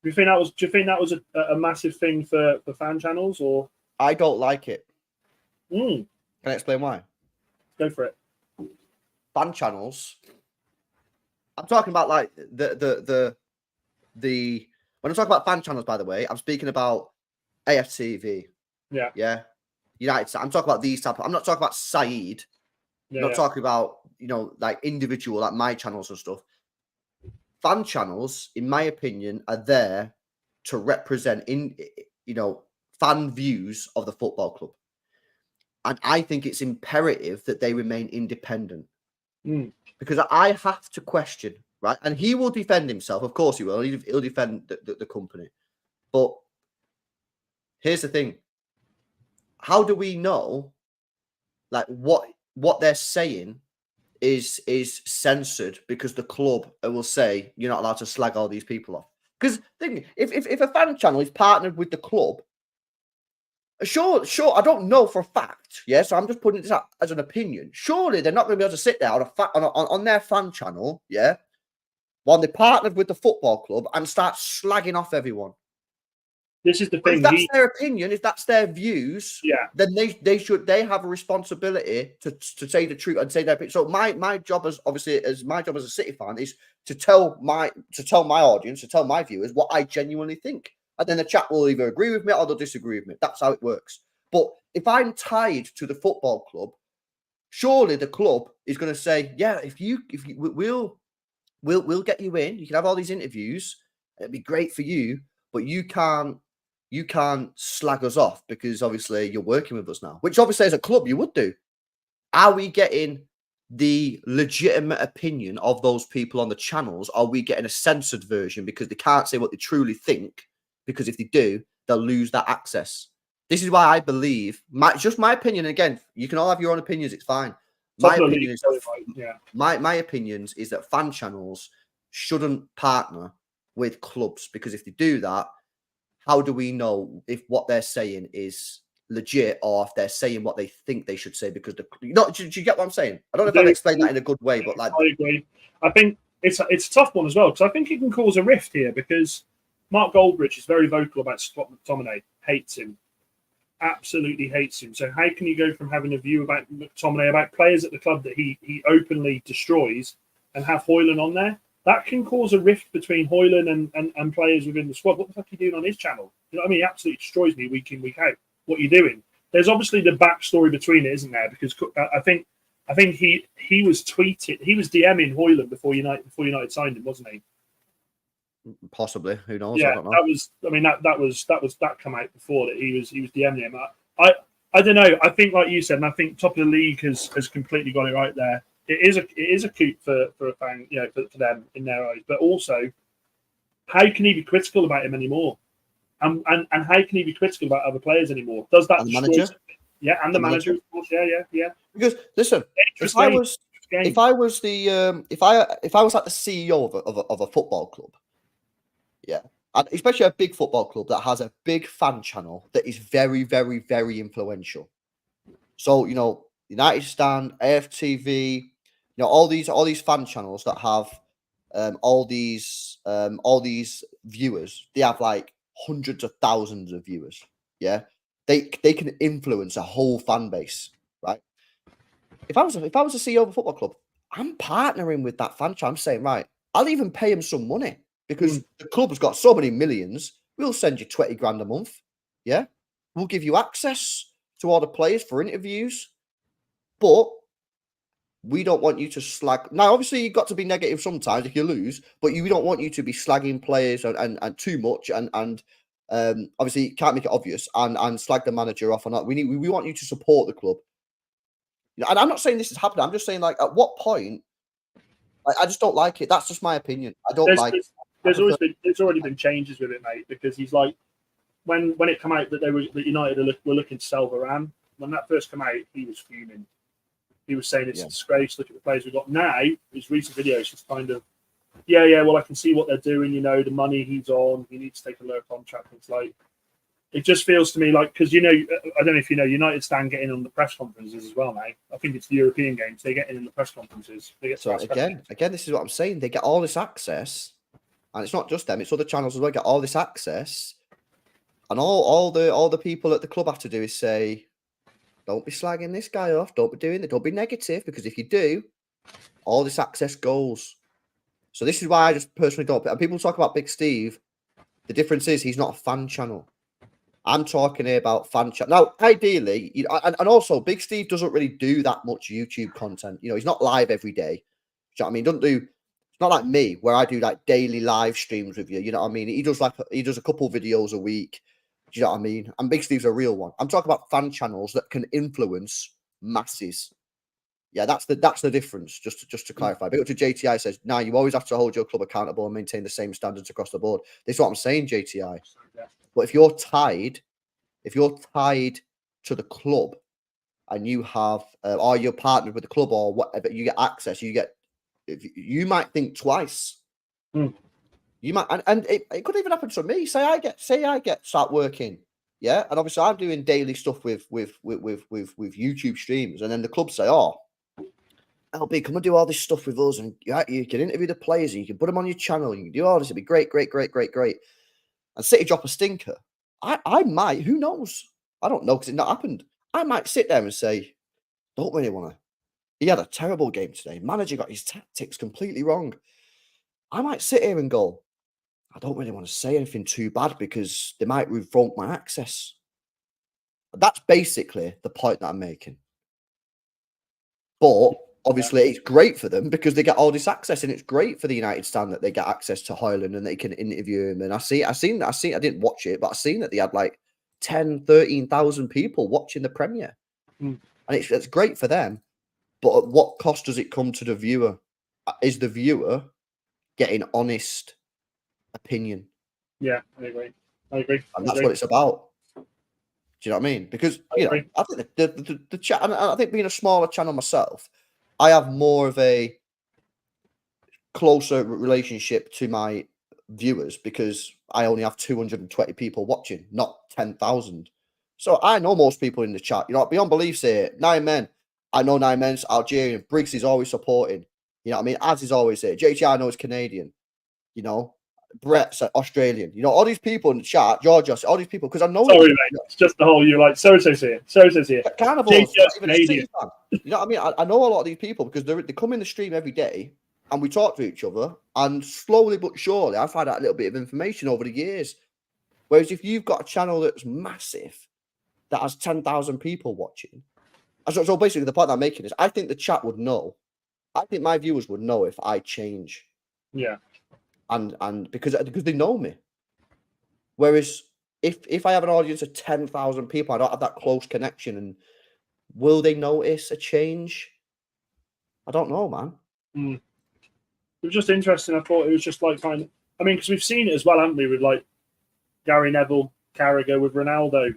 Do you think that was a massive thing for fan channels, or? I don't like it. Can I explain why? Go for it. Fan channels. I'm talking about like the when I talk about fan channels, by the way, I'm speaking about AFTV. Yeah. United. I'm talking about these type. I'm not talking about Saeed. I'm not talking about like individual, like my channels and stuff. Fan channels, in my opinion, are there to represent fan views of the football club, and I think it's imperative that they remain independent. Because I have to question, right? And he will defend himself. Of course he will. He'll defend the company. But here's the thing. How do we know, like, what they're saying is censored because the club will say you're not allowed to slag all these people off? Because if a fan channel is partnered with the club, sure, I don't know for a fact. Yeah, so I'm just putting this out as an opinion. Surely they're not going to be able to sit there on their fan channel, yeah, while they partnered with the football club and start slagging off everyone. This is the thing. If that's their opinion, if that's their views, then they have a responsibility to say the truth and say their opinion. So my job as a City fan is to tell my audience, to tell my viewers what I genuinely think. And then the chat will either agree with me or they'll disagree with me. That's how it works. But if I'm tied to the football club, surely the club is going to say, yeah, we'll get you in. You can have all these interviews. It'd be great for you, but you can't slag us off because obviously you're working with us now. Which obviously as a club you would do. Are we getting the legitimate opinion of those people on the channels? Are we getting a censored version because they can't say what they truly think? Because if they do, they'll lose that access. This is why I believe, just my opinion. Again, you can all have your own opinions. It's fine. My opinions is that fan channels shouldn't partner with clubs because if they do that, how do we know if what they're saying is legit or if they're saying what they think they should say? Because do you get what I'm saying? I don't know if I've explained that in a good way, but like I agree. I think it's a tough one as well because I think it can cause a rift here because Mark Goldbridge is very vocal about Scott McTominay, hates him, absolutely hates him. So how can you go from having a view about McTominay, about players at the club that he openly destroys, and have Hoyland on there, that can cause a rift between Hoyland and players within the squad. What the fuck are you doing on his channel? You know what I mean? He absolutely destroys me week in, week out. What are you doing? There's obviously the backstory between it, isn't there? Because I think he was DMing Hoyland before United signed him, wasn't he? Possibly. Who knows? Yeah, I don't know. that come out before that he was DMing him. I don't know. I think, like you said, and I think top of the league has completely got it right there. It is a coup for a fan, you know, for them in their eyes. But also, how can he be critical about him anymore? And how can he be critical about other players anymore? Does that And the manager? Yeah, and the manager, of course. Yeah. Because listen, if I was like the CEO of a football club, yeah, and especially a big football club that has a big fan channel that is very, very, very influential. So, you know, United Stand, AFTV, you know, all these fan channels that have all these viewers, they have like hundreds of thousands of viewers. Yeah. They can influence a whole fan base, right? If I was a CEO of a football club, I'm partnering with that fan channel. I'm saying, right, I'll even pay him some money because the club has got so many millions. We'll send you 20 grand a month. Yeah. We'll give you access to all the players for interviews. But we don't want you to slag. Now, obviously, you've got to be negative sometimes if you lose, but we don't want you to be slagging players and too much and obviously you can't make it obvious and slag the manager off or not. We want you to support the club. You know, and I'm not saying this is happening. I'm just saying, like, at what point? I just don't like it. That's just my opinion. I don't like it. There's already been changes with it, mate, because he's like when it came out that United were looking to sell Varane. When that first came out, he was fuming. He was saying it's a disgrace. Look at the players we've got now. His recent videos, just kind of, well, I can see what they're doing. You know, the money he's on, he needs to take a lower contract. It's like, it just feels to me like, because, you know, I don't know if you know, United stand getting on the press conferences as well now. I think it's the European games. They get in the press conferences. They get so again, this is what I'm saying. They get all this access, and it's not just them; it's other channels as well. Get all this access, and all the people at the club have to do is say, "Don't be slagging this guy off. Don't be doing it. Don't be negative, because if you do, all this access goes." So this is why I just personally don't. And people talk about Big Steve. The difference is he's not a fan channel. I'm talking here about fan channel. Now, ideally, you know, and also Big Steve doesn't really do that much YouTube content. You know, he's not live every day. Do you know what I mean? It's not like me where I do like daily live streams with you. You know what I mean? He does a couple videos a week. Do you know what I mean? And Big Steve's a real one. I'm talking about fan channels that can influence masses. Yeah, that's the difference. Just to clarify. Big up to JTI says, "Now you always have to hold your club accountable and maintain the same standards across the board." This is what I'm saying, JTI. But if you're tied to the club and you have, or you're partnered with the club or whatever, you get access. You might think twice. You might, and it could even happen to me. Say I get start working, yeah, and obviously I'm doing daily stuff with YouTube streams, and then the club say, "Oh, LB, come and do all this stuff with us, and you can interview the players, and you can put them on your channel, you can do all this. It'd be great." And City drop a stinker. I might, who knows? I don't know because it's not happened. I might sit there and say, "Don't really want to." He had a terrible game today. Manager got his tactics completely wrong. I might sit here and go, "I don't really want to say anything too bad because they might revoke my access." That's basically the point that I'm making. But obviously, it's great for them because they get all this access, and it's great for the United stand that they get access to Hoyland and they can interview him. And I didn't watch it, but I seen that they had like 10, 13,000 people watching the Premier. And it's great for them. But at what cost does it come to the viewer? Is the viewer getting honest opinion? Yeah, I agree. And that's what it's about. Do you know what I mean? Because, you know, I think the chat, and I think being a smaller channel myself, I have more of a closer relationship to my viewers because I only have 220 people watching, not 10,000. So I know most people in the chat. You know, beyond belief say 9 men. I know 9 men's Algerian. Briggs is always supporting. You know what I mean? Az is always there. JT I know is Canadian. You know, Brett's Australian. You know, all these people in the chat, Georgia, all these people, because I know. Sorry, mate. It's just the whole, you're like, so-and-so's here. Carnival's not even a City fan. You know what I mean? I know a lot of these people because they come in the stream every day and we talk to each other, and slowly but surely, I find out a little bit of information over the years. Whereas if you've got a channel that's massive, that has 10,000 people watching, so basically the point I'm making is, I think the chat would know. I think my viewers would know if I change. Yeah. And because they know me. Whereas if I have an audience of 10,000 people, I don't have that close connection, and will they notice a change? I don't know, man. It was just interesting. I thought it was just like kind of, I mean, because we've seen it as well, haven't we, with like Gary Neville, Carragher with Ronaldo.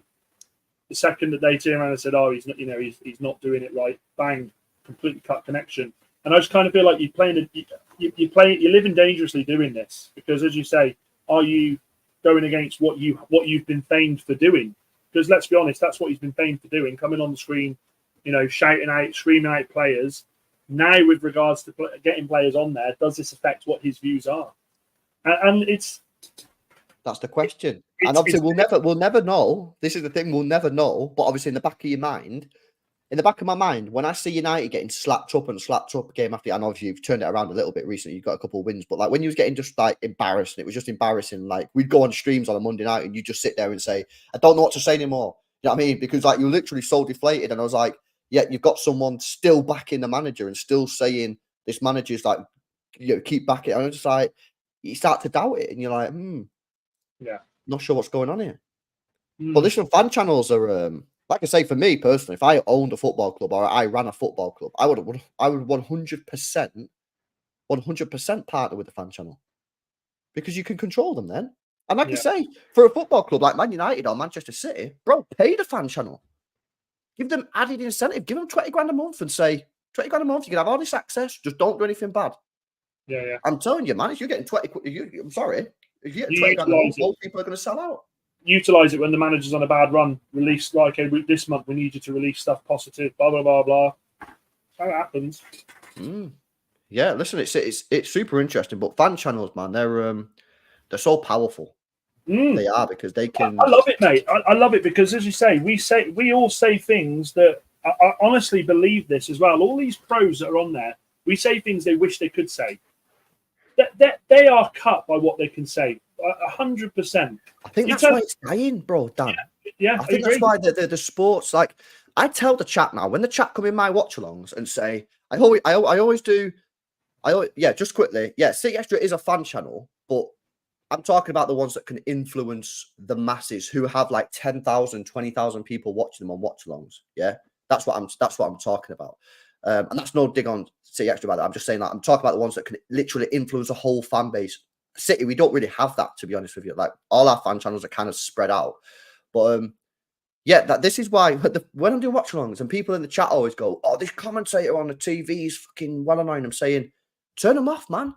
The second that they turned around and said, "Oh, he's not, he's not doing it right," bang, completely cut connection. And I just kind of feel like you're living dangerously doing this, because, as you say, are you going against what you've been famed for doing? Because let's be honest, that's what he's been famed for doing, coming on the screen, shouting out, screaming out players. Now, with regards to getting players on there, does this affect what his views are? And that's the question. And obviously, we'll never know. This is the thing, we'll never know. But obviously, in the back of my mind, when I see United getting slapped up game after, I know you've turned it around a little bit recently, you've got a couple of wins, but like when you was getting just like embarrassed, and it was just embarrassing. Like we'd go on streams on a Monday night, and you just sit there and say, "I don't know what to say anymore." You know what I mean? Because like you're literally so deflated, and I was like, "Yeah, you've got someone still backing the manager and still saying this manager's like, keep backing." And I'm just like, you start to doubt it, and you're like, yeah, not sure what's going on here. But listen, fan channels are like I say, for me personally, if I owned a football club or I ran a football club, I would 100% partner with the fan channel, because you can control them then. And like you say, for a football club like Man United or Manchester City, bro, pay the fan channel. Give them added incentive. Give them 20 grand a month and say, 20 grand a month, you can have all this access, just don't do anything bad. Yeah. I'm telling you, man, if you're getting 20, I'm sorry, if you're getting 20 grand a month, most people are going to sell out. Utilize it when the manager's on a bad run. Release, like, okay, this month we need you to release stuff positive, blah, blah, blah, blah. That's how it happens. Yeah, listen, it's super interesting, but fan channels, man, they're so powerful. They are, because they can. I love it, mate. I love it because, as you say, we all say things that I honestly believe this as well. All these pros that are on there, we say things they wish they could say. They are cut by what they can say. 100%. I think that's why it's dying, bro, Dan. Yeah, I think that's why the sports, like, I tell the chat now, when the chat come in my watch-alongs and say, I always do, just quickly, City Extra is a fan channel, but I'm talking about the ones that can influence the masses, who have like 10,000, 20,000 people watching them on watch-alongs. Yeah, that's what I'm talking about. And that's no dig on City Extra about that. I'm just saying that I'm talking about the ones that can literally influence a whole fan base. City, we don't really have that, to be honest with you. Like, all our fan channels are kind of spread out. But this is why when I'm doing watch-alongs and people in the chat always go, "Oh, this commentator on the TV is fucking well annoying." I'm saying, turn them off, man.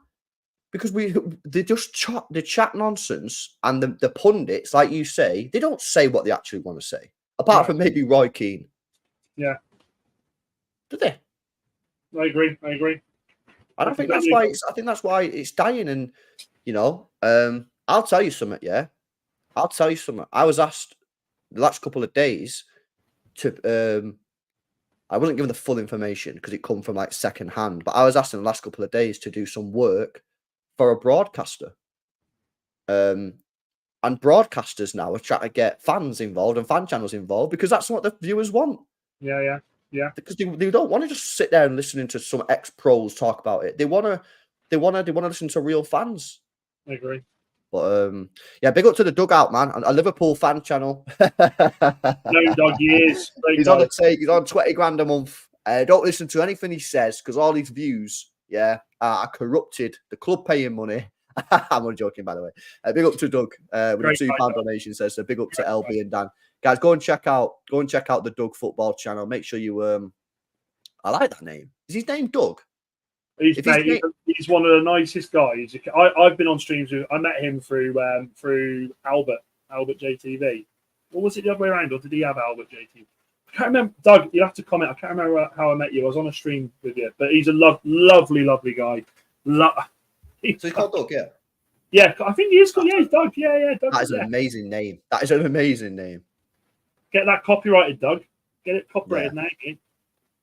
Because they just chat nonsense, and the pundits, like you say, they don't say what they actually want to say, apart from maybe Roy Keane. Yeah. Do they? I agree. And I think that's why it's dying. And I'll tell you something. Yeah, I'll tell you something. I was asked the last couple of days to. I wasn't given the full information because it come from like second hand, but I was asked in the last couple of days to do some work for a broadcaster. And broadcasters now are trying to get fans involved and fan channels involved, because that's what the viewers want. Yeah. Because they don't want to just sit there and listening to some ex-pros talk about it. They want to listen to real fans. I agree. But big up to the Dugout, man, a Liverpool fan channel. No dog years. He's on the take. He's on 20 grand a month. Don't listen to anything he says, because all his views, are corrupted. The club paying money. I'm only joking, by the way. Big up to Doug with a £2 donation. Says so. Big up to LB and Dan. Guys, go and check out the Doug Football channel. Make sure you I like that name. Is his name Doug? He's one of the nicest guys. I've been on streams with. I met him through Albert JTV. Or was it the other way around, or did he have Albert JTV? I can't remember. Doug, you have to comment. I can't remember how I met you. I was on a stream with you, but he's a lovely guy. So he's called Doug, yeah. Yeah, I think he is called. Yeah, he's Doug. Yeah, Doug. That is an amazing name. Get that copyrighted, Doug. Get it copyrighted now.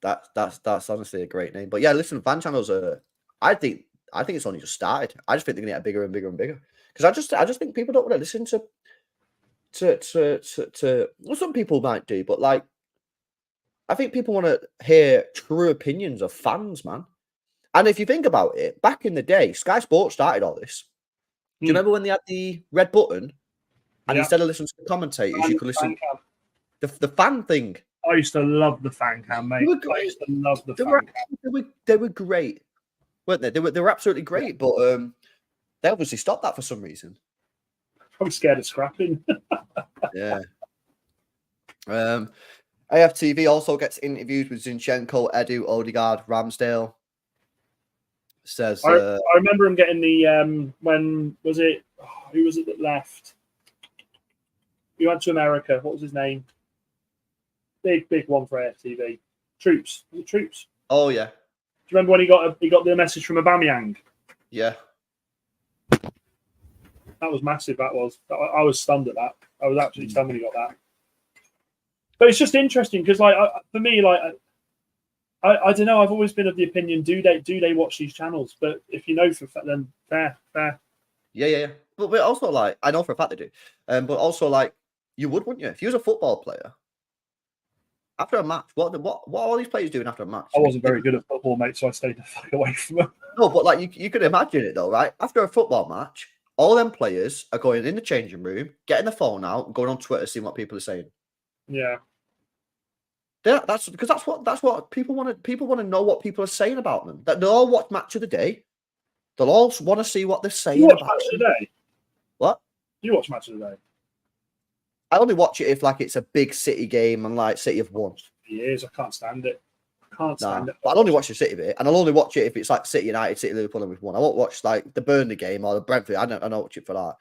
That's honestly a great name. But yeah, listen, fan channels are. I think I think it's only just started. I just think they're going to get bigger and bigger and bigger. Because I just think people don't want to listen to well, some people might do, but like, I think people want to hear true opinions of fans, man. And if you think about it, back in the day, Sky Sports started all this. Do you remember when they had the red button, and instead of listening to the commentators, you could listen to the fan thing? I used to love the fan cam, mate. I used to love the fan cam. They were great, weren't they? They were absolutely great, but they obviously stopped that for some reason. Probably scared of scrapping. Yeah. AFTV also gets interviews with Zinchenko, Edu, Odegaard, Ramsdale. Says I remember him getting the when was it? Oh, who was it that left? He went to America. What was his name? Big one for AFTV. Troops. Was it Troops? Oh yeah. Do you remember when he got the message from Aubameyang? Yeah. That was massive. That was. I was stunned at that. I was absolutely stunned when he got that. But it's just interesting because, like, for me, like, I don't know. I've always been of the opinion: do they watch these channels? But if you know for a fact, then fair. Yeah. But also, like, I know for a fact they do. But also, like, you would, wouldn't you? If you was a football player after a match, what are all these players doing after a match? I wasn't very good at football, mate, so I stayed the fuck away from them. No, but like, you could imagine it though, right? After a football match, all them players are going in the changing room, getting the phone out, and going on Twitter, seeing what people are saying. Yeah. That's what people want to. People want to know what people are saying about them. That they'll all watch Match of the Day. They'll all want to see what they're saying You watch about Match of them. the Day? What? You watch Match of the Day? I only watch it if like it's a big City game and like City have won. Years, I can't stand it. But I'll only watch the City bit, and I'll only watch it if it's like City United, City Liverpool, and we've won. I won't watch like the Burnley game or the Brentford. I don't watch it for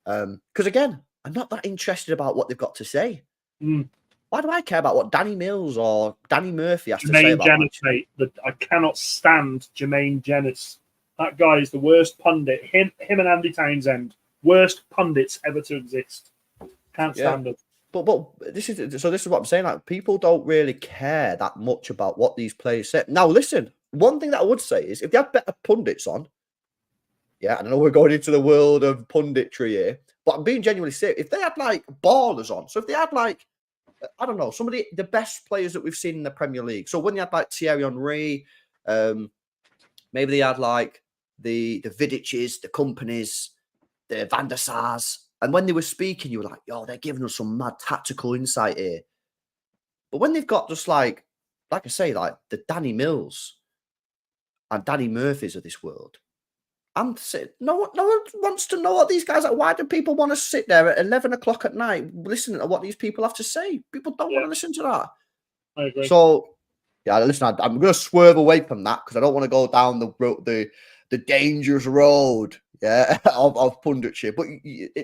that. Because again, I'm not that interested about what they've got to say. Why do I care about what Danny Mills or Danny Murphy has to say about Jermaine Jennings, mate. I cannot stand Jermaine Jennings. That guy is the worst pundit. Him and Andy Townsend, worst pundits ever to exist. Can't stand them. But this is what I'm saying. Like, people don't really care that much about what these players say. Now, listen. One thing that I would say is if they had better pundits on, and I know we're going into the world of punditry here, but I'm being genuinely serious. If they had like ballers on, so if they had like, I don't know, some of the best players that we've seen in the Premier League. So when you had like Thierry Henry, maybe they had like the Vidiches, the Companies, the Van der Sars. And when they were speaking, you were like, yo, they're giving us some mad tactical insight here. But when they've got just like I say, like the Danny Mills and Danny Murphys of this world, no one wants to know what these guys are. Why do people want to sit there at 11 o'clock at night listening to what these people have to say? People don't want to listen to that. I agree. So, listen, I'm going to swerve away from that because I don't want to go down the dangerous road, of punditry. But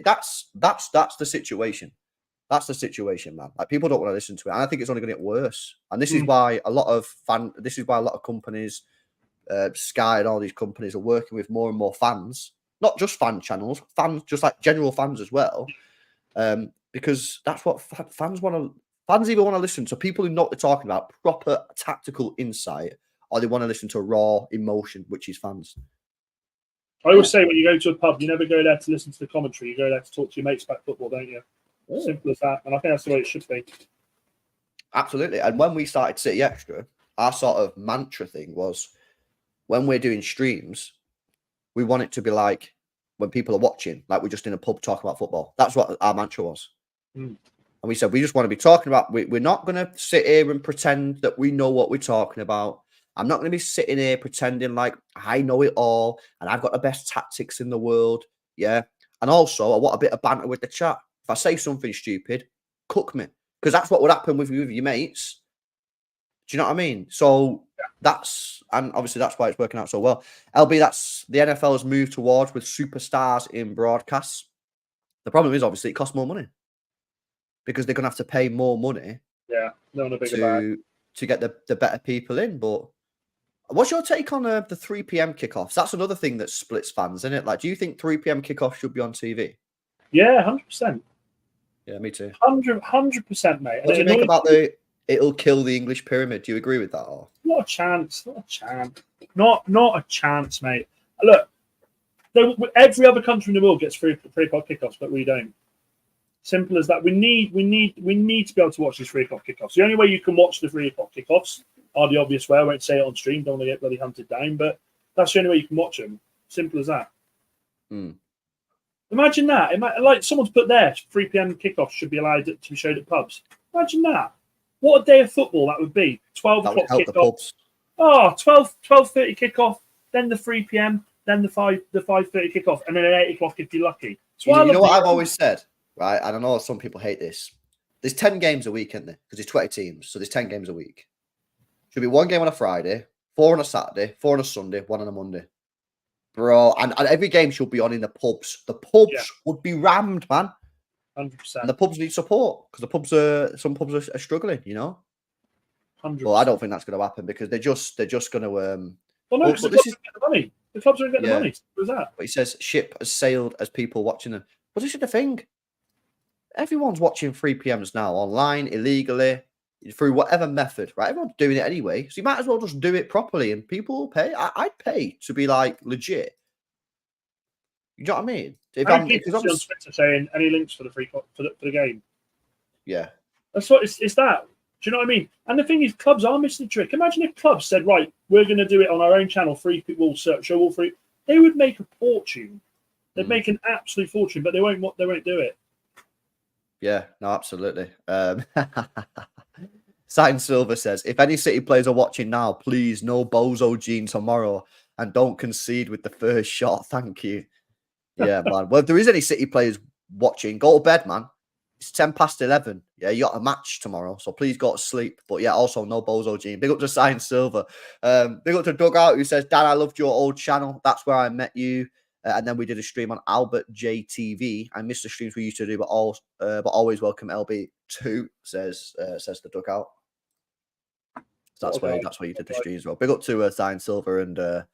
that's the situation. That's the situation, man. Like, people don't want to listen to it, and I think it's only going to get worse. And this is why a lot of companies, Sky and all these companies, are working with more and more fans, not just fan channels, fans, just like general fans as well, because that's what fans want to. Fans either want to listen to people who know what they're talking about, proper tactical insight, or they want to listen to raw emotion, which is fans. I always say when you go to a pub, you never go there to listen to the commentary. You go there to talk to your mates about football, don't you? Simple as that. And I think that's the way it should be. Absolutely. And when we started City Extra, our sort of mantra thing was, when we're doing streams, we want it to be like when people are watching, like we're just in a pub talking about football. That's what our mantra was. And we said, we just want to be talking about, we're not going to sit here and pretend that we know what we're talking about. I'm not going to be sitting here pretending like I know it all and I've got the best tactics in the world. Yeah. And also, I want a bit of banter with the chat. If I say something stupid, cook me. Because that's what would happen with your mates. Do you know what I mean? So and obviously that's why it's working out so well. LB, that's the NFL has moved towards with superstars in broadcasts. The problem is, obviously, it costs more money because they're going to have to pay more money to get the better people in. But what's your take on the 3 p.m. kickoffs? That's another thing that splits fans, isn't it? Like, do you think 3 p.m. kickoffs should be on TV? Yeah, 100%. Yeah, me too. 100%, mate. What do you think about it'll kill the English pyramid? Do you agree with that? Or? Not a chance. Not a chance, mate. Look, every other country in the world gets 3 o'clock kickoffs, but we don't. Simple as that. We need to be able to watch these 3 o'clock kickoffs. The only way you can watch the 3 o'clock kickoffs are the obvious way. I won't say it on stream. Don't want to get bloody hunted down, but that's the only way you can watch them. Simple as that. Imagine that. Like someone's put there, 3 p.m. kickoffs should be allowed to be showed at pubs. Imagine that. What a day of football that would be. 12 o'clock kickoff. Oh, 12:30 kickoff, then the 3 p.m., then the 5:30 kickoff, and then at 8 o'clock if you're lucky. You know what I've always said, right? And I know some people hate this. There's 10 games a week, isn't there? Because there's 20 teams, so there's 10 games a week. Should be 1 game on a Friday, 4 on a Saturday, 4 on a Sunday, 1 on a Monday. Bro, and every game should be on in the pubs. The pubs would be rammed, man. 100%. And the pubs need support because some pubs are struggling, you know. 100%. Well, I don't think that's going to happen because they're just going to. Well, no, because the clubs don't get the money. The clubs don't get the money. What's that? But he says ship has sailed as people watching them. But this is the thing. Everyone's watching 3 p.m.s now online illegally through whatever method, right? Everyone's doing it anyway, so you might as well just do it properly, and people will pay. I'd pay to be like legit. You know what I mean? If I'm on Twitter saying any links for the for the game. Yeah, that's what it's that. Do you know what I mean? And the thing is, clubs are missing the trick. Imagine if clubs said, "Right, we're going to do it on our own channel. We'll show all free." They would make a fortune. They'd make an absolute fortune, but they won't do it. Yeah, no, absolutely. Satin Silver says, if any City players are watching now, please no Bozo Gene tomorrow and don't concede with the first shot. Thank you. Yeah, man. Well, if there is any City players watching, go to bed, man. It's 11:10. Yeah, you got a match tomorrow, so please go to sleep. But yeah, also no Bozo Gene. Big up to Satin Silver. Big up to Dugout who says, Dan, I loved your old channel. That's where I met you. And then we did a stream on Albert JTV. I missed the streams we used to do, but always welcome LB2, says the Dugout. So that's where you did the streams as well. Big up to Sign Silver and the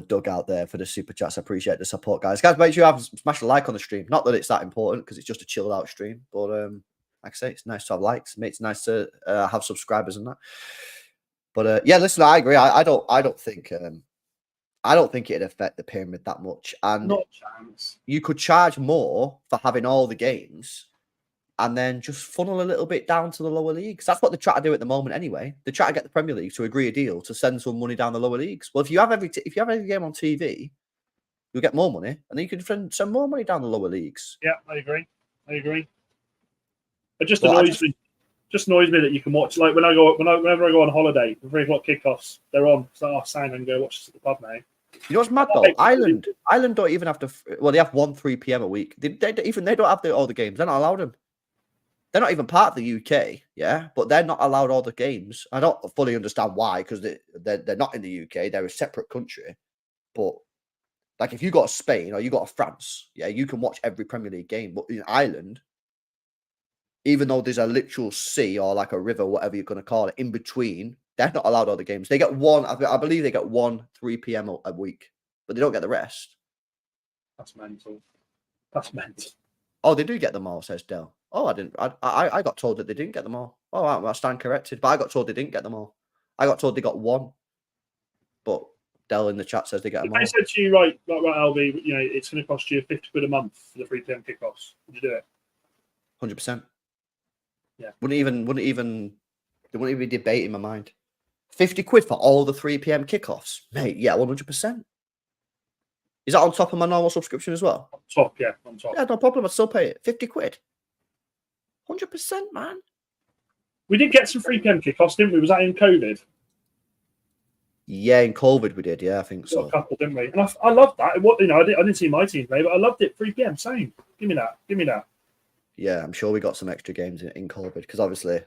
Dugout there for the super chats. I appreciate the support, guys. Guys, make sure you smash a like on the stream. Not that it's that important because it's just a chilled out stream, but like I say, it's nice to have likes. It's nice to have subscribers and that. But yeah, listen, I agree. I don't think it'd affect the pyramid that much. And not a chance. You could charge more for having all the games and then just funnel a little bit down to the lower leagues. That's what they try to do at the moment anyway. They try to get the Premier League to agree a deal to send some money down the lower leagues. Well, if you have every game on TV, you'll get more money, and then you can send more money down the lower leagues. Yeah, I agree. It just annoys me. Just annoys me that you can watch, like whenever I go on holiday, the 3 o'clock kickoffs, they're on. So sign and go watch this at the pub now. You know what's mad though? Ireland don't even have to. Well, they have 3 p.m. a week. They don't have all the games. They're not allowed them. They're not even part of the UK, yeah, but they're not allowed all the games. I don't fully understand why, because they're not in the UK. They're a separate country. But like, if you go to Spain or you go to France, yeah, you can watch every Premier League game. But in Ireland, even though there's a literal sea or like a river, whatever you're going to call it, in between, they're not allowed all the games. They get one. I believe they get 3 p.m. a week, but they don't get the rest. That's mental. Oh, they do get them all, says Del. Oh, I didn't. I got told that they didn't get them all. Oh, I stand corrected. But I got told they didn't get them all. I got told they got one. But Del in the chat says they get them all. I said to you, right, LB, you know, it's going to cost you £50 a month for the 3 p.m. kickoffs. Would you do it? 100%. Yeah. Wouldn't even be debate in my mind. 50 quid for all the 3 p.m. kickoffs, mate. Yeah, 100%. Is that on top of my normal subscription as well? On top, yeah, on top. Yeah, no problem. I'd still pay it. 50 quid. 100%, man. We did get some 3 p.m. kickoffs, didn't we? Was that in COVID? Yeah, in COVID we did. Yeah, I think so. A couple, didn't we? And I loved that. I didn't see my team play, but I loved it. 3 p.m. Same. Give me that. Yeah, I'm sure we got some extra games in COVID because obviously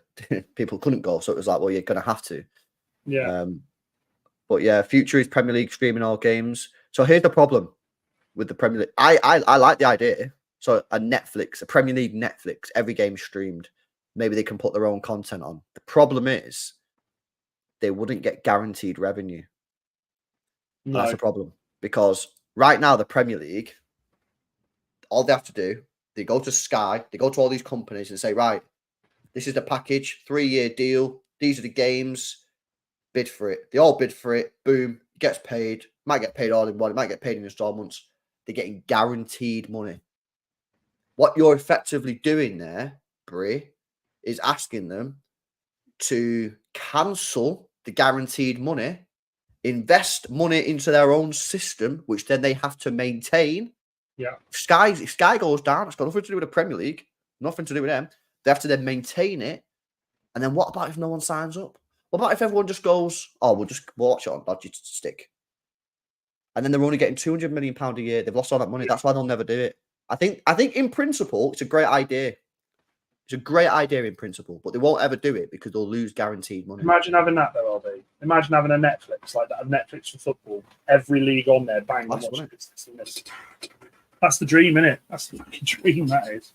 people couldn't go, so it was like, well, you're going to have to. Yeah. But yeah, future is Premier League streaming all games. So here's the problem with the Premier League. I like the idea. So a Premier League Netflix, every game streamed. Maybe they can put their own content on. The problem is they wouldn't get guaranteed revenue. No. That's a problem because right now the Premier League, all they have to do, they go to Sky, they go to all these companies and say, right, this is the package, 3-year deal. These are the games. Bid for it. They all bid for it. Boom, gets paid. Might get paid all in one. It might get paid in installments. They're getting guaranteed money. What you're effectively doing there, Brie, is asking them to cancel the guaranteed money, invest money into their own system, which then they have to maintain. Yeah. If Sky goes down, it's got nothing to do with the Premier League, nothing to do with them. They have to then maintain it. And then what about if no one signs up? What about if everyone just goes, oh, we'll just watch it on Dodgy Stick? And then they're only getting £200 million a year. They've lost all that money. That's why they'll never do it. I think in principle, it's a great idea. It's a great idea in principle, but they won't ever do it because they'll lose guaranteed money. Imagine having that though, LB. Imagine having a Netflix like that, a Netflix for football. Every league on there, bang. That's That's the dream, isn't it? That's the fucking dream, that is.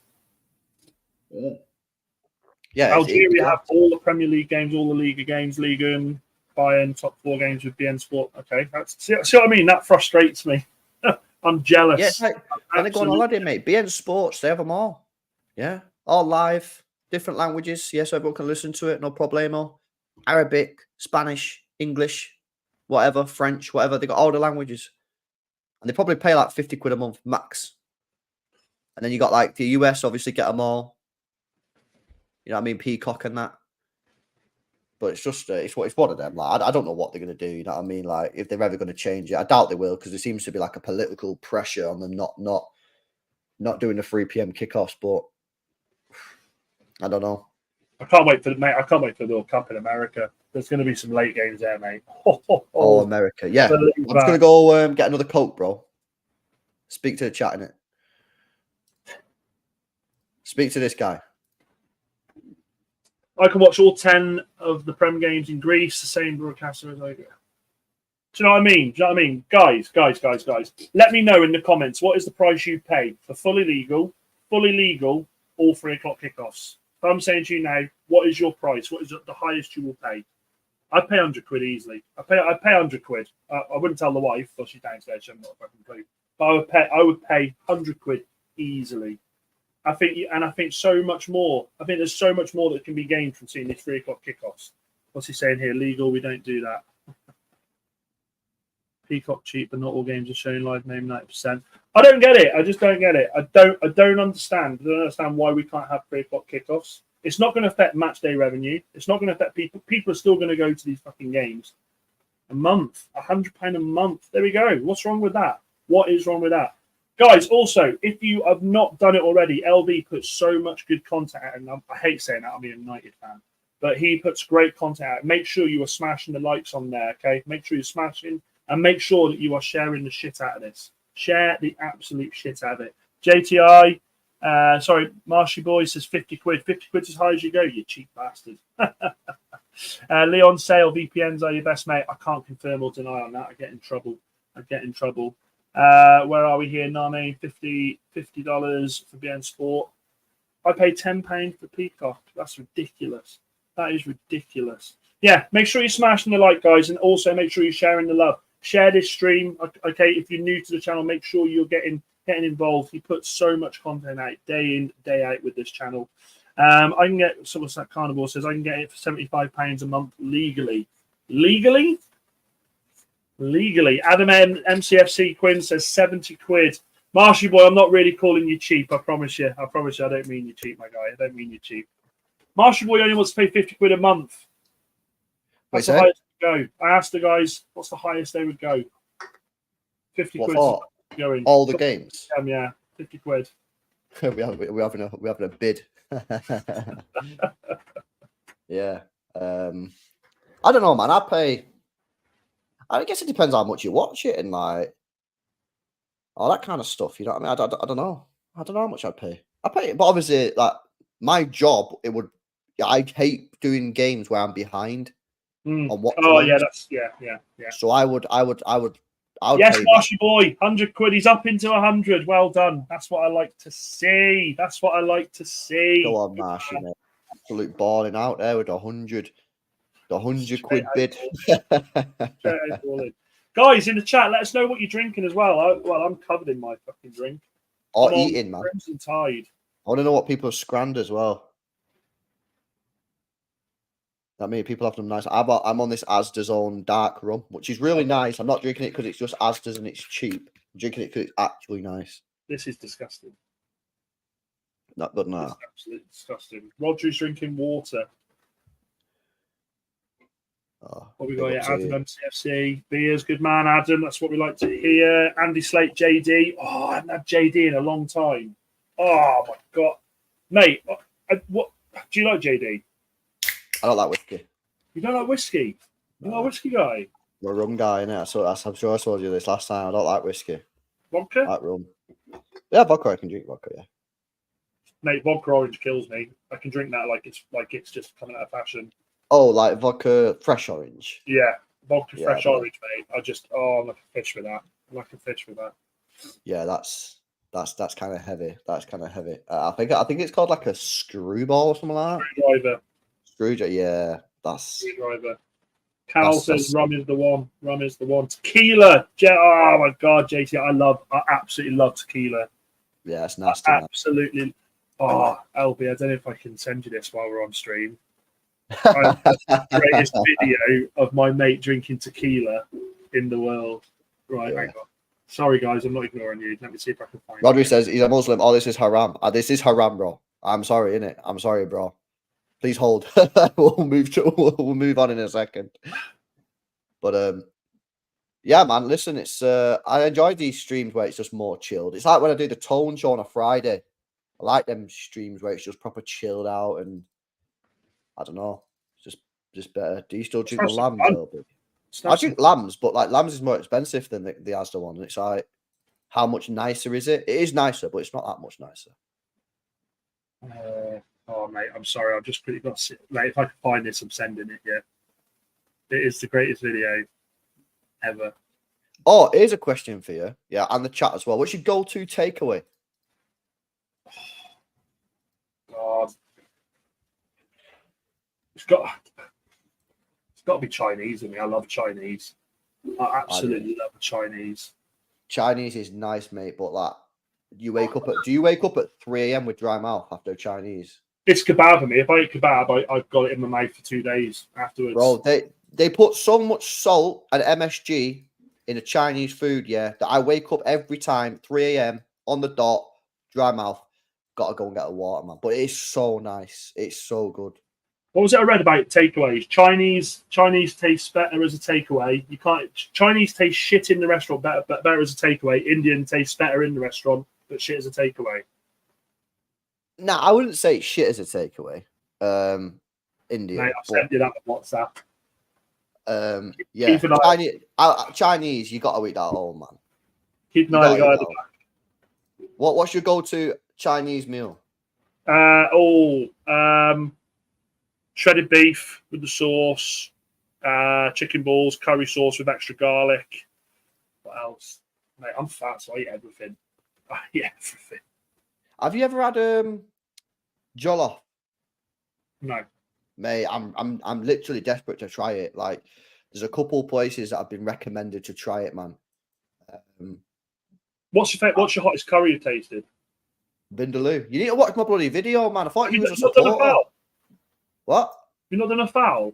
Yeah. Algeria have all the Premier League games, all the Liga games, Liga and Bayern, top 4 games with BN Sport. Okay, see what I mean? That frustrates me. I'm jealous. Yeah, it's like when they go on holiday, mate. BN Sports, they have them all. Yeah, all live, different languages. Yes, everyone can listen to it, no problemo. Arabic, Spanish, English, whatever, French, whatever. They got all the languages, and they probably pay like 50 quid a month max. And then you got like the US, obviously get them all. You know what I mean? Peacock and that. But it's just it's one of them. Like I don't know what they're gonna do. You know what I mean? Like if they're ever gonna change it, I doubt they will because there seems to be like a political pressure on them not doing the 3 p.m. kickoffs. But I don't know. I can't wait for the World Cup in America. There's going to be some late games there, mate. Oh, America, yeah. I'm just gonna go get another Coke, bro. Speak to the chat in it. Speak to this guy. I can watch all 10 of the Prem games in Greece, the same broadcaster as I do. Do you know what I mean? Do you know what I mean? Guys, let me know in the comments what is the price you pay for fully legal, all 3 o'clock kickoffs. If I'm saying to you now, what is your price? What is the highest you will pay? I'd pay 100 quid easily. I'd pay 100 quid. I wouldn't tell the wife, because she's downstairs, she hasn't got a fucking clue. But I would pay 100 quid easily. I think so much more. I think there's so much more that can be gained from seeing these 3 o'clock kickoffs. What's he saying here? Legal, we don't do that. Peacock cheap, but not all games are shown live. Name 90%. I don't get it. I just don't get it. I don't understand. I don't understand why we can't have 3 o'clock kickoffs. It's not going to affect match day revenue. It's not going to affect people. People are still going to go to these fucking games. A month, £100 a month. There we go. What's wrong with that? What is wrong with that? Guys, also, if you have not done it already, LB puts so much good content out, and I hate saying that, I'm a United fan, but he puts great content out. Make sure you are smashing the likes on there, okay? Make sure you're smashing, and make sure that you are sharing the shit out of this. Share the absolute shit out of it. JTI, Marshy Boy says 50 quid. 50 quid's as high as you go, you cheap bastard. Leon Sale, VPNs are your best mate. I can't confirm or deny on that. I get in trouble. Where are we here? Name $50 for BN Sport. I pay £10 for Peacock. That's ridiculous. That is ridiculous. Yeah, make sure you're smashing the like, guys, and also make sure you're sharing the love. Share this stream. Okay, if you're new to the channel, make sure you're getting involved. He puts so much content out day in, day out with this channel. I can get someone like Carnival says I can get it for £75 a month legally. Legally. Adam MCFC Quinn says 70 quid. Marshy Boy, I'm not really calling you cheap. I promise you. I don't mean you cheap, my guy. I don't mean you cheap. Marshy Boy only wants to pay 50 quid a month. That's the highest they would go. I asked the guys what's the highest they would go. 50 quid going. All the games? Yeah, 50 quid. we're having a bid. Yeah. I don't know, man. I guess it depends how much you watch it and like all that kind of stuff. You know what I mean? I don't know. I don't know how much I'd pay. I pay, but obviously, like my job, I hate doing games where I'm behind on what. Oh yeah, yeah. So I would. Yes, Marshy Boy, 100 quid. He's up into 100. Well done. That's what I like to see. Go on, Marshy, mate. Absolute balling out there with 100. The 100 quid bid. Guys, in the chat, let us know what you're drinking as well. I'm covered in my fucking drink. Or eating, man. Crimson Tide. I want to know what people have scrammed as well. I mean, people have them nice. I'm on this Asda's own dark rum, which is really nice. I'm not drinking it because it's just Asda's and it's cheap. I'm drinking it because it's actually nice. This is disgusting. Not good now. It's absolutely disgusting. Rodri's drinking water. Oh, What we big got up here? to you. Adam MCFC. Beers, good man, Adam. That's what we like to hear. Andy Slate, JD. Oh, I haven't had JD in a long time. Oh my god, mate. What do you like, JD? I don't like whiskey. You don't like whiskey? You're not a whiskey guy. I'm a rum guy, innit? So I'm sure I told you this last time. I don't like whiskey. Vodka? I like rum. Yeah, vodka. I can drink vodka. Yeah. Mate, vodka orange kills me. I can drink that like it's just coming out of fashion. Oh, like vodka fresh orange. Yeah, vodka Yeah, fresh but- orange, mate. I'm like a fish with that. I'm like a fish with that. Yeah, that's kind of heavy. That's kind of heavy. I think it's called like a screwball or something like that. Screwdriver. Screwdriver. Yeah, that's Screwdriver. Carl That's- says rum is the one. Rum is the one. Tequila. Oh my god, JT, I absolutely love tequila. yeah, it's nasty. Man. Absolutely. Oh, LB, I don't know if I can send you this while we're on stream. The greatest video of my mate drinking tequila in the world. Right, Yeah. hang on. Sorry, guys, I'm not ignoring you. Let me see if I can find Rodri it. says he's a Muslim. Oh, this is haram. This is haram, bro. I'm sorry, innit? I'm sorry, bro. Please hold. we'll move on in a second. But yeah, man. Listen, it's I enjoy these streams where it's just more chilled. It's like when I do the Tone Show on a Friday. I like them streams where it's just proper chilled out and I don't know, it's just better. Do you still drink the Sounds lambs? fun. Elby? It's I nice drink lambs, but like lambs is more expensive than the Asda one. It's like, how much nicer is it? It is nicer, but it's not that much nicer. oh, mate, I'm sorry. I've just quickly got to sit. Mate, if I can find this, I'm sending it. Yeah, it is the greatest video ever. Oh, here's a question for you. Yeah, and the chat as well. What's your go-to takeaway? God, it's got to be Chinese in me. I love Chinese. I absolutely love Chinese. Chinese is nice, mate, but like, do you wake up at 3 a.m. with dry mouth after Chinese? It's kebab for me. If I eat kebab, I've got it in my mouth for 2 days afterwards. Bro, they put so much salt and MSG in a Chinese food, yeah, that I wake up every time, 3 a.m. on the dot, dry mouth, gotta go and get a water, man. But it's so nice. It's so good. What was it I read about takeaways? Chinese tastes better as a takeaway. You can't. Chinese tastes shit in the restaurant, better as a takeaway. Indian tastes better in the restaurant, but shit as a takeaway. Nah, I wouldn't say it's shit as a takeaway. Indian. Mate, I've sent you that on WhatsApp. Yeah, Keep an eye- Chinese, you gotta eat that at home, man. Keep an You eye on the gotta guy eat at that the at home. What's your go-to Chinese meal? Shredded beef with the sauce, chicken balls, curry sauce with extra garlic. What else? Mate, I'm fat, so I eat everything. I eat everything. Have you ever had jollof? No. Mate, I'm literally desperate to try it. Like, there's a couple places that I've been recommended to try it, man. What's your hottest curry you've tasted? Vindaloo. You need to watch my bloody video, man. I thought you You've was a not done a supporter. foul. What? You've not done a foul.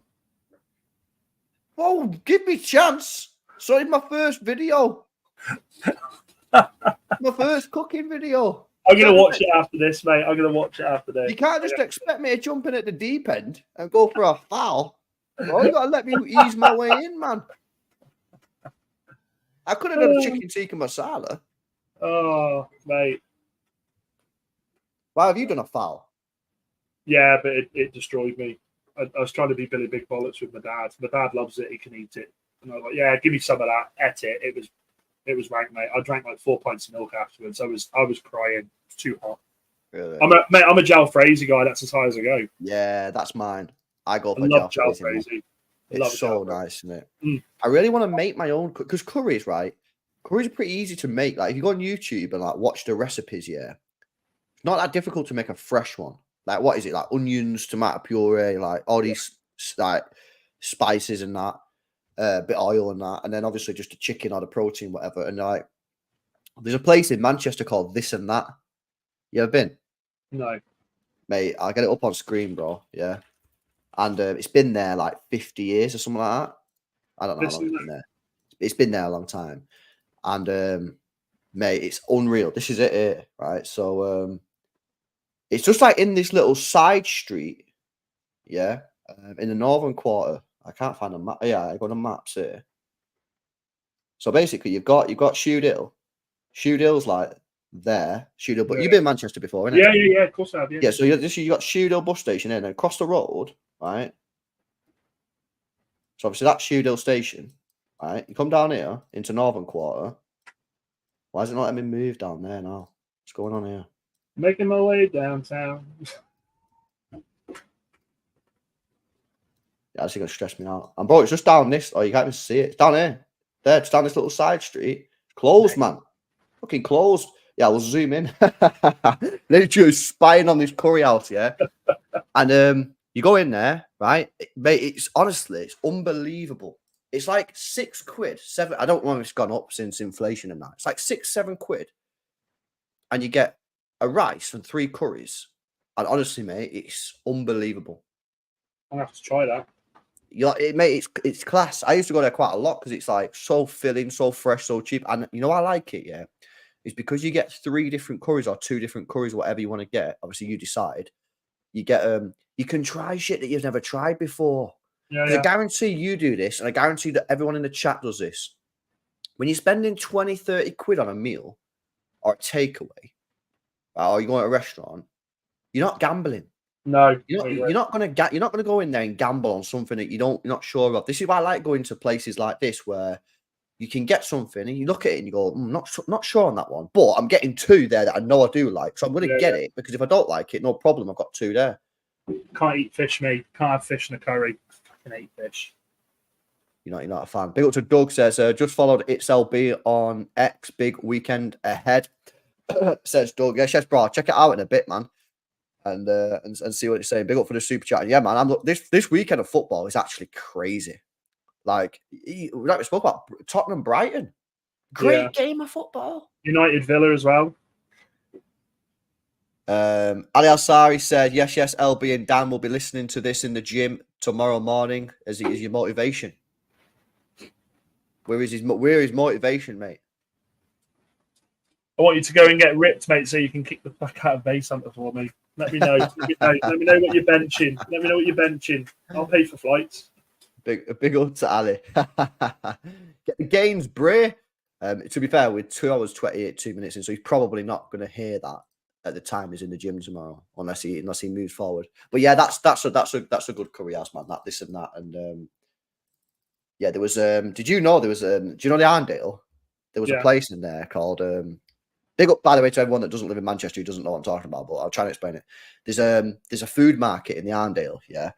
Oh, give me a chance. So it's my first video. My first cooking video. I'm gonna watch it after this, mate. I'm gonna watch it after this. You can't just expect me to jump in at the deep end and go for a foul. Oh, you gotta let me ease my way in, man. I could have done a chicken tikka masala. Oh, mate. Why have you done a foul? Yeah, but it destroyed me. I was trying to be Billy Big Bollocks with my dad. My dad loves it. He can eat it. And I was like, yeah, give me some of that. Ate it. It was rank, mate. I drank like 4 pints of milk afterwards. I was crying. It's too hot. Really? I'm a Jal Frazee guy. That's as high as I go. Yeah, that's mine. I go I for love Jal Jal Frazee, man. Frazee. It's so nice, isn't it? Mm. I really want to make my own because curries, right? Curries are pretty easy to make. Like if you go on YouTube and like watch the recipes, yeah, it's not that difficult to make a fresh one. Like what is it? Like onions, tomato puree, like all these like spices and that, bit of oil and that, and then obviously just the chicken or the protein, whatever. And like, there's a place in Manchester called This and That. You ever been? No. Mate, I'll get it up on screen, bro. Yeah. and it's been there like 50 years or something like that. I don't know how long it's been there. It's been there a long time, and mate, it's unreal. This is it here, right? So it's just like in this little side street, yeah, in the northern quarter. I can't find a map. Yeah, I got a maps here. So basically, you've got Shude Hill. Shude Hill's like there, Shude Hill. But you've been in Manchester before, innit? Yeah. Of course I have. Yeah. So you got Shude Hill bus station, and then across the road, right? So obviously that's Shude Hill station, right? You come down here into Northern Quarter. Why is it not letting me move down there now? What's going on here? Making my way downtown. Yeah, that's going to stress me out. And bro, it's just down this. Oh, you can't even see it. It's down here. There, it's down this little side street. Closed, man. Fucking closed. Yeah, we'll zoom in. They're just spying on this curry house, yeah. And you go in there, right? Mate, it's honestly, it's unbelievable. It's like £6, 7. I don't know if it's gone up since inflation and that. It's like £6-7, and you get a rice and 3 curries. And honestly, mate, it's unbelievable. I'll have to try that. Mate, it's class. I used to go there quite a lot because it's like so filling, so fresh, so cheap. And you know, I like it, yeah. It's because you get 3 different curries or 2 different curries, whatever you want to get. Obviously, you decide. You get you can try shit that you've never tried before. Yeah. I guarantee you do this, and I guarantee that everyone in the chat does this. When you're spending 20, 30 quid on a meal or a takeaway, or you go to a restaurant, you're not gambling. No, You're not gonna go in there and gamble on something that you're not sure of. This is why I like going to places like this where you can get something and you look at it and you go, not sure on that one, but I'm getting 2 there that I know I do like, so I'm going to get it, because if I don't like it, no problem, I've got 2 there. Can't eat fish, mate. Can't have fish in a curry. I can eat fish. You're not a fan. Big up to Doug, says just followed It's LB on X, big weekend ahead. Says Doug. Yes, bro. Check it out in a bit, man. And see what it's saying. Big up for the super chat. And yeah, man. This weekend of football is actually crazy. Like we spoke about Tottenham Brighton. Great game of football. United Villa as well. Ali Alsari said, yes, LB and Dan will be listening to this in the gym tomorrow morning as your motivation. Where is his motivation, mate? I want you to go and get ripped, mate, so you can kick the fuck out of base hunter for me. Let me know. Let me know what you're benching. I'll pay for flights. Big up to Ali. Get the gains, Bray. To be fair, with 2 hours 28, 2 minutes in, so he's probably not going to hear that at the time he's in the gym tomorrow, unless he moves forward. But yeah, that's a good curry house, man. That, this and that, and yeah, there was. Did you know there was? Do you know the Arndale? There was a place in there called. Big up, by the way, to everyone that doesn't live in Manchester who doesn't know what I'm talking about, but I'll try and explain it. There's a food market in the Arndale, yeah,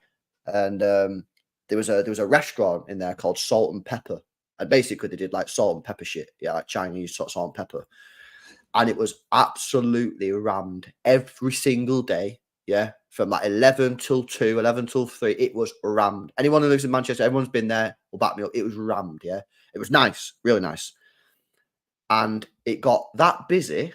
and there was a restaurant in there called Salt and Pepper, and basically they did like salt and pepper shit, yeah, like Chinese salt and pepper, and it was absolutely rammed every single day, yeah, from like 11 till 2, 11 till 3. It was rammed. Anyone who lives in Manchester, everyone's been there, will back me up. It was rammed, yeah. It was nice, really nice. And it got that busy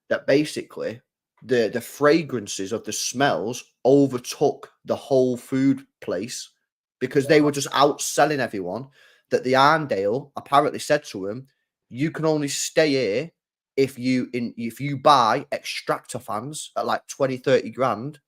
that basically the fragrances of the smells overtook the whole food place, because they were just outselling everyone. That the Arndale apparently said to him, you can only stay here if you buy extractor fans at like 20, 30 grand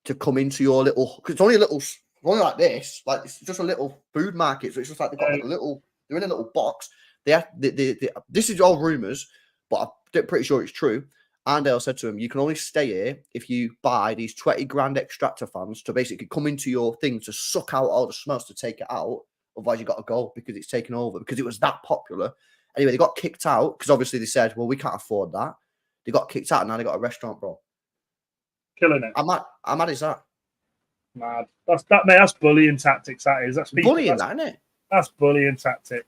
to come into your little, because it's only like this, like it's just a little food market. So it's just like they've got like they're in a little box. This is all rumours, but I'm pretty sure it's true. Arndale said to him, you can only stay here if you buy these 20 grand extractor fans to basically come into your thing to suck out all the smells to take it out. Otherwise, you got to go because it's taken over, because it was that popular. Anyway, they got kicked out because obviously they said, well, we can't afford that. They got kicked out and now they got a restaurant, bro. Killing it. How mad is that? Mad. That's bullying tactics, that is. That's people, bullying, that, isn't it? That's bullying tactics.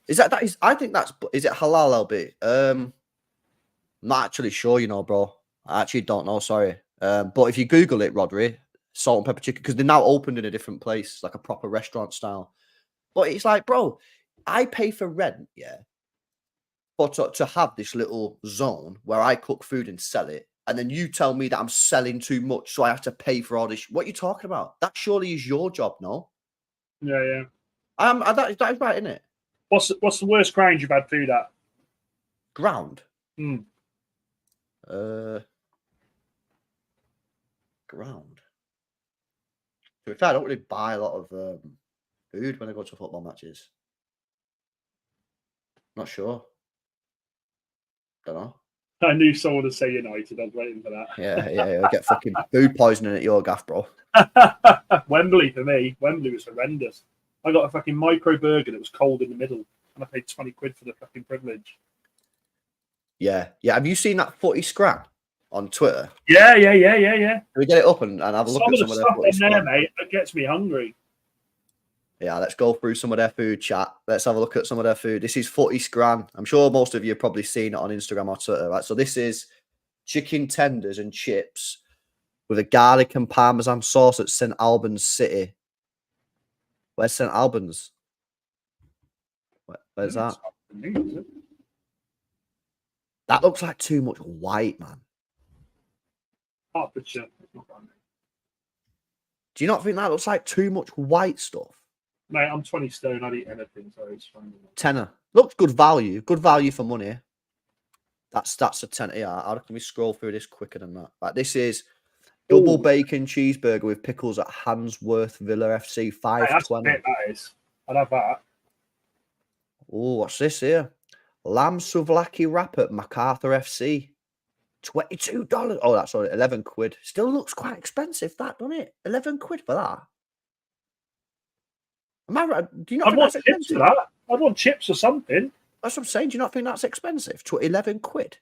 I think is it halal, LB? I'm not actually sure, you know, bro. I actually don't know, sorry. But if you Google it, Rodri, salt and pepper chicken, because they're now opened in a different place, like a proper restaurant style. But it's like, bro, I pay for rent, yeah, but to have this little zone where I cook food and sell it, and then you tell me that I'm selling too much, so I have to pay for all this. What are you talking about? That surely is your job, no? Yeah. That is right, isn't it? What's the worst ground you've had food at? Ground. Mm. Ground. To be fair, I don't really buy a lot of food when I go to football matches. Not sure. Don't know. I knew someone would say United. I was waiting for that. Yeah. I get fucking food poisoning at your gaff, bro. Wembley for me. Wembley was horrendous. I got a fucking micro burger that was cold in the middle, and I paid 20 quid for the fucking privilege. Yeah. Have you seen that footy scrap on Twitter? Yeah. Can we get it up and have a look Some at of some the of their stuff footy in there, scrap? mate, that gets me hungry. Yeah, let's go through some of their food chat. Let's have a look at some of their food. This is Footy Scran. I'm sure most of you have probably seen it on Instagram or Twitter, right? So this is chicken tenders and chips with a garlic and parmesan sauce at St Albans City. Where's St Albans? Where's that? That looks like too much white, man. Hertfordshire. Do you not think that looks like too much white stuff? Mate, I'm 20 stone. I'd eat anything, so it's fine. Tenner. Looks good value. Good value for money. That's a tenner. Yeah, how can we scroll through this quicker than that? Like, this is double bacon cheeseburger with pickles at Handsworth Villa FC, Hey, that's a $5.20. bit, that is. I'd have that. Oh, what's this here? Lamb souvlaki wrap at MacArthur FC, $22. Oh, that's all. 11 quid. Still looks quite expensive, that, doesn't it? 11 quid for that. Am I right? Do you not I'd think want that's chips for expensive? that. I'd want chips or something. That's what I'm saying. Do you not think that's expensive? 11 quid.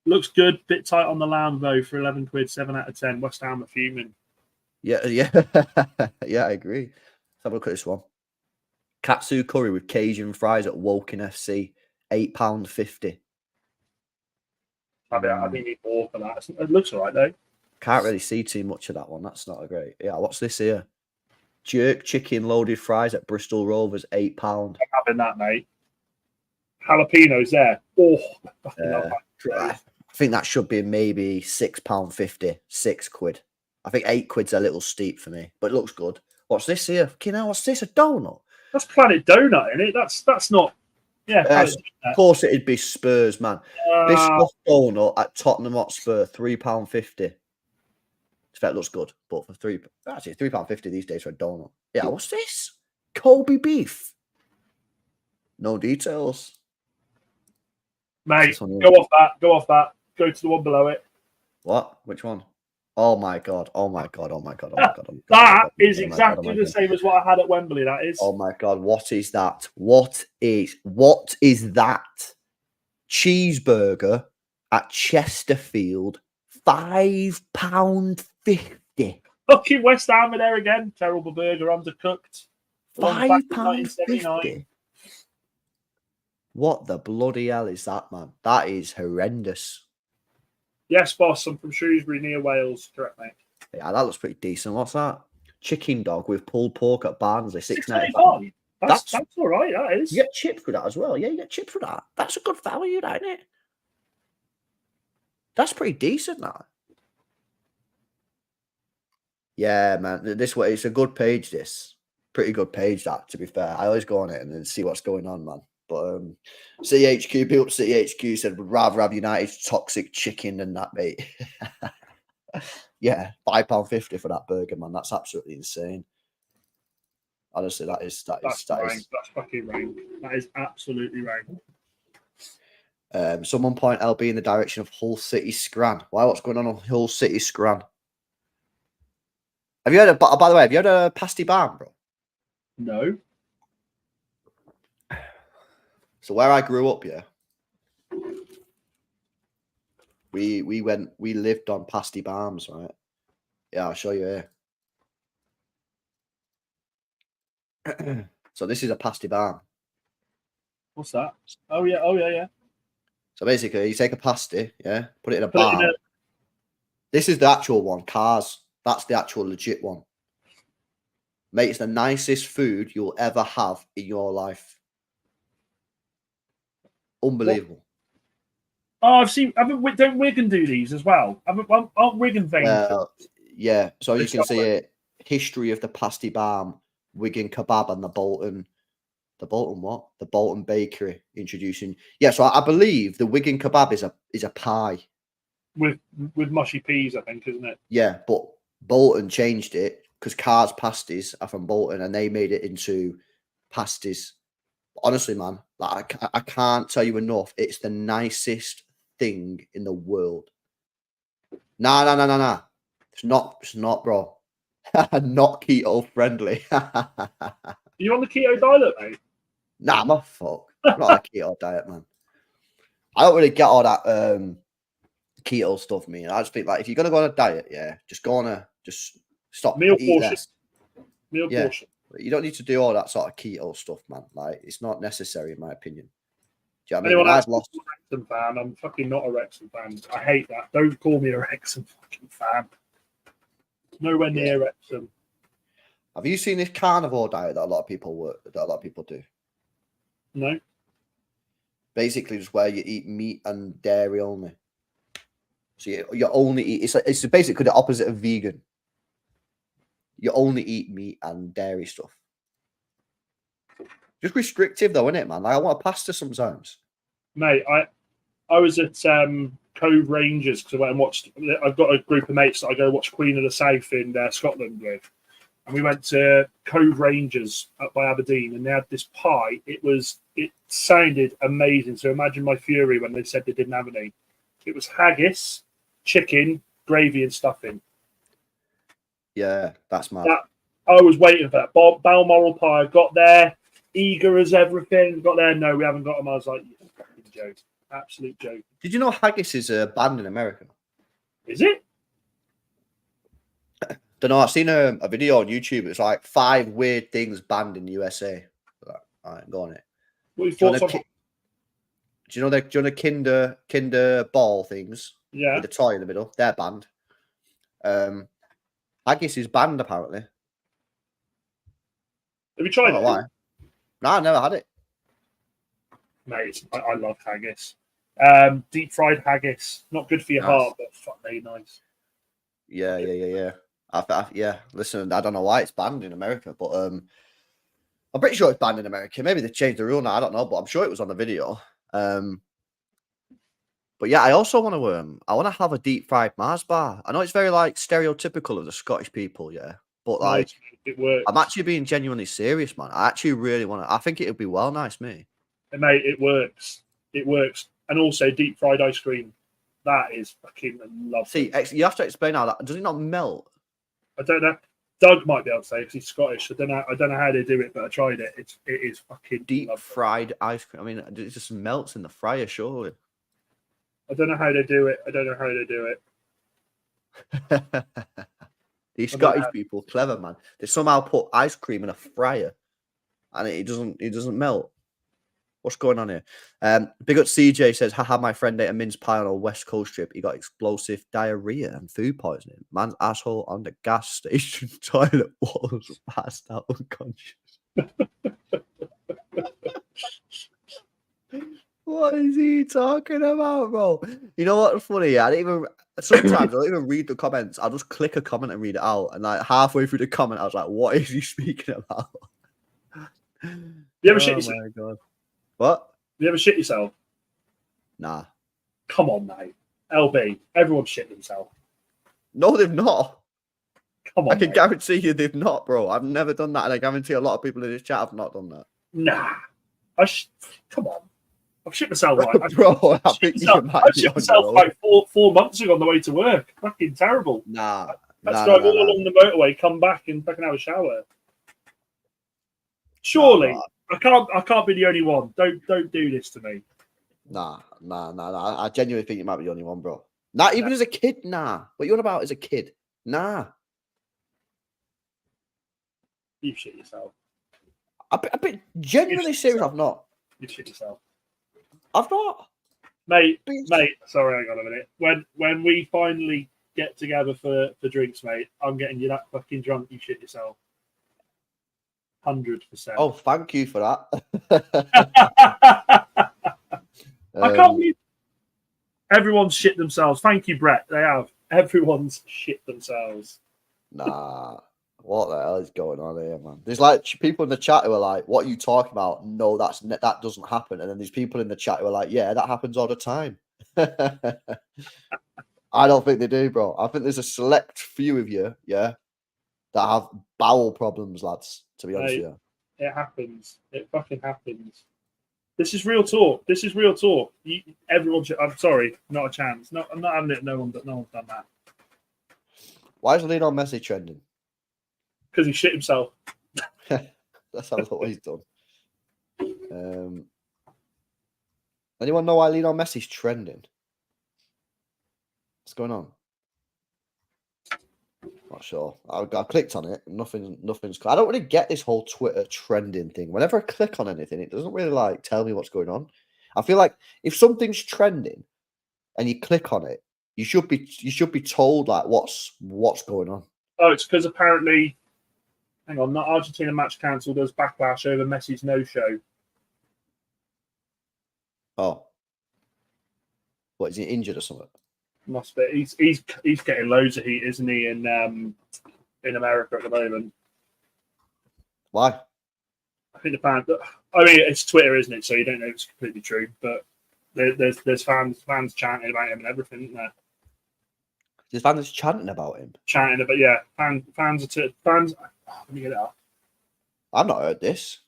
Looks good. Bit tight on the lamb, though, for 11 quid, 7 out of 10. West Ham are fuming. Yeah. Yeah, I agree. Let's have a look at this one. Katsu curry with Cajun fries at Woking FC, £8.50. I think need more for that. It looks all right, though. Can't really see too much of that one. That's not a great. Yeah, what's this here? Jerk chicken loaded fries at Bristol Rovers, £8. I'm having that, mate. Jalapenos there. Oh, I fucking love that. I think that should be maybe £6.50, 6 quid. I think 8 quid's a little steep for me, but it looks good. What's this here? Fucking hell, what's this? A donut? That's Planet Donut, isn't it? That's not. Yeah, Planet of course it'd be Spurs, man. Biscoff donut at Tottenham Hotspur, £3.50. That looks good, but for £3.50 these days for a donut. Yeah, what's this? Kobe beef. No details. Mate, go off that. Go to the one below it. What? Which one? Oh my god! That is exactly the same as what I had at Wembley. That is. Oh my god! What is that? What is that? Cheeseburger at Chesterfield, £5.50. Fucking West Ham are there again. Terrible burger, undercooked. £5.50. What the bloody hell is that, man? That is horrendous. Yes, boss. I'm from Shrewsbury, near Wales. Correct, mate. Yeah, that looks pretty decent. What's that? Chicken dog with pulled pork at Barnsley, £6.95. That's all right. That is. You get chips with that as well. Yeah, you get chips with that. That's a good value, isn't it? That's pretty decent, that. Yeah, man. This way, it's a good page. This pretty good page. That, to be fair, I always go on it and then see what's going on, man. But CHQ, built CHQ said would rather have United's toxic chicken than that, mate. Yeah, £5.50 for that burger, man. That's absolutely insane. Honestly, that's fucking rank. That is absolutely rank. Someone point LB in the direction of Hull City Scran. Why? What's going on Hull City Scran? Have you heard? By the way, have you heard a pasty barn, bro? No. So where I grew up, yeah, we lived on pasty barns, right? Yeah, I'll show you here. So this is a pasty barn. What's that? Oh yeah. So basically, you take a pasty, yeah, put it in a barn. This is the actual one, Cars. That's the actual legit one. Mate, it's the nicest food you'll ever have in your life. Unbelievable. Oh, I've seen. Don't Wigan do these as well? Aren't Wigan famous? Yeah. So you It's can got see it. History of the pasty balm, Wigan kebab, and the Bolton. The Bolton what? The Bolton Bakery introducing. Yeah. So I believe the Wigan kebab is a pie. with mushy peas, I think, isn't it? Yeah, but Bolton changed it because Carr's pasties are from Bolton, and they made it into pasties. Honestly, man, like I can't tell you enough. It's the nicest thing in the world. Nah. It's not, bro. Not keto friendly. Are you on the keto diet, mate? Nah, my fuck. I'm not on a keto diet, man. I don't really get all that keto stuff, man. I just think like if you're gonna go on a diet, yeah, just stop Meal eat portion. less. Meal Yeah. portion. You don't need to do all that sort of keto stuff, man. Like it's not necessary, in my opinion. Do you know what I mean? Anyone And else I've lost. a Wrexham fan? I'm fucking not a Wrexham fan. I hate that. Don't call me a Wrexham fucking fan. Nowhere near Wrexham. Have you seen this carnivore diet that a lot of people do? No. Basically, just where you eat meat and dairy only. So you only eat. It's basically the opposite of vegan. You only eat meat and dairy stuff. Just restrictive though, isn't it, man? Like I want a pasta sometimes. Mate, I was at Cove Rangers because I went and watched. I've got a group of mates that I go watch Queen of the South in Scotland with, and we went to Cove Rangers up by Aberdeen, and they had this pie. It sounded amazing. So imagine my fury when they said they didn't have any. It was haggis, chicken, gravy, and stuffing. Yeah, that's mad. I was waiting for that. Balmoral pie. Got there, eager as everything. Got there. No, we haven't got them. I was like, you fucking joke. Absolute joke. Did you know haggis is banned in America? Is it? Don't know. I've seen a video on YouTube. It's like 5 weird things banned in the USA. Like, all right, go on it. What are your Do you thoughts know on? the Kinder ball things? Yeah. With the toy in the middle. They're banned. Haggis is banned apparently. Have you I tried don't know it? why. No, I never had it. Mate, I love haggis. Deep fried haggis. Not good for your Nice. heart, but fuck, they nice. Yeah. Yeah. Listen, I don't know why it's banned in America, but I'm pretty sure it's banned in America. Maybe they changed the rule now. I don't know, but I'm sure it was on the video. But yeah, I also want to have a deep fried Mars bar. I know it's very like stereotypical of the Scottish people, yeah. But like, it works. I'm actually being genuinely serious, man. I actually really want to. I think it would be well nice, me. Mate, it works. It works. And also deep fried ice cream. That is fucking lovely. See, you have to explain how that does it not melt? I don't know. Doug might be able to say because he's Scottish. I don't know how they do it, but I tried it. It is fucking Deep lovely. fried ice cream. I mean, it just melts in the fryer, surely. I don't know how they do it. These Scottish people, clever man. They somehow put ice cream in a fryer, and it doesn't melt. What's going on here? Big up CJ says, haha, my friend ate a mince pie on a West Coast trip. He got explosive diarrhea and food poisoning. Man's asshole on the gas station toilet walls passed out unconscious. What is he talking about, bro? You know what's funny? Sometimes I don't even read the comments. I'll just click a comment and read it out. And like halfway through the comment, I was like, what is he speaking about? You ever shit yourself? My God. What? You ever shit yourself? Nah. Come on, mate. LB, everyone shit themselves. No, they've not. Come on, I can mate. guarantee you they've not, bro. I've never done that. And I guarantee a lot of people in this chat have not done that. Nah. Come on. I've shit myself like Bro, I think you might I be shit on myself your own. like four months ago on the way to work. Fucking terrible. Nah. Let's drive all along the motorway, come back and fucking have a shower. Surely, I can't be the only one. Don't do this to me. Nah. I genuinely think you might be the only one, bro. Not even as a kid, nah. What you on about as a kid? Nah. You shit yourself. I've been genuinely serious, I've not. You shit yourself. I've not. Mate, sorry, hang on a minute. When we finally get together for drinks, mate, I'm getting you that fucking drunk you shit yourself. 100%. Oh, thank you for that. I can't believe Everyone's shit themselves. Thank you, Brett. They have. Everyone's shit themselves. Nah. What the hell is going on here, man? There's like people in the chat who are like, "What are you talking about? No, that doesn't happen." And then there's people in the chat who are like, "Yeah, that happens all the time." I don't think they do, bro. I think there's a select few of you, yeah, that have bowel problems, lads. To be honest with you, it happens. It fucking happens. This is real talk. This is real talk. Everyone should. I'm sorry, not a chance. No, I'm not having it. No one's done that. why is Lionel Messi trending? Because he shit himself. That's what he's done. Anyone know why Lionel Messi's trending? What's going on? Not sure. I clicked on it. Nothing's. I don't really get this whole Twitter trending thing. Whenever I click on anything, it doesn't really like tell me what's going on. I feel like if something's trending and you click on it, you should be told like what's going on. Oh, it's because apparently, hang on, not Argentina match cancelled as backlash over Messi's no-show. Oh, what is he injured or something? Must be. He's getting loads of heat, isn't he? In America at the moment. Why? I think the fans. I mean, it's Twitter, isn't it? So you don't know if it's completely true, but there's fans chanting about him and everything, isn't there? There's fans chanting about him. Chanting about fans. Let me get it up. I've not heard this.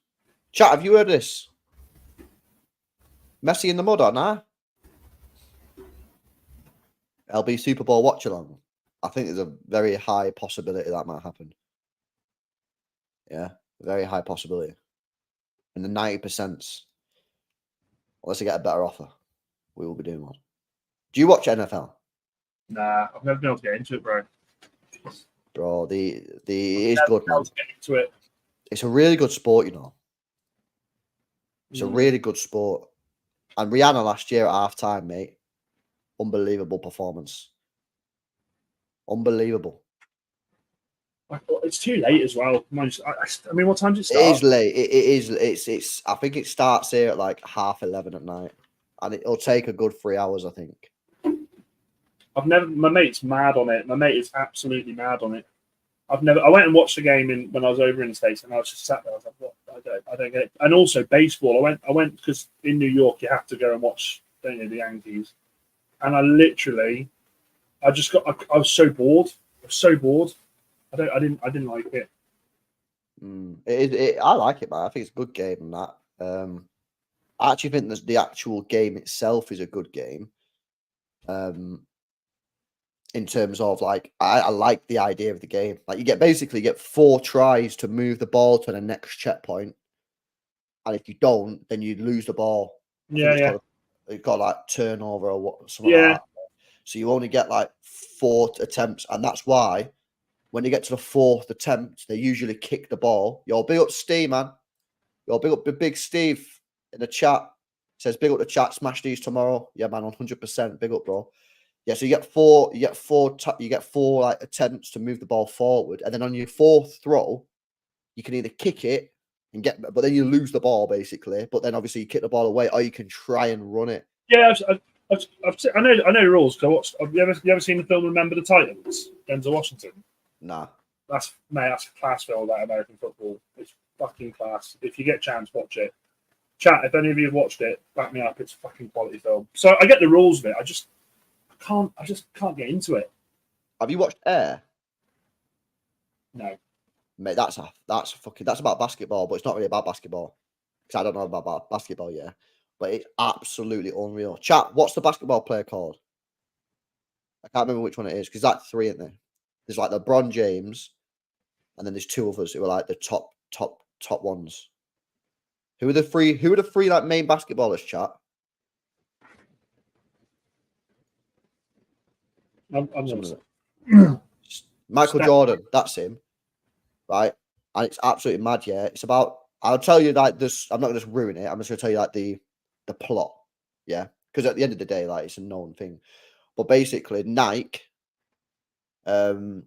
Chat, have you heard this? Messi in the mud or nah? LB Super Bowl watch along. I think there's a very high possibility that might happen. Yeah, very high possibility. In the 90%, unless I get a better offer, we will be doing one. Do you watch NFL? Nah, I've never been able to get into it, bro. Bro, it is good, man. Get into it. It's a really good sport, you know. It's a really good sport. And Rihanna last year at halftime, mate. Unbelievable performance. Unbelievable. It's too late as well. I mean, what time does it It start? is late. It is. It's. I think it starts here at like 11:30 at night, and it'll take a good 3 hours, I think. My mate's mad on it. My mate is absolutely mad on it. I went and watched the game when I was over in the States, and I was just sat there. I was like, "What? I don't get it." And also baseball. I went because in New York you have to go and watch, don't you, the Yankees. And I was so bored. I was so bored. I didn't like it. I like it, man. I think it's a good game and that. I actually think the actual game itself is a good game. In terms of like, I like the idea of the game. Like you get 4 tries to move the ball to the next checkpoint, and if you don't, then you lose the ball. It's got like turnover or what, something like that. So you only get like 4 attempts, and that's why when you get to the 4th attempt, they usually kick the ball. Yo, big up Steve, man. Yo, big up Big Steve in the chat. Says big up the chat. Smash these tomorrow. Yeah, man, 100%. Big up, bro. Yeah, so you get four like attempts to move the ball forward, and then on your 4th throw, you can either kick it and but then you lose the ball basically. But then obviously you kick the ball away, or you can try and run it. Yeah, I know the rules. Have you ever seen the film Remember the Titans? Denzel Washington. Nah, that's a class film about American football. It's fucking class. If you get a chance, watch it. Chat, if any of you have watched it, back me up. It's a fucking quality film. So I get the rules of it. I just can't get into it. Have you watched Air? No, mate. That's about basketball, but it's not really about basketball because I don't know about basketball. Yeah, but it's absolutely unreal. Chat, what's the basketball player called? I can't remember which one it is because that's 3, isn't there? There's like LeBron James, and then there's 2 others who are like the top ones. Who are the 3? Who are the 3 like main basketballers? Chat. Michael Jordan, that's him, right? And it's absolutely mad. Yeah, it's about. I'll tell you like this. I'm not going to ruin it. I'm just going to tell you like the plot. Yeah, because at the end of the day, like it's a known thing. But basically, Nike, like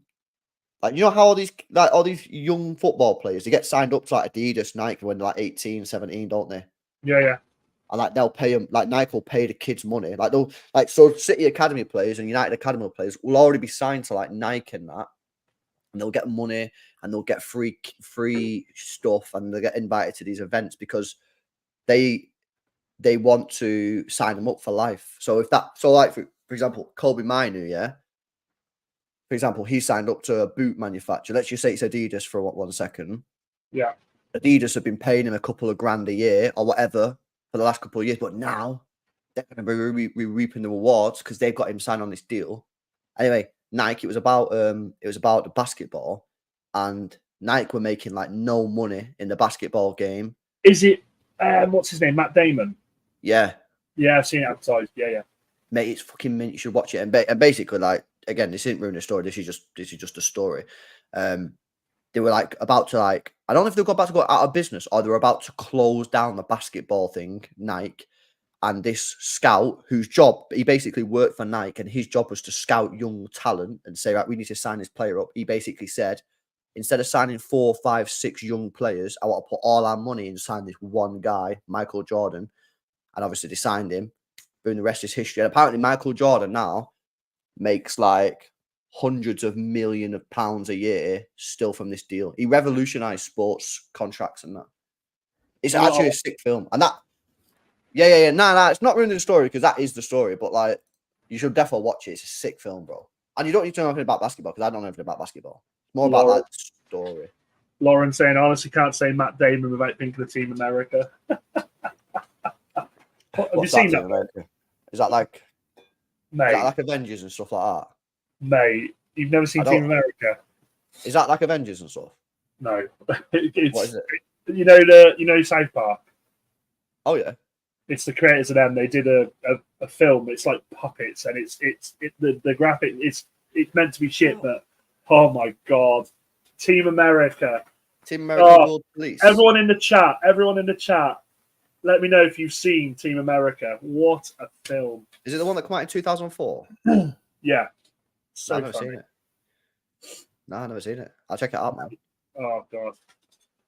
you know how all these young football players they get signed up to like Adidas, Nike when they're like 18, 17, don't they? Yeah. And like they'll pay them, like Nike will pay the kids money. Like they'll so City Academy players and United Academy players will already be signed to like Nike and that, and they'll get money and they'll get free stuff and they'll get invited to these events because they want to sign them up for life. So if that, so like for example, Kobe Minu, yeah. For example, he signed up to a boot manufacturer. Let's just say it's Adidas for 1 second. Yeah. Adidas have been paying him a couple of grand a year or whatever for the last couple of years, but now they're going to be reaping the rewards because they've got him signed on this deal. Anyway, Nike, it was about the basketball, and Nike were making like no money in the basketball game. Is it what's his name? Matt Damon? Yeah. Yeah, I've seen it advertised. Yeah. Mate, it's fucking mint. You should watch it. And basically, like, again, this isn't ruin the story. This is just a story. They were like about to like, I don't know if they were about to go out of business or they were about to close down the basketball thing, Nike. And this scout, whose job, he basically worked for Nike, and his job was to scout young talent and say, right, we need to sign this player up. He basically said, instead of signing 4, 5, 6 young players, I want to put all our money and sign this one guy, Michael Jordan. And obviously they signed him. Boom, the rest is history. And apparently Michael Jordan now makes like hundreds of millions of pounds a year still from this deal. He revolutionized sports contracts and that. It's actually a sick film. And that, yeah. No, it's not ruining the story because that is the story. But like, you should definitely watch it. It's a sick film, bro. And you don't need to know anything about basketball because I don't know anything about basketball. It's more about like the story. Lauren saying, I honestly can't say Matt Damon without thinking of Team America. Have you seen that? America? Is that like, mate? Is that like Avengers and stuff like that? Mate, you've never seen Team America? Is that like Avengers and stuff? No. What is it? You know South Park? Oh yeah. It's the creators of them. They did a film. It's like puppets, and the graphic. It's meant to be shit, but oh my god, Team America. Team America World Police. Everyone in the chat. Let me know if you've seen Team America. What a film! Is it the one that came out in 2004? Yeah. So I've never seen it. No, I've never seen it. I'll check it out, man. Oh god,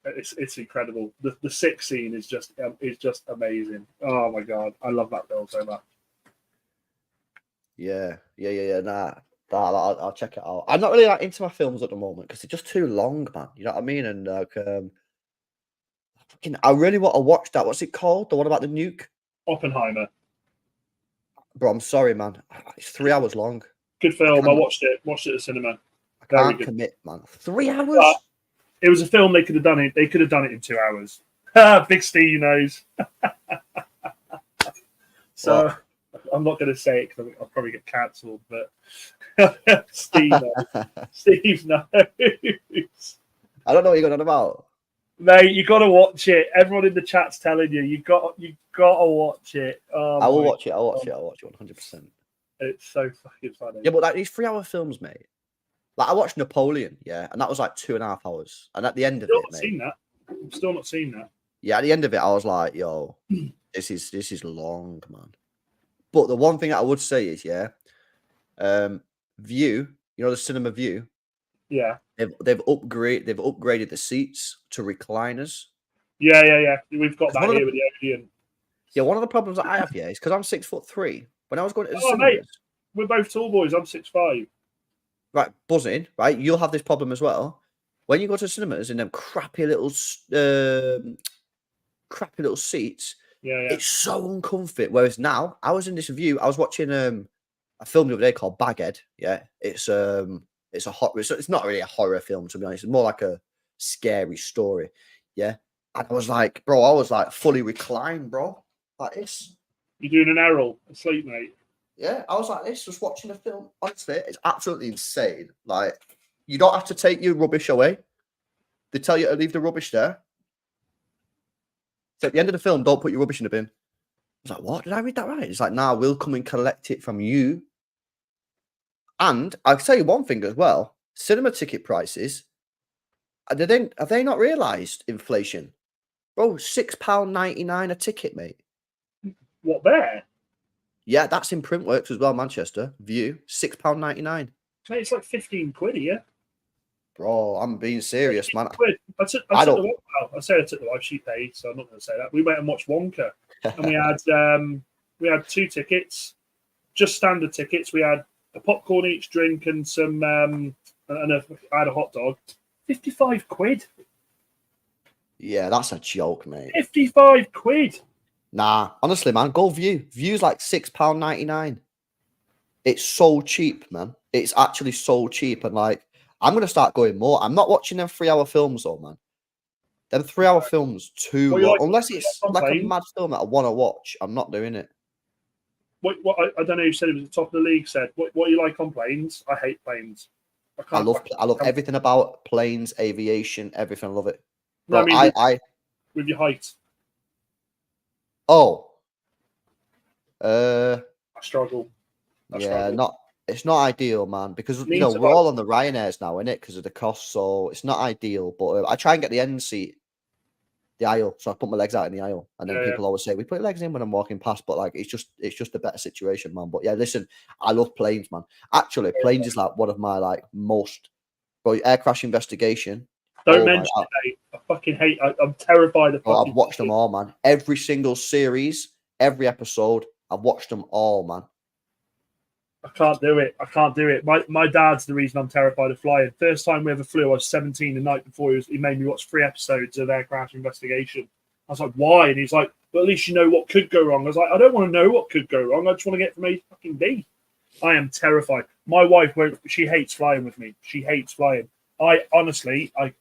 it's incredible. The sixth scene is just amazing. Oh my god, I love that film so much. Yeah. Nah, I'll check it out. I'm not really like into my films at the moment because they're just too long, man. You know what I mean? And like, I really want to watch that. What's it called? The one about the nuke? Oppenheimer. Bro, I'm sorry, man. It's 3 hours long. Good film. I watched it. Watched it at the cinema. I can't commit, man. 3 hours? It was a film they could have done it. They could have done it in 2 hours. Big Steve knows. So what? I'm not going to say it because I'll probably get cancelled. But Steve knows. Steve knows. I don't know what you're going on about. Mate, you got to watch it. Everyone in the chat's telling you. You got to watch it. Oh, I will watch it. I'll watch it 100%. It's so fucking funny. Yeah, but like these 3 hour films, mate. Like I watched Napoleon, yeah, and that was like 2.5 hours. And at the end of it, I've still not seen that. Yeah, at the end of it, I was like, yo, this is long, man. But the one thing I would say is, yeah, View, you know the cinema View. Yeah. They've upgraded the seats to recliners. Yeah. We've got that here with the Aviation. Yeah, one of the problems that I have here is because I'm 6'3". When I was going to the cinemas, mate, we're both tall boys. I'm 6'5". Right, buzzing. Right, you'll have this problem as well. When you go to cinemas in them crappy little seats, it's so uncomfy. Whereas now, I was in this View. I was watching a film the other day called Baghead. Yeah, it's not really a horror film, to be honest. It's more like a scary story. Yeah. And I was like, fully reclined, bro. Like this. You're doing an Errol asleep, mate. Yeah, I was like this, just watching a film. Honestly, it's absolutely insane. Like, you don't have to take your rubbish away. They tell you to leave the rubbish there. So at the end of the film, don't put your rubbish in the bin. I was like, what? Did I read that right? It's like, nah, we'll come and collect it from you. And I'll tell you one thing as well. Cinema ticket prices, have they not realised inflation? Bro, £6.99 a ticket, mate. What, there? Yeah, that's in Printworks as well, Manchester. View, £6.99. Mate, it's like 15 quid here. Bro, I'm being serious, man. I took the wife. I said I took the wife. She paid, so I'm not going to say that. We went and watched Wonka. and we had 2 tickets, just standard tickets. We had a popcorn each, drink, and some I had a hot dog. 55 quid. Yeah, that's a joke, mate. 55 quid. Nah, honestly, man, go view. View's like £6.99. It's so cheap, man. It's actually so cheap, and like I'm gonna start going more. I'm not watching them 3-hour films, though, man. Them 3-hour films too What you long. like- Unless what you it's like on like a planes? mad film that I want to watch, I'm not doing it. What I don't know who said it was the top of the league said. What you like on planes? I hate planes. I love everything about planes, aviation, everything. I love it. No, Bro, I mean I with your height, oh I struggle. I yeah, struggle. it's not ideal, man, because Need to we're like- all on the Ryanairs now, innit? Because of the cost, so it's not ideal. But I try and get the end seat, the aisle, so I put my legs out in the aisle, and then Yeah, people always say we put your legs in when I'm walking past, but like it's just a better situation, man. But yeah, listen, I love planes, man. Actually, planes is like one of my like most, bro. Air crash investigation. Don't Oh my mention God. it, mate. I fucking hate. I'm terrified of. Bro, fucking I've watched them all, man. Every single series, every episode, I've watched them all, man. I can't do it. I can't do it. My dad's the reason I'm terrified of flying. First time we ever flew, I was 17. The night before, he made me watch 3 episodes of Air Crash Investigation. I was like, why? And he's like, but at least you know what could go wrong. I was like, I don't want to know what could go wrong. I just want to get from A to fucking B. I am terrified. My wife won't. She hates flying with me. She hates flying. I honestly, I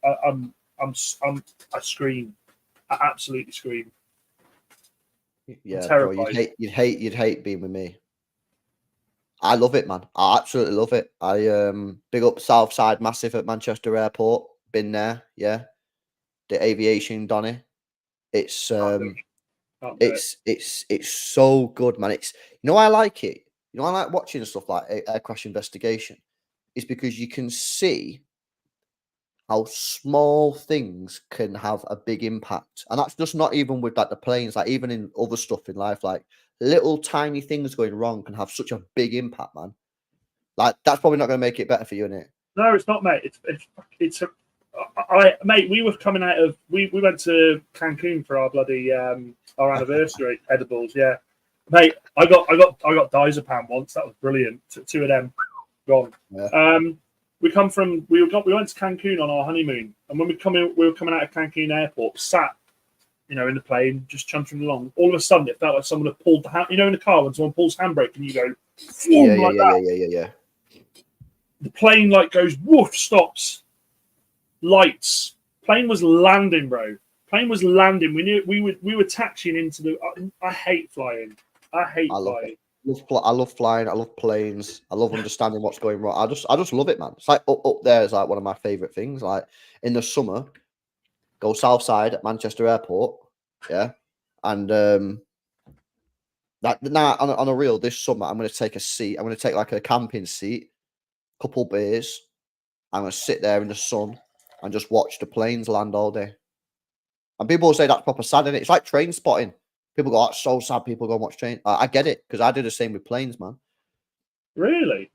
scream. I absolutely scream. Yeah, bro, terrified. you'd hate being with me. I love it, man. I absolutely love it. I big up Southside massive at Manchester Airport. Been there, yeah. The Aviation, Donny. It's Can't do it. it's so good, man. It's why I like it. I like watching stuff like Air Crash Investigation. Is because you can see how small things can have a big impact, and that's just not even with like the planes. Like even in other stuff in life, like little tiny things going wrong can have such a big impact, man. Like that's probably not going to make it better for you, innit? No, it's not, mate. It's a. Mate, we were coming out of we went to Cancun for our bloody our anniversary edibles. Yeah, mate, I got diazepam once. That was brilliant. 2 of them gone. Yeah. We went to Cancun on our honeymoon, and when we were coming out of Cancun airport, sat in the plane, just chuntering along. All of a sudden, it felt like someone had pulled the hand. In the car when someone pulls handbrake, and you go, Yeah. the plane like goes woof, stops, lights. Plane was landing, bro. Plane was landing. We were taxiing into the. I hate flying. I hate flying. I love flying. I love planes. I love understanding what's going wrong. I just love it, man. It's like up there is like one of my favorite things. Like in the summer, go south side at Manchester Airport, yeah, and that now on a real this summer, I'm going to take a seat. I'm going to take like a camping seat, couple beers. I'm going to sit there in the sun and just watch the planes land all day. And people will say that's proper sad, and it's like train spotting. People go, "That's so sad." People go and watch train. I get it because I do the same with planes, man. Really?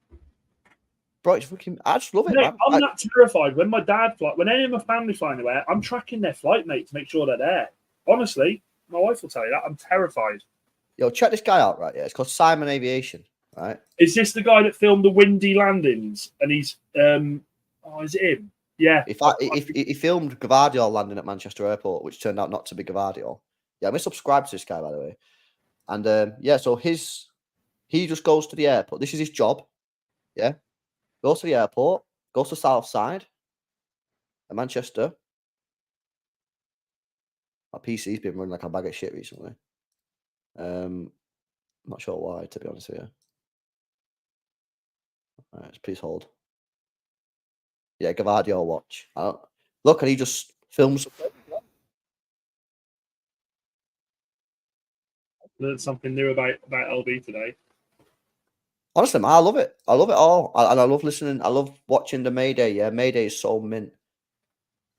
Bro, it's fucking. I just love it, Mate, man. I'm that terrified when my dad fly. When any of my family flying away, I'm tracking their flight, mate, to make sure they're there. Honestly, my wife will tell you that. I'm terrified. Yo, check this guy out, right? Yeah, it's called Simon Aviation, right? Is this the guy that filmed the windy landings? And he's is it him? Yeah. If he filmed Gavardio landing at Manchester Airport, which turned out not to be Gavardio. Yeah, I'm subscribed to this guy, by the way. And yeah, so he just goes to the airport. This is his job. Yeah. Goes to the airport, goes to South Side at Manchester. My PC's been running like a bag of shit recently. I'm not sure why, to be honest with you. All right, please hold. Yeah, Gavardio watch. Look, and he just films. Learned something new about LB today. Honestly, man, I love it. I love it all. And I love listening. I love watching the Mayday. Yeah, Mayday is so mint.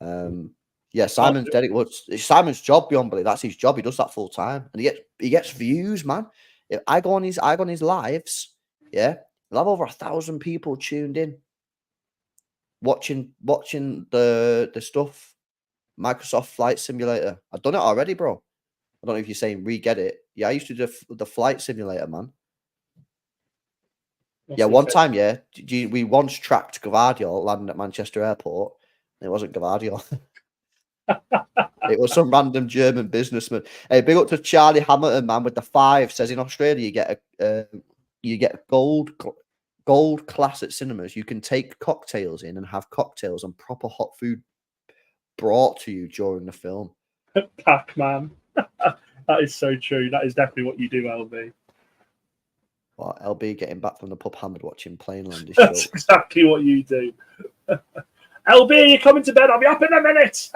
Yeah, Simon's dedicated. It's Simon's job beyond belief. That's his job. He does that full time, and he gets views, man. If I go on his lives, yeah, he'll have over 1,000 people tuned in, watching the stuff. Microsoft Flight Simulator. I've done it already, bro. I don't know if you're saying re-get it. Yeah, I used to do the flight simulator, man. Yeah, one time, yeah, we once tracked Gvardiol landing at Manchester Airport. It wasn't Gvardiol. It was some random German businessman. Hey, big up to Charlie Hamilton, man, with the 5. Says in Australia you get gold class at cinemas. You can take cocktails in and have cocktails and proper hot food brought to you during the film. Pac-Man. That is so true. That is definitely what you do, LB. Well, LB getting back from the pub hammered watching Planeland is That's exactly what you do. LB, you're coming to bed. I'll be up in a minute.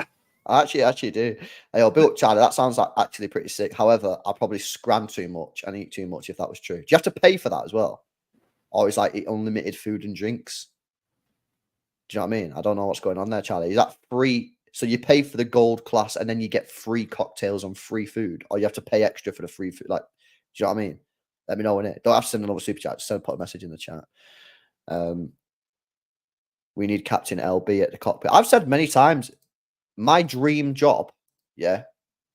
I actually do. Hey, I'll build Charlie. That sounds like actually pretty sick. However, I'll probably scram too much and eat too much if that was true. Do you have to pay for that as well? Or is like unlimited food and drinks? Do you know what I mean? I don't know what's going on there, Charlie. Is that free? So you pay for the gold class and then you get free cocktails and free food, or you have to pay extra for the free food? Like, do you know what I mean? Let me know innit. Don't have to send another super chat. Just put a message in the chat. We need Captain LB at the cockpit. I've said many times, my dream job, yeah,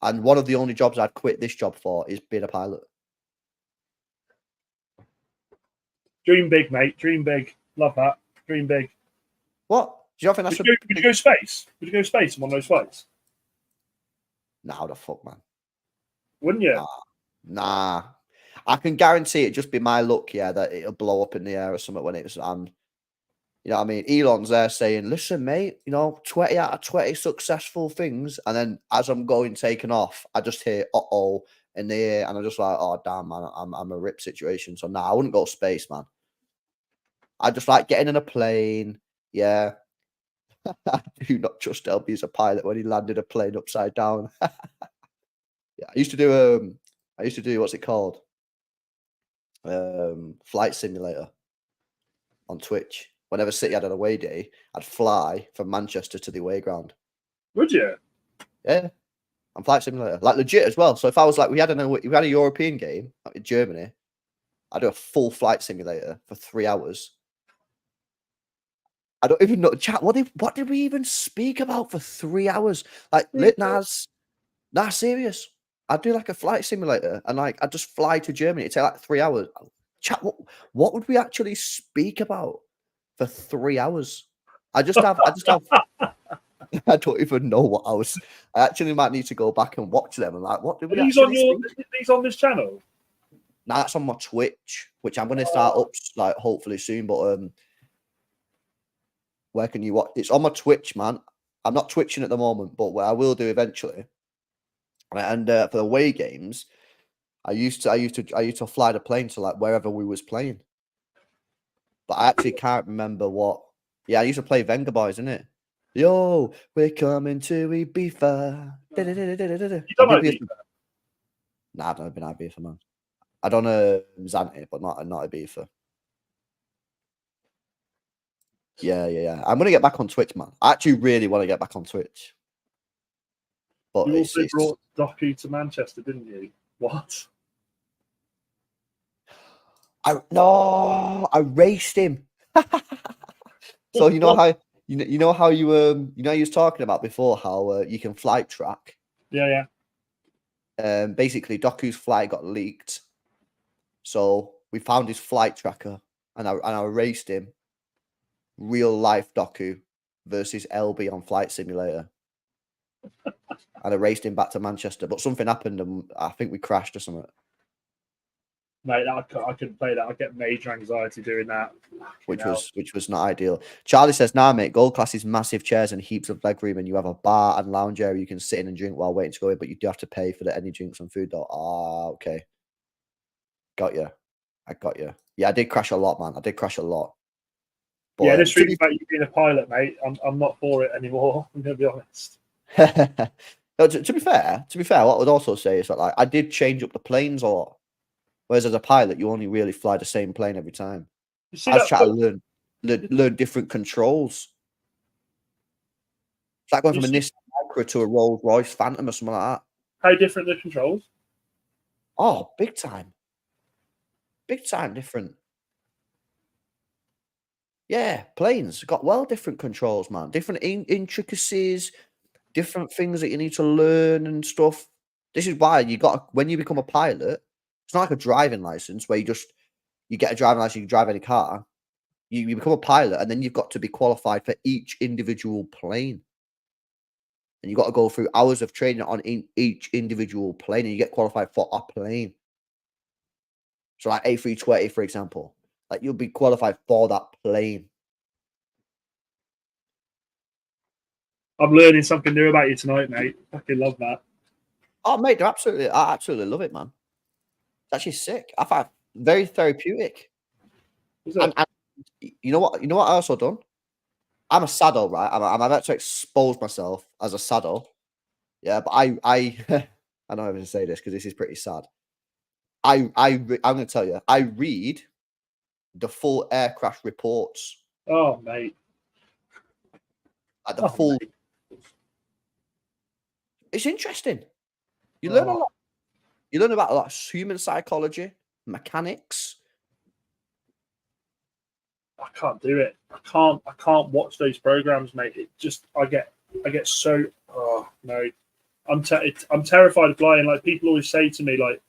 and one of the only jobs I'd quit this job for is being a pilot. Dream big, mate. Dream big. Love that. Dream big. What? Do you not think that's would you go space? Would you go space on one of those flights? Nah, the fuck, man. Wouldn't you? Nah. I can guarantee it just be my luck, yeah, that it'll blow up in the air or something when it's you know what I mean? Elon's there saying, listen, mate, 20 out of 20 successful things. And then as I'm taking off, I just hear uh-oh in the air. And I'm just like, oh, damn, man, I'm a rip situation. So, nah, I wouldn't go space, man. I just like getting in a plane. Yeah. I do not trust LB as a pilot when he landed a plane upside down. Yeah, I used to do, what's it called? Flight simulator on Twitch. Whenever City had an away day, I'd fly from Manchester to the away ground. Would you? Yeah, I'm flight simulator, like legit as well. So if I was like, we had a European game like in Germany, I'd do a full flight simulator for 3 hours. I don't even know, chat. What did we even speak about for 3 hours? Like, nah, serious. I'd do like a flight simulator and like I'd just fly to Germany. It'd take like 3 hours. Chat, what would we actually speak about for 3 hours? I don't even know what I was. I actually might need to go back and watch them. And like, what did we actually speak? These on this channel? Now that's on my Twitch, which I'm going to start up like hopefully soon. But where can you watch? It's on my Twitch, man. I'm not twitching at the moment, but I will do eventually. And for the away games, I used to fly the plane to like wherever we was playing. But I actually can't remember what. Yeah, I used to play Venga Boys, innit? Yo, we're coming to Ibiza. You don't like Ibiza? Nah, I've never been Ibiza, man. I don't know Zante, but not Ibiza. Yeah. I'm gonna get back on Twitch, man. I actually really want to get back on Twitch. But you also brought Doku to Manchester, didn't you? What? I raced him. So you know how you was talking about before how you can flight track. Yeah. Basically, Doku's flight got leaked, so we found his flight tracker, and I raced him. Real life Doku versus LB on Flight Simulator, and I raced him back to Manchester. But something happened, and I think we crashed or something. Mate, I couldn't play that. I get major anxiety doing that. Which was not ideal. Charlie says, nah, mate, gold class is massive chairs and heaps of leg room, and you have a bar and lounge area you can sit in and drink while waiting to go in, but you do have to pay for any drinks and food, though. Ah, okay. Got you. I got you. Yeah, I did crash a lot, man. I did crash a lot. But, yeah, this reads about you being a pilot, mate. I'm not for it anymore. I'm going to be honest. No, to be fair, what I would also say is that like I did change up the planes a lot. Whereas as a pilot, you only really fly the same plane every time. I was trying to learn different controls. It's like going from a Nissan Micra to a Rolls Royce Phantom or something like that. How different the controls? Oh, big time. Big time different. Yeah, planes got different controls, man. Different intricacies, different things that you need to learn and stuff. This is why when you become a pilot, it's not like a driving license where you get a driving license, you can drive any car. You become a pilot, and then you've got to be qualified for each individual plane. And you've got to go through hours of training on each individual plane, and you get qualified for a plane. So like A320, for example, like you'll be qualified for that plane. I'm learning something new about you tonight, mate. Fucking love that. Oh, mate, I absolutely love it, man. It's actually sick. I find it very therapeutic. And you know what? You know what I also done? I'm a saddle, right? I'm about to expose myself as a saddle. Yeah, but I I don't even say this because this is pretty sad. I'm going to tell you, I read the full air crash reports. Oh, mate. Like the full. Mate. It's interesting. You learn a lot. You learn about a lot of human psychology, mechanics. I can't do it. I can't watch those programs, mate. It just I get so no. I'm terrified of flying. Like people always say to me, like,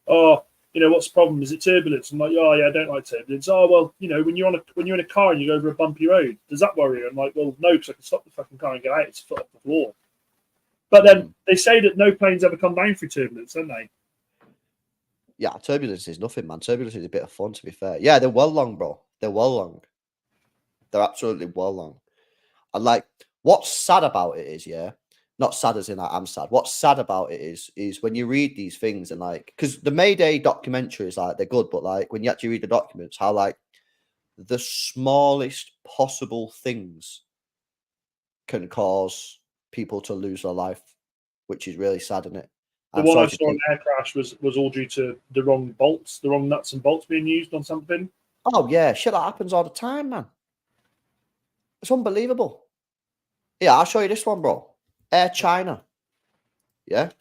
oh, you know, what's the problem? Is it turbulence? I'm like, oh yeah, I don't like turbulence. Oh well, you know, when you're in a car and you go over a bumpy road, does that worry you? I'm like, well, no, because I can stop the fucking car and get out. It's foot off the floor. But then they say that no planes ever come down through turbulence, don't they? Yeah, turbulence is nothing, man. Turbulence is a bit of fun, to be fair. Yeah, they're well long, bro. They're well long. They're absolutely well long. And like, what's sad about it is, yeah, not sad as in like I'm sad. What's sad about it is when you read these things and like, because the Mayday documentaries, like they're good, but like when you actually read the documents, how like the smallest possible things can cause people to lose their life, which is really sad, isn't it? The one I saw in air crash was all due to the wrong bolts, the wrong nuts and bolts being used on something. Oh yeah, shit that happens all the time, man. It's unbelievable. Yeah, I'll show you this one, bro. Air China. Yeah.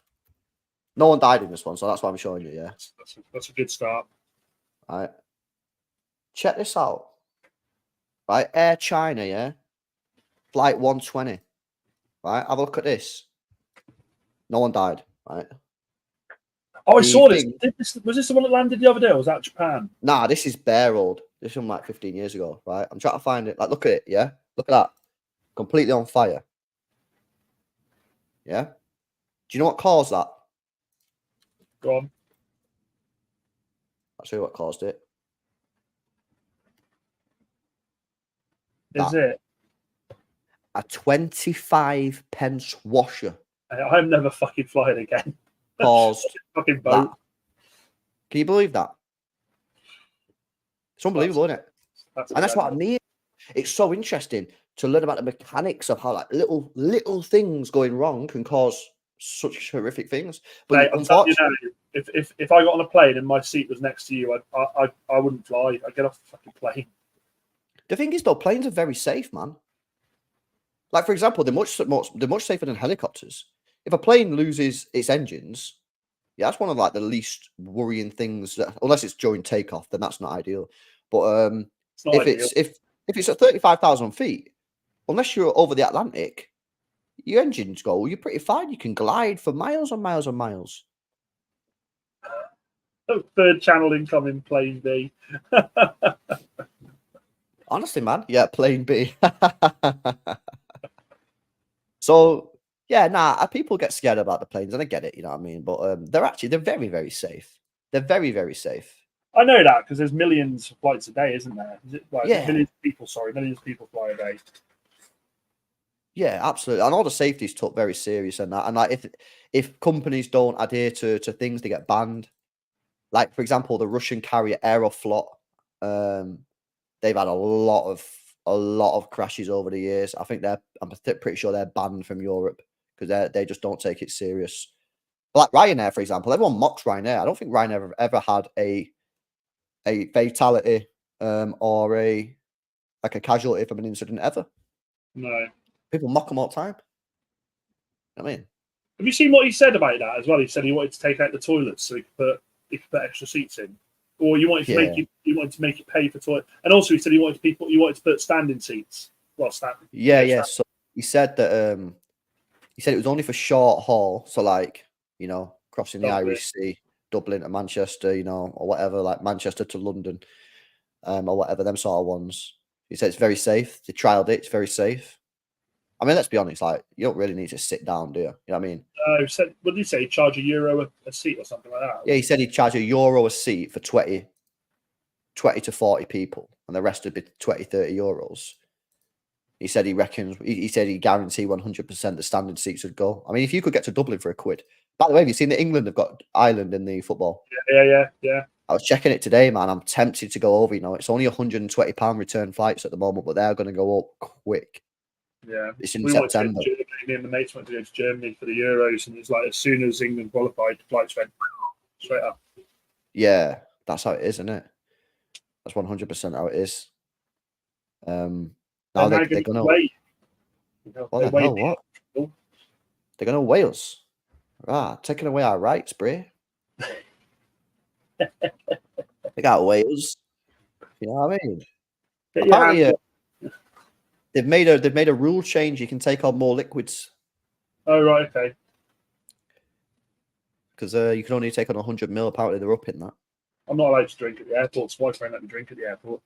No one died in this one, so that's why I'm showing you, yeah. That's a good start. All right. Check this out. Right, Air China, yeah. Flight 120. Right, have a look at this. No one died, right? Oh, I saw this. Was this the one that landed the other day, or was that Japan? Nah, this is bare old. This was like 15 years ago, right? I'm trying to find it. Like, look at it, yeah? Look at that. Completely on fire. Yeah? Do you know what caused that? Go on. I'll show you what caused it. Is it? A 25 pence washer. I'm never fucking flying again. Caused fucking boat. That. Can you believe that? It's unbelievable, isn't it? That's what I mean. It's so interesting to learn about the mechanics of how like little things going wrong can cause such horrific things. But mate, unfortunately, if I got on a plane and my seat was next to you, I wouldn't fly. I'd get off the fucking plane. The thing is, though, planes are very safe, man. Like, for example, they're much safer than helicopters. If a plane loses its engines, yeah, that's one of like the least worrying things. Unless it's during takeoff, then that's not ideal. But if it's at 35,000 feet, unless you're over the Atlantic, your engines go, you're pretty fine. You can glide for miles and miles and miles. Third channel incoming, plane B. Honestly, man, yeah, plane B. So yeah, people get scared about the planes, and I get it, you know what I mean. But they're very, very safe. They're very, very safe. I know that because there's millions of flights a day, isn't there? Is it, like, yeah, millions of people fly a day. Yeah, absolutely. And all the safety's took very serious and that. And like if companies don't adhere to things, they get banned. Like for example, the Russian carrier Aeroflot, they've had a lot of crashes over the years. I think I'm pretty sure they're banned from Europe because they just don't take it serious. But like Ryanair, for example, everyone mocks Ryanair. I don't think Ryanair ever had a fatality or a casualty from an incident ever. No. People mock them all the time. I mean, have you seen what he said about that as well? He said he wanted to take out the toilets so he could put extra seats in, or you wanted to make it pay for toilet. And also, he said he wanted to put standing seats. Well, standing. Yeah. So he said that it was only for short haul. So like crossing the Dublin. Irish Sea, Dublin to Manchester, or whatever, like Manchester to London, or whatever, them sort of ones. He said it's very safe. They trialed it. It's very safe. I mean, let's be honest. Like, you don't really need to sit down, do you? You know what I mean? What did he say? Charge €1 a seat or something like that? Yeah, he said he'd charge €1 a seat for 20 to 40 people, and the rest would be 20, 30 euros. He said he reckons, he said he guarantee 100% the standard seats would go. I mean, if you could get to Dublin for £1. By the way, have you seen that England have got Ireland in the football? Yeah. I was checking it today, man. I'm tempted to go over. It's only £120 return flights at the moment, but they're going to go up quick. Yeah. It's in We went to September. Germany, me and the mates went to go to Germany for the Euros, and it's like as soon as England qualified, flights went straight up. Yeah, that's how it is, isn't it? That's 100% how it is. Now they're going to wait. What the hell? What? They're going to Wales. Taking away our rights, Bray. They got Wales. You know what I mean? Apparently, they've made a rule change. You can take on more liquids. Oh right, okay. Because you can only take on 100 ml. Apparently, they're up in that. I'm not allowed to drink at the airport. So wife won't let me drink at the airport.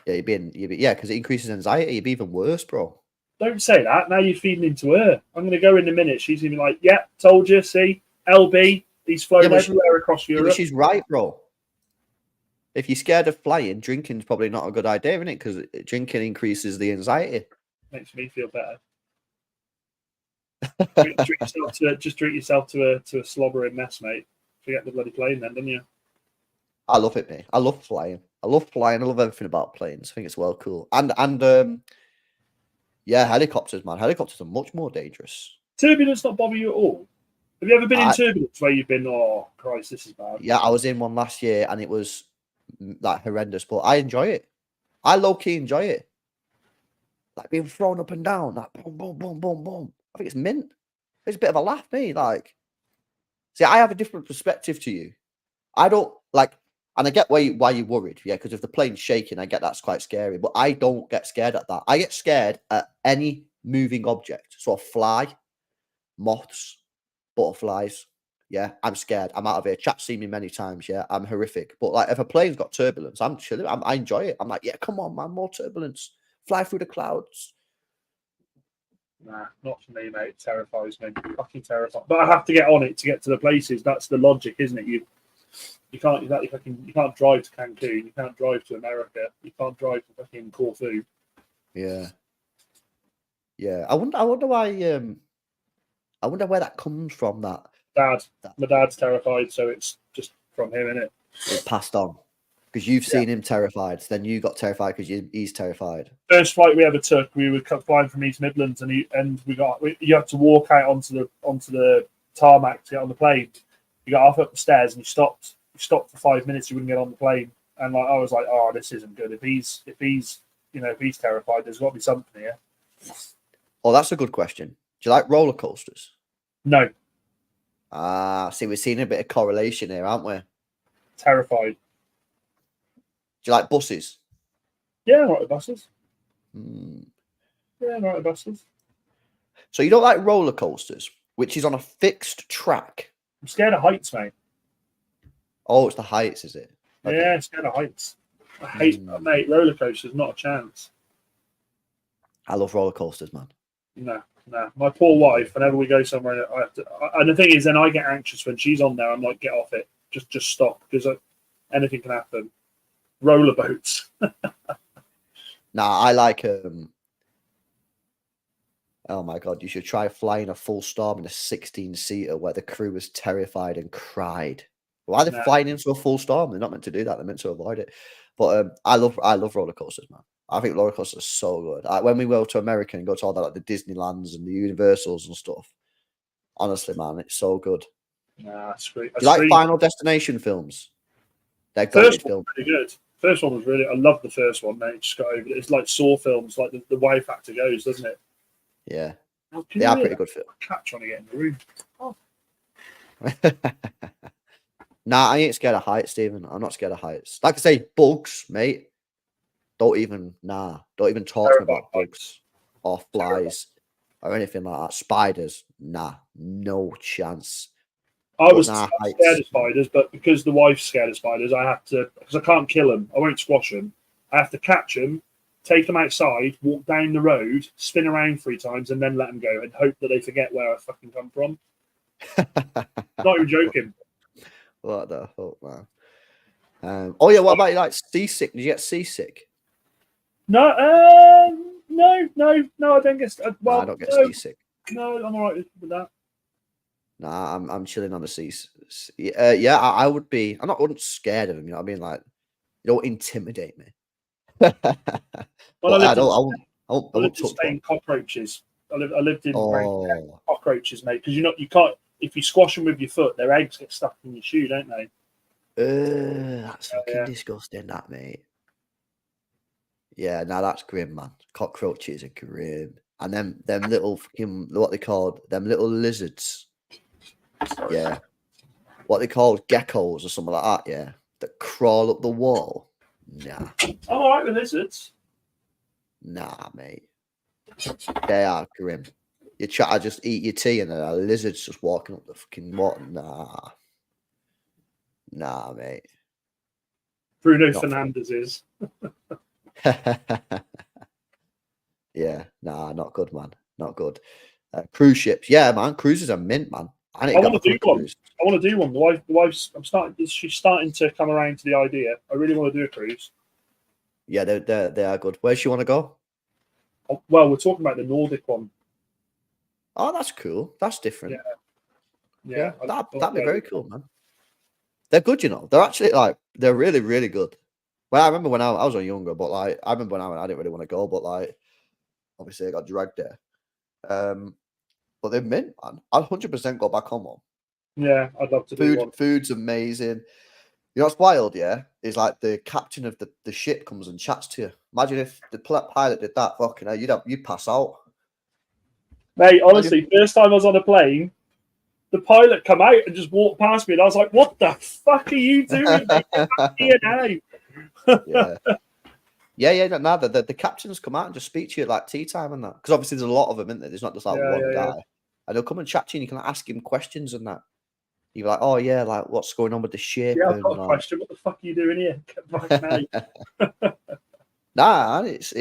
Yeah, because it increases anxiety. You'd be even worse, bro. Don't say that. Now you're feeding into her. I'm going to go in a minute. She's going to be like, "Yeah, told you. See, LB, he's flown everywhere across Europe." But she's right, bro. If you're scared of flying, drinking's probably not a good idea, isn't it? Because drinking increases the anxiety. Makes me feel better. Just treat yourself to a slobbering mess, mate. Forget the bloody plane, then, didn't you? I love it, mate. I love flying. I love everything about planes. I think it's well cool. And yeah, helicopters, man. Helicopters are much more dangerous. Turbulence not bother you at all? Have you ever been in turbulence where you've been, oh Christ, this is bad? Yeah, I was in one last year, and it was like horrendous, but I enjoy it. I low-key enjoy it. Like being thrown up and down, like boom, boom, boom, boom, boom. I think it's mint. It's a bit of a laugh, me. Like, see, I have a different perspective to you. I don't like, and I get why you're worried, yeah, because if the plane's shaking, I get that's quite scary. But I don't get scared at that. I get scared at any moving object. So a fly, moths, butterflies. Yeah, I'm scared. I'm out of here. Chat's seen me many times. Yeah, I'm horrific. But like, if a plane's got turbulence, I'm chilling. I enjoy it. I'm like, yeah, come on, man, more turbulence. Fly through the clouds. Nah, not for me, mate. It terrifies me. Fucking terrifying. But I have to get on it to get to the places. That's the logic, isn't it? You can't drive to Cancun. You can't drive to America. You can't drive to fucking Corfu. Yeah. Yeah. I wonder why. I wonder where that comes from. My dad's terrified, so it's just from him, innit? It passed on because you've seen him terrified. So then you got terrified because he's terrified. First flight we ever took, we were flying from East Midlands, and you had to walk out onto the tarmac to get on the plane. You got half up the stairs and you stopped for 5 minutes. You wouldn't get on the plane, and I was like, "Oh, this isn't good." If he's terrified, there's got to be something here. Oh, that's a good question. Do you like roller coasters? No. See, we're seeing a bit of correlation here, aren't we? Terrified. Do you like buses? Yeah, I'm right with buses. Yeah, I'm right with buses. So you don't like roller coasters, which is on a fixed track? I'm scared of heights, mate. Oh, it's the heights, is it? Okay. Yeah, I'm scared of heights. I hate, mate, roller coasters, not a chance. I love roller coasters, man. No. My poor wife, whenever we go somewhere, and the thing is, then I get anxious when she's on there. I'm like, get off it. Just stop, because anything can happen. Roller boats. I like oh my god, you should try flying a full storm in a 16-seater where the crew was terrified and cried. Why are they flying into a full storm? They're not meant to do that. They're meant to avoid it. But I love roller coasters, man. I think roller coasters are so good. Like, when we go to America and go to all the Disneylands and the Universals and stuff, honestly, man, it's so good. Nah, it's great. Do you like Final Destination films? They're first one was pretty good. First one was really. I love the first one, mate. Just got over it. It's like Saw films, like the way factor goes, doesn't it? Yeah, they are pretty good films. Cat trying to get in the room. Oh. I ain't scared of heights, Stephen. I'm not scared of heights. Like I say, bugs, mate. Don't even talk to me about bugs or flies or anything like that. Spiders, no chance. I was Nah, scared of spiders, but because the wife's scared of spiders, I have to, because I can't kill them. I won't squash them. I have to catch them, take them outside, walk down the road, spin around 3 times, and then let them go and hope that they forget where I fucking come from. Not even joking. What the fuck, man? Oh yeah, what about you? Like seasick? Did you get seasick? No, no, I don't get. Well, Nah, I don't get no, seasick. no, I'm alright with that. Nah, I'm chilling on the seas. Yeah, I would be. I wouldn't scared of them. You know what I mean? Like, you don't intimidate me. When But I don't. I lived won't in touch Spain, one. cockroaches. I lived in where Oh, cockroaches, mate. Because you can't. If you squash them with your foot, their eggs get stuck in your shoe, don't they? that's fucking Yeah. disgusting, that mate. Yeah, now that's grim, man. Cockroaches are grim, and them little fucking what they called them little lizards. Yeah, what they called geckos or something like that. Yeah, that crawl up the wall. Nah, I'm alright with lizards. nah, mate. They are grim. You try to just eat your tea and then a lizard's just walking up the fucking water. Nah, mate. Bruno Not Fernandes is. Yeah, nah, not good, man. Not good. Cruise ships, yeah, man. Cruises are mint, man. I need I to want get to back do on a one. cruise. I want to do one. The wife's. She's starting to come around to the idea. I really want to do a cruise. Yeah, they are good. Where do you want to go? Well, we're talking about the Nordic one. Oh, that's cool. That's different. Yeah. That'd be very cool, man. They're good, you know. They're actually like they're really, really good. Well, I remember when I was younger, but like I remember when I didn't really want to go, but like obviously I got dragged there. But they're mint, man. I'd 100% go back on one. Yeah, I'd love to do one. Food's amazing. You know what's wild, yeah? Is like the captain of the ship comes and chats to you. Imagine if the pilot did that, fucking hell, you'd pass out. Mate, honestly, first time I was on a plane, the pilot come out and just walked past me, and I was like, "What the fuck are you doing, mate? Get back here now." Yeah. No, the captains come out and just speak to you at like tea time and that. Because obviously there's a lot of them, isn't there? There's not just like one guy. And they'll come and chat to you and you can ask him questions and that. You're like, oh yeah, like what's going on with the ship? Yeah, I've and, got a question. What the fuck are you doing here? Get back now. Nah, it's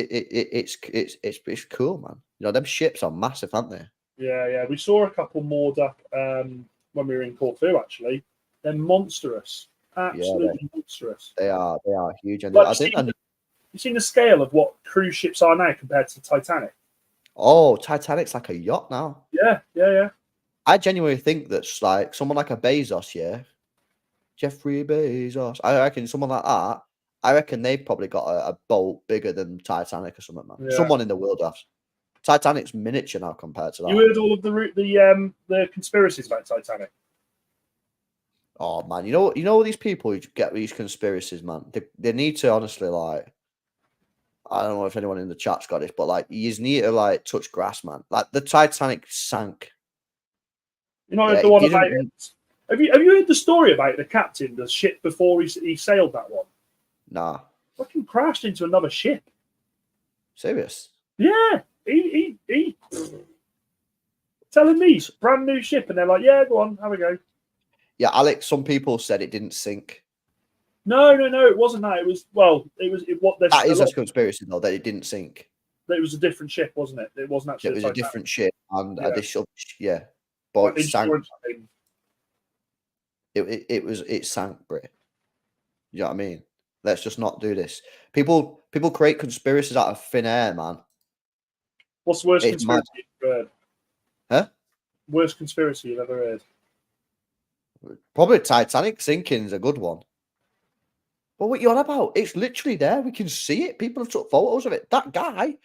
cool, man. You know, them ships are massive, aren't they? Yeah. We saw a couple moored up when we were in Corfu. Actually, they're monstrous. Absolutely monstrous. They are huge. And Like, I think you've seen the scale of what cruise ships are now compared to Titanic. Oh, Titanic's like a yacht now. Yeah. I genuinely think that's like someone like a Bezos, yeah. Jeffrey Bezos. I reckon someone like that. I reckon they've probably got a boat bigger than Titanic or something, man. Yeah. Someone in the world has. Titanic's miniature now compared to that. You heard all of the conspiracies about Titanic? Oh man, you know these people who get these conspiracies, man. They need to honestly like. I don't know if anyone in the chat's got this, but like you need to like touch grass, man. Like the Titanic sank. You know the one about it. Have you heard the story about the captain, the ship before he sailed that one? Nah. Fucking crashed into another ship. Serious? Yeah. He telling me brand new ship, and they're like, yeah, go on, have a go. Yeah, Alex. Some people said it didn't sink. No, it wasn't that. It was That is a conspiracy though that it didn't sink. It was a different ship, wasn't it? It wasn't actually. It was a different ship, and additional, but it sank. It sank, Brit. You know what I mean? Let's just not do this. People create conspiracies out of thin air, man. What's the worst conspiracy you've ever heard? Huh? Worst conspiracy you've ever heard? Probably Titanic sinking is a good one. But what you on about? It's literally there. We can see it. People have took photos of it. That guy,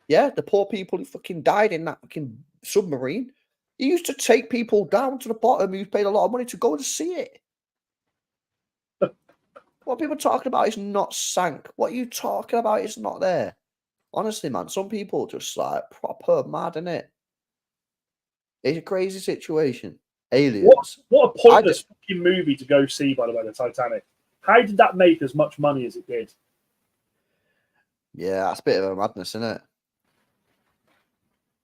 the poor people who fucking died in that fucking submarine. He used to take people down to the bottom who paid a lot of money to go and see it. What people are talking about is not sank. What you talking about is not there. Honestly, man, some people just like proper mad, innit? It's a crazy situation. Aliens. What a pointless fucking movie to go see, by the way, the Titanic. How did that make as much money as it did? Yeah, that's a bit of a madness, isn't it?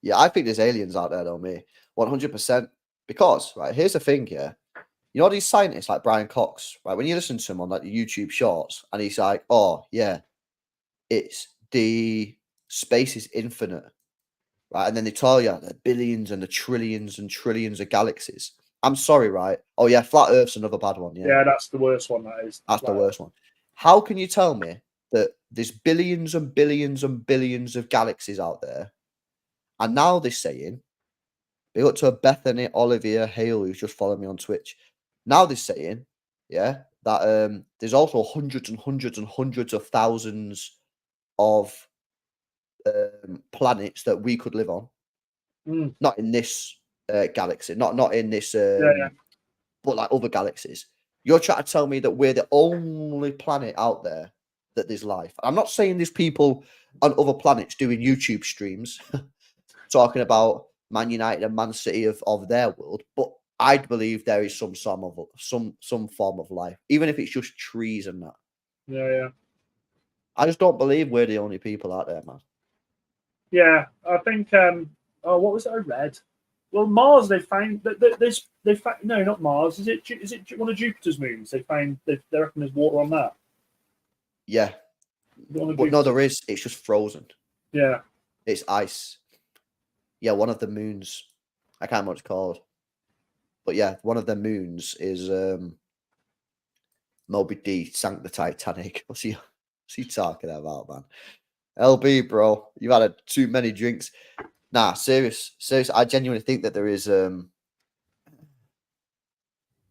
Yeah, I think there's aliens out there, though, me. 100%. Because, right, here's the thing, yeah. You know these scientists like Brian Cox, right? When you listen to him on like the YouTube shorts, and he's like, "Oh yeah, it's the space is infinite," right? And then they tell you the billions and the trillions and trillions of galaxies. I'm sorry, right? Oh yeah, flat Earth's another bad one. Yeah, that's the worst one. That is. That's the worst one. How can you tell me that there's billions and billions and billions of galaxies out there, and now they're saying, they got to a Bethany Olivia Hale who's just followed me on Twitch. Now they're saying, yeah, that there's also hundreds and hundreds and hundreds of thousands of planets that we could live on. Not in this galaxy, not in this, but like other galaxies. You're trying to tell me that we're the only planet out there that there's life. I'm not saying there's people on other planets doing YouTube streams talking about Man United and Man City of their world, but I'd believe there is some form of life, even if it's just trees and that. Yeah. I just don't believe we're the only people out there, man. Yeah, I think. What was it I read? Well, Mars. They found that they found no, not Mars. Is it one of Jupiter's moons? They reckon there's water on that. Yeah, but no, there is. It's just frozen. Yeah, it's ice. Yeah, one of the moons. I can't remember what it's called. But yeah, one of the moons is Moby D sank the Titanic. What's he talking about, man? LB, bro, you've had too many drinks. Nah, serious. I genuinely think that there is.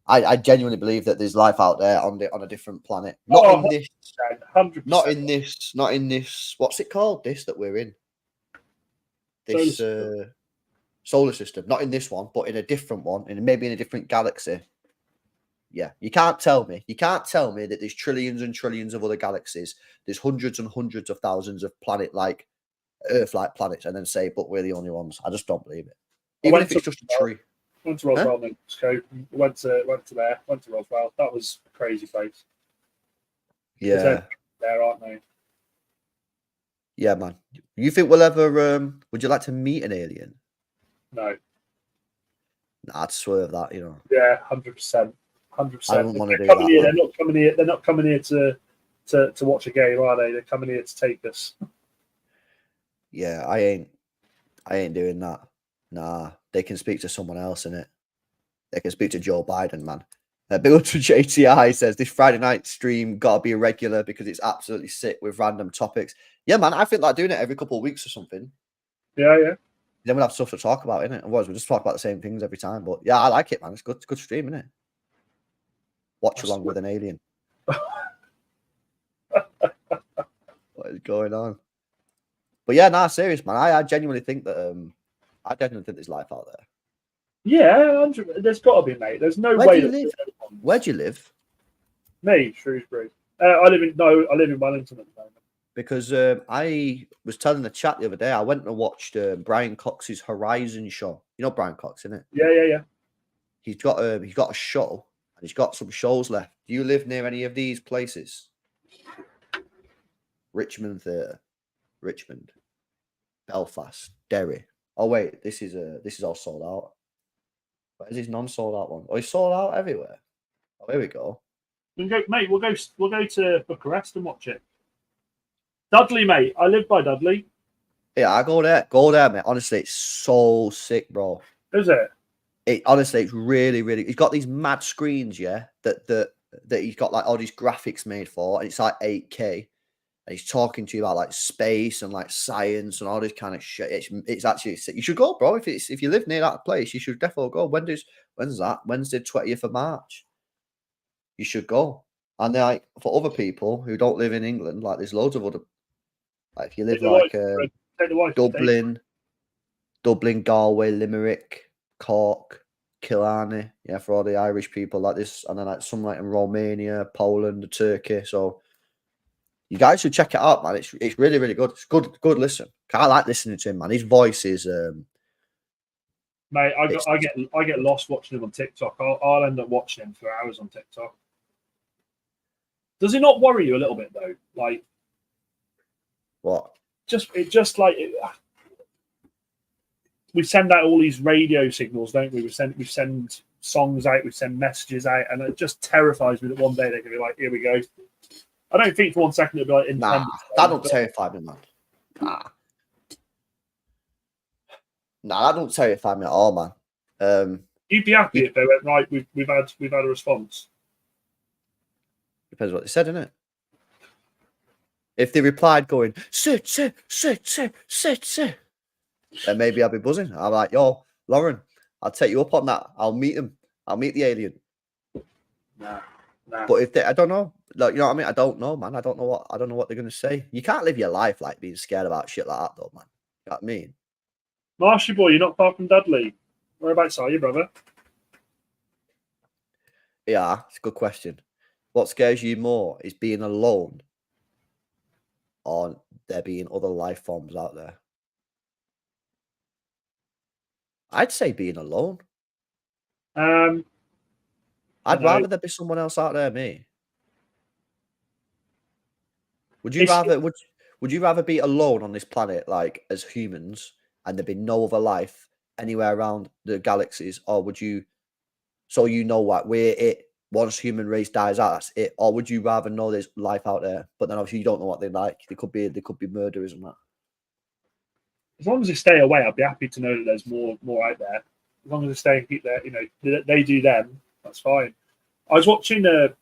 I genuinely believe that there's life out there on a different planet. Not in this. 100%. Not in this. What's it called? This that we're in. This solar system. Not in this one, but in a different one, and maybe in a different galaxy. Yeah, you can't tell me that there's trillions and trillions of other galaxies. There's hundreds and hundreds of thousands of Earth-like planets, and then say, but we're the only ones. I just don't believe it. Even if it's just a tree. Went to Roswell, went to Roswell. That was a crazy place. Yeah, there, aren't they? Yeah, man. You think we'll ever? Would you like to meet an alien? No. Nah, I'd swerve that. Yeah, 100%. 100%. I wouldn't want to do that. They're not coming here. They're not coming here to watch a game, are they? They're coming here to take us. Yeah, I ain't doing that. Nah, they can speak to someone else, innit? They can speak to Joe Biden, man. Bill to JTI says this Friday night stream gotta be irregular because it's absolutely sick with random topics. Yeah, man, I think like doing it every couple of weeks or something. Yeah. Then we'll have stuff to talk about, innit? Otherwise, we'll just talk about the same things every time. But yeah, I like it, man. It's good. It's good stream, innit? Watch along with an alien. What is going on? But yeah, nah, serious, man. I genuinely think that there's life out there. Yeah, there's got to be, mate. There's no way. Where do you live? Where do you live? Me, Shrewsbury. I live in Wellington at the moment. Because I was telling the chat the other day, I went and watched Brian Cox's Horizon show. You know Brian Cox, innit? Yeah. He's got a show, and he's got some shows left. Do you live near any of these places? Richmond Theatre, Richmond, Belfast, Derry. Oh wait, this is all sold out. Where's his non-sold out one? Oh, he's sold out everywhere. Oh, here we go. We can go, mate. We'll go to Bucharest and watch it. Dudley, mate. I live by Dudley. Yeah, I go there. Go there, mate. Honestly, it's so sick, bro. Is it? Honestly, it's really, really. He's got these mad screens, yeah. That he's got like all these graphics made for, and it's like 8K. And he's talking to you about like space and like science and all this kind of shit. It's actually sick. You should go, bro. If you live near that place, you should definitely go. When's that? Wednesday, 20th of March. You should go. And then, like, for other people who don't live in England, like there's loads of other. Like if you live Dublin, Galway, Limerick, Cork, Killarney, yeah, for all the Irish people like this, and then like some like in Romania, Poland, Turkey. So you guys should check it out, man. It's really, really good. It's good listen. I like listening to him, man. His voice is mate, I get lost watching him on TikTok. I'll end up watching him for hours on TikTok. Does it not worry you a little bit though? Like what? We send out all these radio signals, don't we? We send songs out, we send messages out, and it just terrifies me that one day they're going to be like, here we go. I don't think for 1 second it'll be like Nah, Independence Day, that don't but terrify me, man. Nah, that don't terrify me at all, man. you'd be happy if they went, right, we've had a response. Depends what they said, innit? If they replied going, sit, then maybe I'll be buzzing. I'm like, yo, Lauren, I'll take you up on that. I'll meet him. I'll meet the alien. Nah. But if they, I don't know. Like, you know what I mean? I don't know, man. I don't know what they're gonna say. You can't live your life like being scared about shit like that, though, man. You know what I mean? Marshy boy, you're not far from Dudley. Whereabouts are you, brother? Yeah, it's a good question. What scares you more is being alone or there being other life forms out there? I'd say being alone. I'd rather there be someone else out there, me. Would you rather be alone on this planet, like as humans, and there be no other life anywhere around the galaxies, or would you? So you know what we're it. Once human race dies out, that's it. Or would you rather know there's life out there, but then obviously you don't know what they like? They could be murderers and that. As long as they stay away, I'd be happy to know that there's more out there. As long as they stay and keep their, they do them, that's fine. I was watching I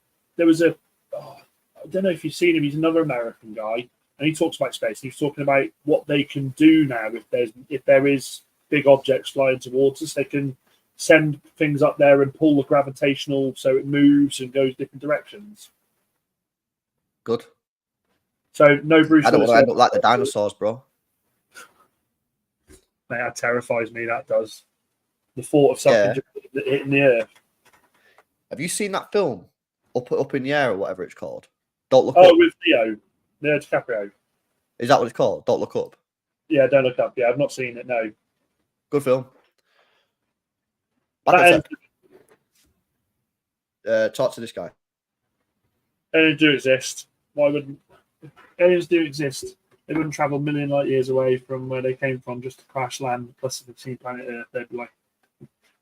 don't know if you've seen him. He's another American guy, and he talks about space. He's talking about what they can do now if there is big objects flying towards us. They can send things up there and pull the gravitational so it moves and goes different directions. Good. So no Bruce. I don't want to end up like the dinosaurs, bro. Mate, that terrifies me. That does. The thought of something just hitting the earth. Have you seen that film, Up in the Air or whatever it's called? Don't Look Up. Oh, with Leo DiCaprio. Is that what it's called? Don't Look Up. Yeah, Don't Look Up. Yeah, I've not seen it. No. Good film. Talk to this guy. Aliens do exist. Why wouldn't aliens do exist? They wouldn't travel a million light years away from where they came from just to crash land. Plus, if they've seen planet Earth, they'd be like,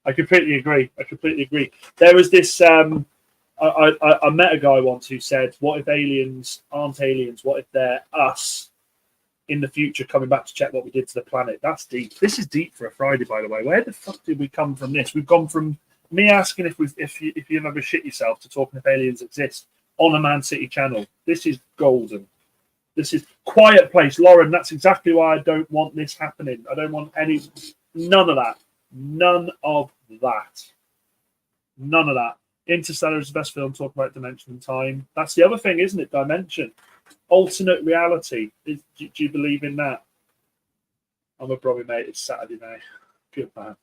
I completely agree. There was this. I met a guy once who said, "What if aliens aren't aliens? What if they're us in the future coming back to check what we did to the planet?" That's deep. This is deep for a Friday, by the way. Where the fuck did we come from this? We've gone from me asking if you've ever shit yourself to talking if aliens exist on a Man City channel. This is golden. This is Quiet Place. Lauren, that's exactly why I don't want this happening. I don't want none of that. None of that. None of that. Interstellar is the best film talking about dimension and time. That's the other thing, isn't it? Dimension. Alternate reality. Do you believe in that? I'm a Brommy, mate. It's Saturday night. Good man.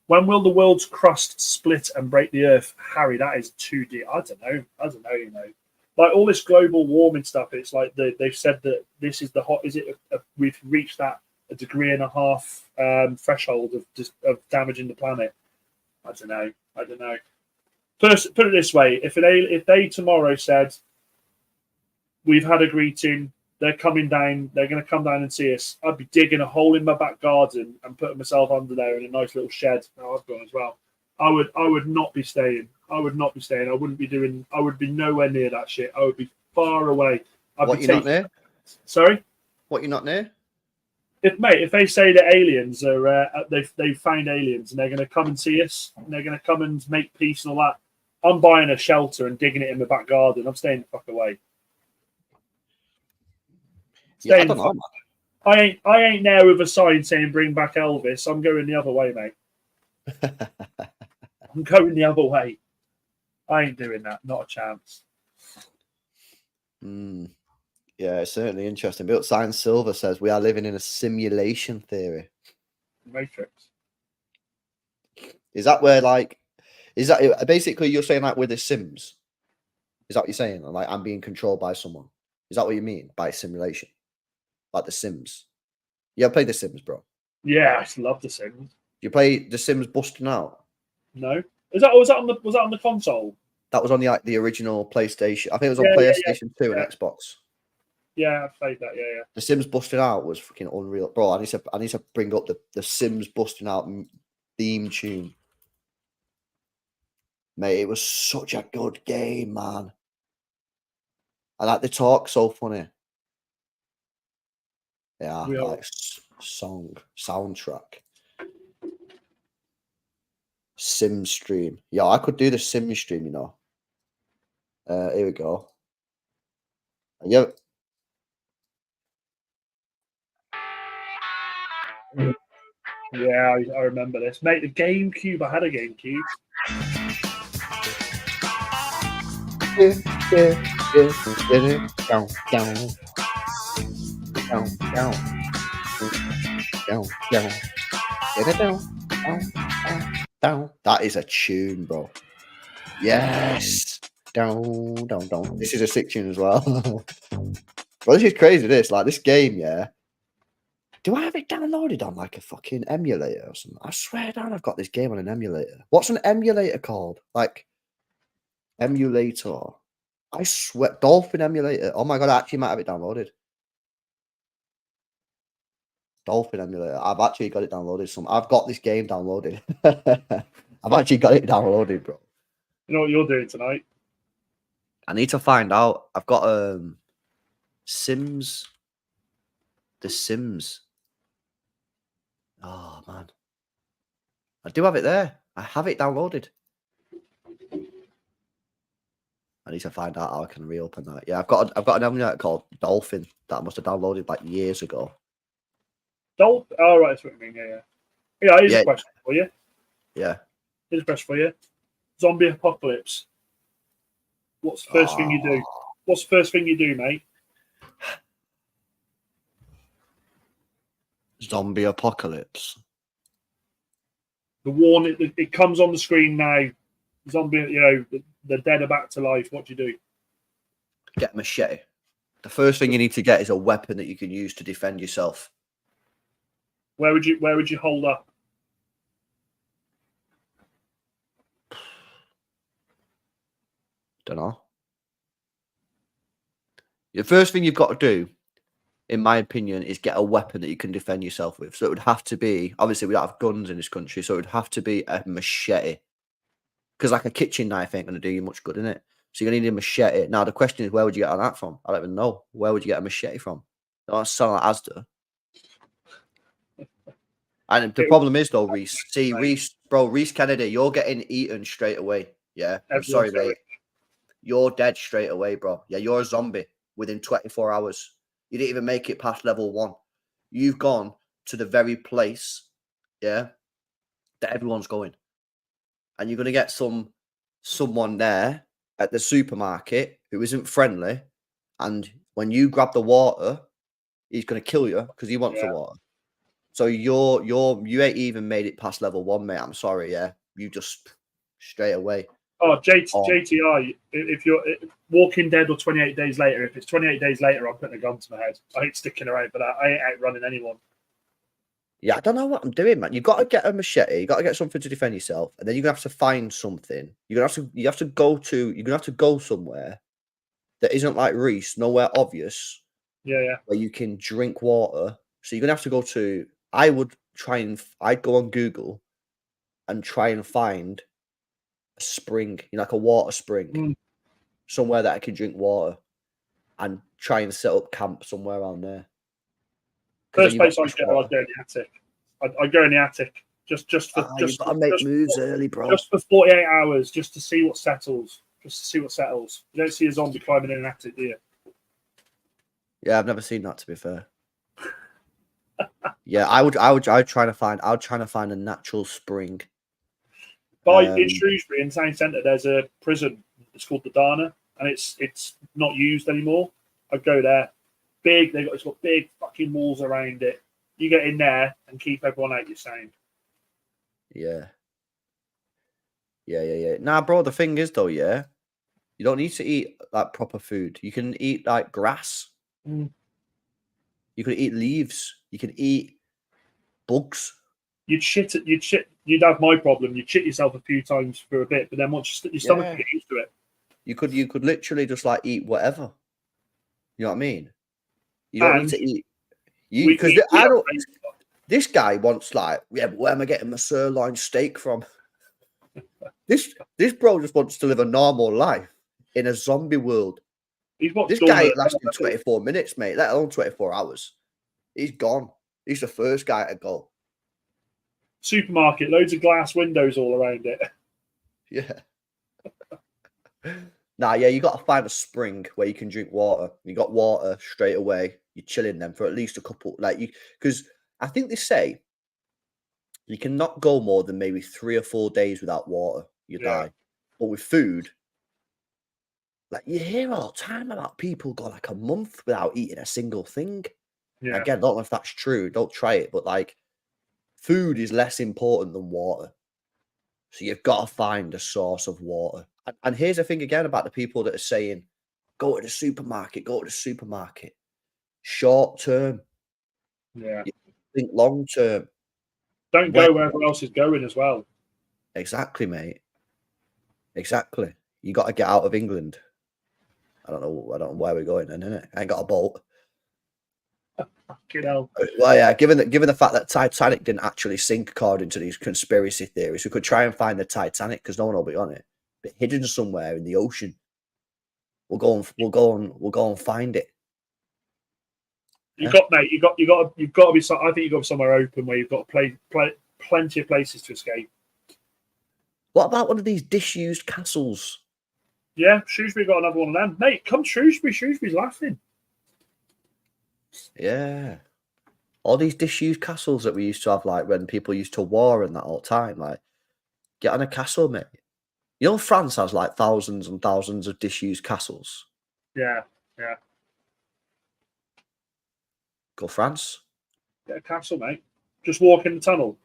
When will the world's crust split and break the earth? Harry, that is too deep. I don't know, Like all this global warming stuff, it's like they've said that this is the hot. Is it? We've reached that a 1.5 degree threshold of damaging the planet. I don't know. First, put it this way: if they tomorrow said we've had a greeting, they're coming down, they're going to come down and see us, I'd be digging a hole in my back garden and putting myself under there in a nice little shed. Oh, I've gone as well. I would not be staying. I wouldn't be doing. I would be nowhere near that shit. I would be far away. You're not near? Sorry. What, you're not near? If they say that aliens are they've found aliens and they're going to come and see us and they're going to come and make peace and all that, I'm buying a shelter and digging it in my back garden. I'm staying the fuck away. Yeah, I don't know. I ain't there with a sign saying bring back Elvis. I'm going the other way, mate. I'm going the other way. I ain't doing that. Not a chance. Yeah, it's certainly interesting. Built Science Silver says we are living in a simulation theory. Matrix. Is that basically you're saying like with the Sims? Is that what you're saying? Like I'm being controlled by someone. Is that what you mean by simulation? Like the Sims? You ever played the Sims, bro? Yeah, I love the Sims. You play the Sims Busting Out? No. Was that on the console? That was on the original PlayStation. I think it was on PlayStation 2 and Xbox. Yeah, I played that. Yeah. The Sims Busting Out was fucking unreal, bro. I need to bring up the Sims Busting Out theme tune. Mate, it was such a good game, man. I like the talk, so funny. Yeah, We are. like soundtrack. Sim stream. Yeah, I could do the sim stream, you know. Here we go. Yeah. Yeah, I remember this, mate. The GameCube. I had a GameCube. Down, down, down, down, down, down, down. That is a tune, bro. Yes. Down, down, down. This is a sick tune as well. Bro, this is crazy. This game, yeah. Do I have it downloaded on like a fucking emulator or something? I swear down, I've got this game on an emulator. What's an emulator called? Like emulator. I swear, Dolphin emulator. Oh my god, I actually might have it downloaded. Dolphin emulator. I've actually got it downloaded. I've got this game downloaded. I've actually got it downloaded, bro. You know what you're doing tonight? I need to find out. I've got Sims. The Sims. Oh man. I do have it there. I have it downloaded. I need to find out how I can reopen that. Yeah, I've got an emulator called Dolphin that I must have downloaded like years ago. Oh, right, that's what you mean. Yeah. Here's Yeah. a question for you. Yeah. Here's a question for you. Zombie apocalypse. What's the first thing you do? What's the first thing you do, mate? Zombie apocalypse. The warning. It comes on the screen now. Zombie. You know, the dead are back to life. What do you do? Get a machete. The first thing you need to get is a weapon that you can use to defend yourself. Where would you hold up? Don't know. The first thing you've got to do, in my opinion, is get a weapon that you can defend yourself with. So it would have to be, obviously, we don't have guns in this country, so it would have to be a machete. Because like a kitchen knife ain't going to do you much good, innit? So you're going to need a machete. Now, the question is, where would you get that from? I don't even know. Where would you get a machete from? That sound like Asda. And the problem is, though, Reese. See, Reese Kennedy, you're getting eaten straight away. Yeah, I'm sorry, mate. You're dead straight away, bro. Yeah, you're a zombie within 24 hours. You didn't even make it past level 1. You've gone to the very place, yeah, that everyone's going. And you're going to get someone there at the supermarket who isn't friendly. And when you grab the water, he's going to kill you because he wants the water. So you ain't even made it past level 1, mate. I'm sorry, yeah. You just straight away. Oh, JTI, if you're Walking Dead or 28 Days Later, if it's 28 Days Later, I'm putting a gun to my head. I ain't sticking around for that. I ain't outrunning anyone. Yeah, I don't know what I'm doing, man. You've got to get a machete. You got to get something to defend yourself, and then you're gonna have to find something. You have to go somewhere that isn't like Reese, nowhere obvious. Yeah. Where you can drink water. So you're gonna have to go to. I'd go on Google and try and find a spring, like a water spring, somewhere that I can drink water, and try and set up camp somewhere around there. First place I'd go in the attic. I'd go in the attic just for you've got to make moves early, bro. Just for 48 hours, just to see what settles. You don't see a zombie climbing in an attic, do you? Yeah, I've never seen that. To be fair. Yeah, I'd try to find a natural spring. In Shrewsbury in town centre, there's a prison. It's called the Dana, and it's not used anymore. I'd go there. It's got big fucking walls around it. You get in there and keep everyone out your sound. Yeah. Nah, bro. The thing is, though, yeah, you don't need to eat like proper food. You can eat like grass. You can eat leaves. You can eat bugs. You'd have my problem. You'd shit yourself a few times for a bit, but then once your stomach would get used to it. You could literally just like eat whatever. You know what I mean? You don't need to eat. This guy wants like, yeah, but where am I getting my sirloin steak from? This bro just wants to live a normal life in a zombie world. He's watched This all guy the- lasted 24 minutes, mate, let alone 24 hours. He's gone. He's the first guy to go. supermarket, loads of glass windows all around it. Yeah. Nah, yeah, you got to find a spring where you can drink water. You got water straight away. You're chilling them for at least a couple, like you, because I think they say you cannot go more than maybe 3 or 4 days without water. You Yeah. die. But with food, like you hear all the time about people go like a month without eating a single thing. Yeah. Again, I don't know if that's true. Don't try it, but like food is less important than water. So you've got to find a source of water. And here's the thing again about the people that are saying, go to the supermarket, go to the supermarket. Short term, Yeah. think long term. Don't When- go wherever else is going as well. Exactly, mate. Exactly. You got to get out of England. I don't know where we're going then, innit? I ain't got a boat. You know. Well, yeah, given the fact that Titanic didn't actually sink according to these conspiracy theories, we could try and find the Titanic because no one will be on it. But hidden somewhere in the ocean. We'll go and find it. You've got to be. I think you've got to be somewhere open where you've got to play plenty of places to escape. What about one of these disused castles? Yeah, Shrewsbury got another one of them, mate. Come Shrewsbury. Shrewsbury's laughing. Yeah. All these disused castles that we used to have, like when people used to war and that all the time. Like, get on a castle, mate. You know, France has like thousands and thousands of disused castles. Yeah, yeah. Go France. Get a castle, mate. Just walk in the tunnel.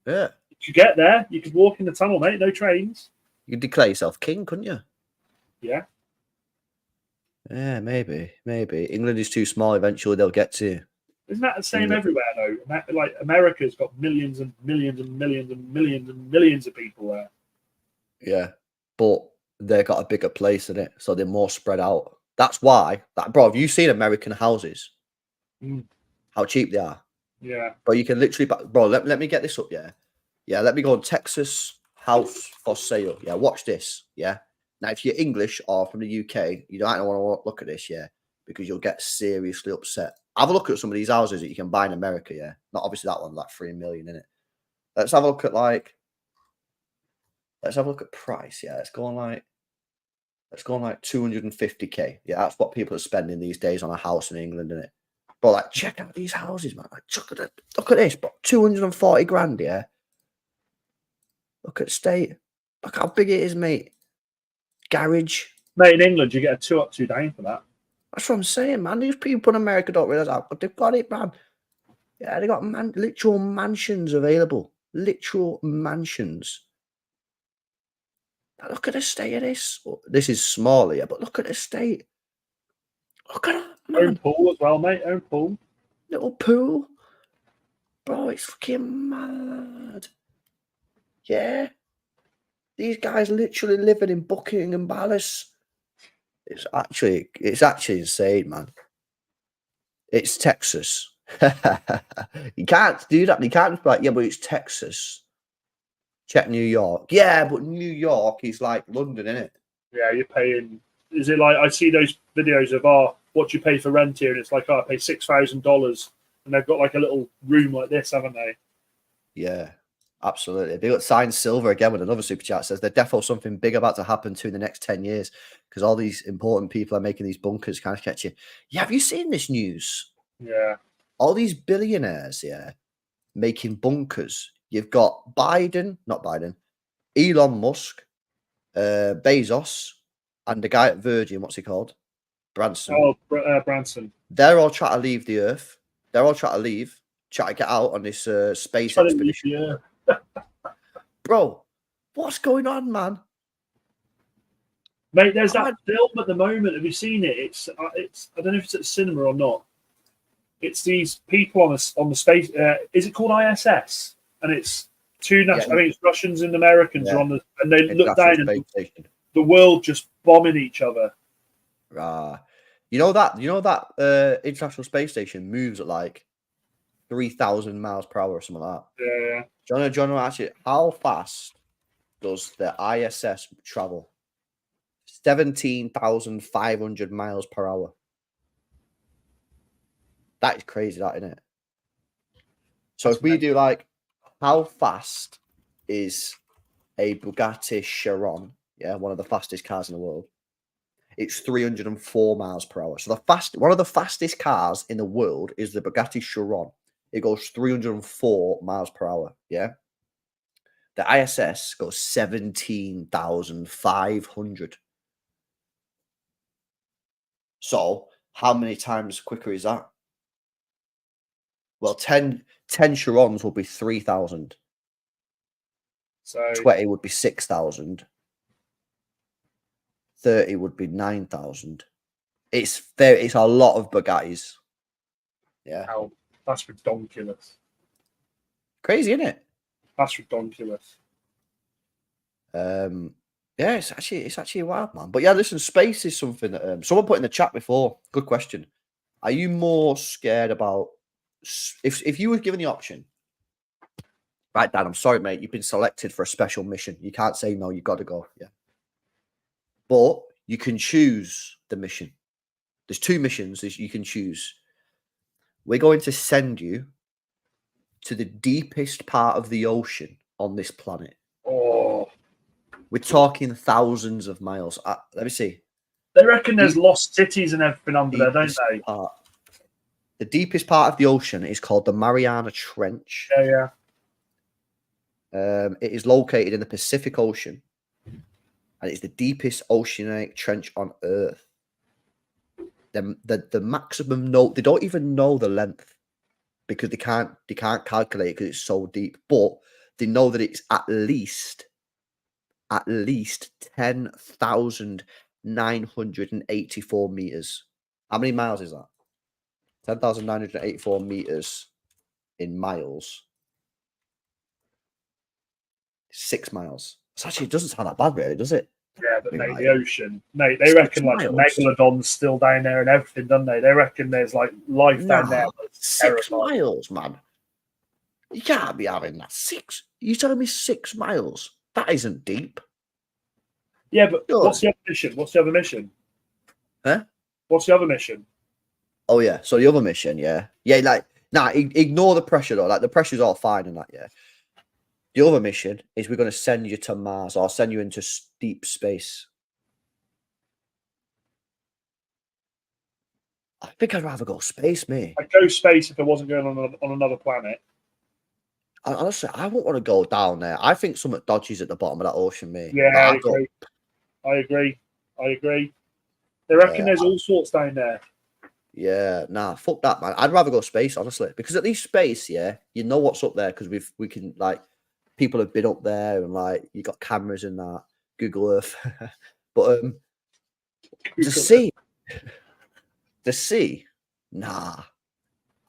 Yeah. If you get there, you could walk in the tunnel, mate. No trains. You could declare yourself king, couldn't you? Yeah. Yeah, maybe. England is too small. Eventually, they'll get to. Isn't that the same Yeah. everywhere, though? Like, America's got millions and millions and millions and millions and millions of people there. Yeah, but they've got a bigger place in it, so they're more spread out. That's why. Bro, have you seen American houses? Mm. How cheap they are, Yeah. bro. You can literally, bro. Let me get this up. Yeah. Let me go on Texas house for sale. Yeah, watch this. Yeah. Now, if you're English or from the UK, you don't want to look at this. Yeah, because you'll get seriously upset. Have a look at some of these houses that you can buy in America. Yeah, not obviously that one, like 3 million in it. Let's have a look at price. Yeah, let's go on like 250k. Yeah, that's what people are spending these days on a house in England, isn't it? But like, check out these houses, man. Like, look at this, but 240 grand. Yeah. Look at state. Look how big it is, mate. Garage. Mate, in England, you get a 2 up, 2 down for that. That's what I'm saying, man. These people in America don't realize how good they've got it, man. Yeah, they got literal mansions available. Literal mansions. Now look at the state of this. This is smaller, yeah, but look at the state. Look at that, man. Own pool as well, mate. Own pool. Little pool. Bro, it's fucking mad. Yeah. These guys literally living in Buckingham Palace. It's actually insane, man. It's Texas. You can't do that. You can't be like, yeah, but it's Texas. Check New York. Yeah, but New York is like London, isn't it? Yeah, you're paying. Is it like I see those videos of what do you pay for rent here? And it's like, I pay $6,000, and they've got like a little room like this, haven't they? Yeah, absolutely. They got signed silver again with another super chat. Says there's definitely something big about to happen to in the next 10 years because all these important people are making these bunkers. Kind of catch you. Yeah, have you seen this news? Yeah. All these billionaires, yeah, making bunkers. You've got Elon Musk, Bezos, and the guy at Virgin, what's he called? Branson. Oh, Branson. They're all trying to leave the Earth. They're all trying to get out on this space expedition. Yeah. Bro, what's going on, man? Mate, there's that film at the moment. Have you seen it? It's I don't know if it's at the cinema or not. It's these people on the space. Is it called ISS? And it's two national. Yeah. I mean, it's Russians and Americans are on the, and they look down and the world just bombing each other. You know that International Space Station moves at like 3,000 miles per hour or something like that. Yeah. John, actually, how fast does the ISS travel? 17,500 miles per hour. That is crazy, that, isn't it? So That's if we do like, how fast is a Bugatti Chiron? Yeah, one of the fastest cars in the world. It's 304 miles per hour. So one of the fastest cars in the world is the Bugatti Chiron. It goes 304 miles per hour. Yeah. The ISS goes 17,500. So how many times quicker is that? Well, 10 Chirons will be 3,000. So 20 would be 6,000. 30 would be 9,000. It's a lot of Bugattis. Yeah. how that's ridiculous. Crazy, isn't it? That's ridiculous. Yeah, it's actually wild, man. But yeah, listen, space is something that someone put in the chat before. Good question. Are you more scared about if you were given the option? Right, Dan, I'm sorry, mate. You've been selected for a special mission. You can't say no. You got to go. Yeah. But you can choose the mission. There's 2 missions that you can choose. We're going to send you to the deepest part of the ocean on this planet. Oh, We're talking thousands of miles. Let me see. they reckon there's lost cities and everything under there, don't they? The deepest part of the ocean is called the Mariana Trench. Yeah. It is located in the Pacific Ocean, and it's the deepest oceanic trench on Earth. The maximum they don't even know the length because they can't calculate it because it's so deep. But they know that it's at least 10,984 meters. How many miles is that? 10,984 meters in miles. 6 miles. It's actually, it doesn't sound that bad, really, does it? Yeah, but Maybe mate, like the ocean, mate, they reckon like the megalodon's still down there and everything, don't they? They reckon there's like life down there. 6 miles, man. You can't be having that. 6. You telling me 6 miles? That isn't deep. Yeah, but Sure. what's the other mission? What's the other mission? Huh? What's the other mission? Oh yeah. So the other mission, yeah, like ignore the pressure though. Like the pressure's all fine and that, yeah. The other mission is we're going to send you to Mars or send you into deep space. I think I'd rather go space, mate. I'd go space if it wasn't going on another planet. Honestly, I wouldn't want to go down there. I think something dodgy's at the bottom of that ocean, mate. Yeah, I agree. They reckon there's all sorts down there. Yeah, nah, fuck that, man. I'd rather go space, honestly, because at least space, yeah, you know what's up there because we can like people have been up there and like you got cameras and that Google Earth, but the sea, nah.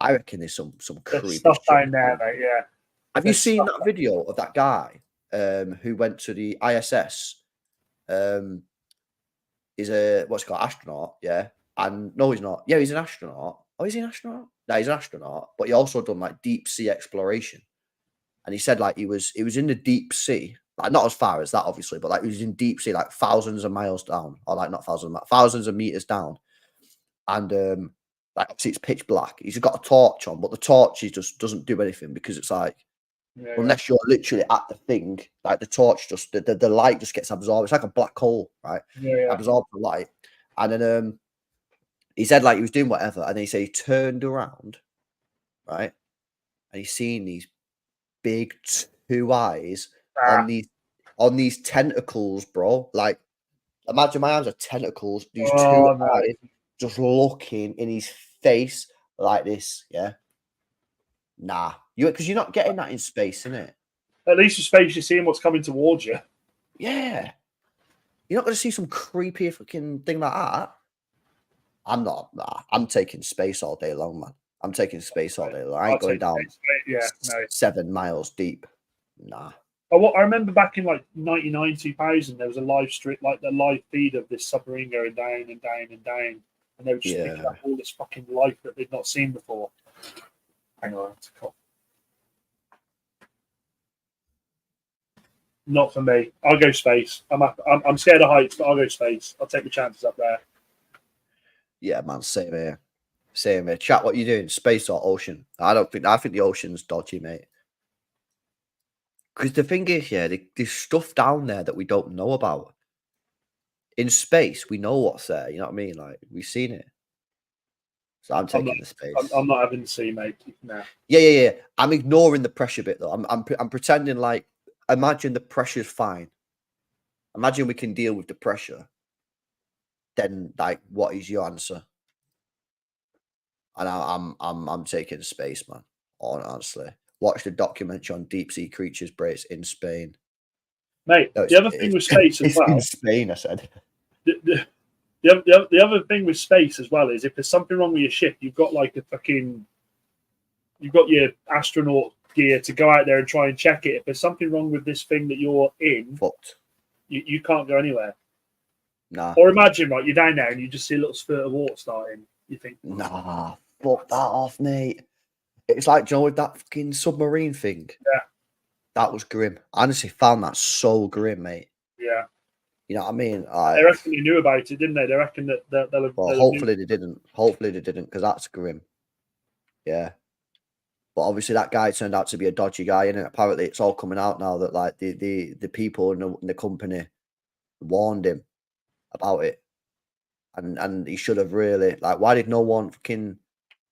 I reckon there's some creepy stuff down there, mate. Yeah. Have you seen that video of that guy who went to the ISS? He's a what's it called, astronaut, yeah. And no, he's not. Yeah, he's an astronaut. Oh, is he an astronaut? No, he's an astronaut, but he also done like deep sea exploration. And he said like he was in the deep sea, like not as far as that, obviously, but like he was in deep sea, like thousands of miles down, or like not thousands of meters down. And like obviously it's pitch black. He's got a torch on, but the torch just doesn't do anything because it's like unless you're literally at the thing, like the torch just the light just gets absorbed. It's like a black hole, right? Absorbs the light. And then he said like he was doing whatever, and then he said he turned around, right, and he's seen these big 2 eyes on these tentacles, bro. Like imagine my arms are tentacles. These 2 eyes just looking in his face like this. Yeah, nah, because you're not getting that in space, innit? At least in space, you're seeing what's coming towards you. Yeah, you're not going to see some creepy fucking thing like that. I'm not. Nah, I'm taking space all day long, man. I'm taking space all day long. I ain't going down 7 miles deep. Nah. I remember back in like 99, 2000, there was a live stream, like the live feed of this submarine going down and down and down. And they were just picking up all this fucking life that they'd not seen before. Hang on, it's a cough. Not for me. I'll go space. I'm scared of heights, but I'll go space. I'll take the chances up there. Yeah, man, same here. Same here. Chat, what you doing? Space or ocean? I think the ocean's dodgy, mate. Because the thing is, yeah, there's stuff down there that we don't know about. In space, we know what's there. You know what I mean? Like, we've seen it. So I'm taking the space. I'm not having the sea, mate. No. Yeah. I'm ignoring the pressure bit though. I'm pretending like, imagine the pressure's fine. Imagine we can deal with the pressure. Then, like, what is your answer? And I'm taking space, man. Honestly, watch the documentary on deep sea creatures, Brits in Spain. Mate, No, the other thing with space as well. In Spain, I said. The other thing with space as well is if there's something wrong with your ship, you've got like you've got your astronaut gear to go out there and try and check it. If there's something wrong with this thing that you're in, Fucked. You can't go anywhere. Nah. Or imagine, right, you're down there and you just see a little spurt of water starting. You think, nah, fuck that off, mate. It's like, Joe, with that fucking submarine thing. Yeah. That was grim. I honestly found that so grim, mate. yeah. You know what I mean? They reckon they knew about it, didn't they? They reckon that they'll have. Well, hopefully they didn't. Hopefully they didn't, because that's grim. Yeah. But obviously that guy turned out to be a dodgy guy, and apparently it's all coming out now that like the people in the company warned him about it, and he should have really, like, why did no one fucking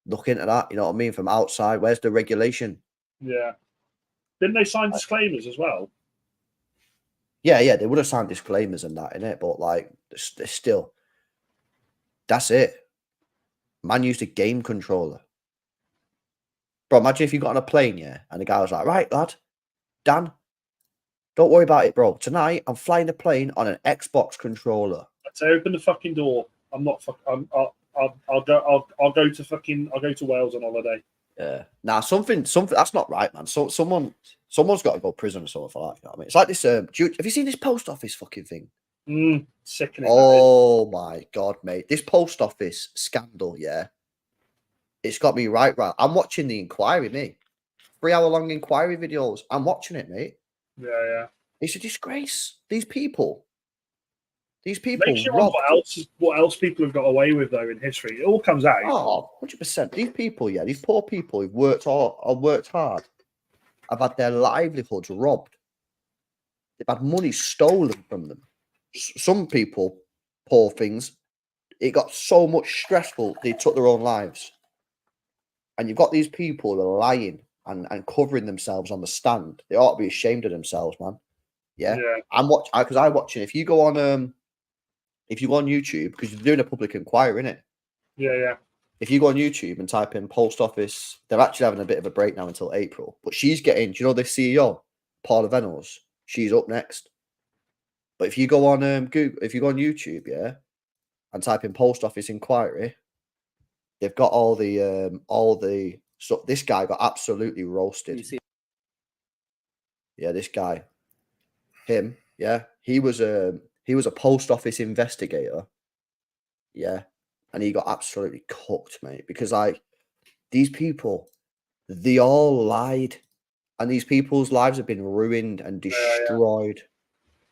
look into that? You know what I mean? From outside, where's the regulation? Yeah. Didn't they sign disclaimers as well? Yeah, they would have signed disclaimers and that in it, but like, they're still, that's it. Man used a game controller. Bro, imagine if you got on a plane, yeah, and the guy was like, right, lad, Dan, don't worry about it, bro. Tonight, I'm flying a plane on an Xbox controller. I'd say open the fucking door. I'm not. I'll go to Wales on holiday. Yeah. Nah, something. That's not right, man. So someone's got to go to prison or something for that. You know what I mean? It's like this. Have you seen this post office fucking thing? Sickening. Oh my god, mate! This post office scandal, yeah. It's got me right. I'm watching the inquiry, mate. 3-hour-long inquiry videos. I'm watching it, mate. Yeah. It's a disgrace. These people. Makes you wonder what else people have got away with though in history. It all comes out. Oh, 100%. These people, yeah, these poor people who've worked hard, have had their livelihoods robbed. They've had money stolen from them. Some people, poor things, it got so much stressful they took their own lives. And you've got these people who are lying and covering themselves on the stand. They ought to be ashamed of themselves, man. Yeah. I'm watching. If you go on YouTube, because you're doing a public inquiry, innit? Yeah. If you go on YouTube and type in post office, they're actually having a bit of a break now until April. But she's getting, do you know the CEO, Paula Venables? She's up next. But if you go on Google, if you go on YouTube, yeah, and type in post office inquiry, they've got all the so this guy got absolutely roasted. Yeah, this guy, him, yeah, he was a post office investigator, yeah, and he got absolutely cooked, mate, because like these people, they all lied, and these people's lives have been ruined and destroyed.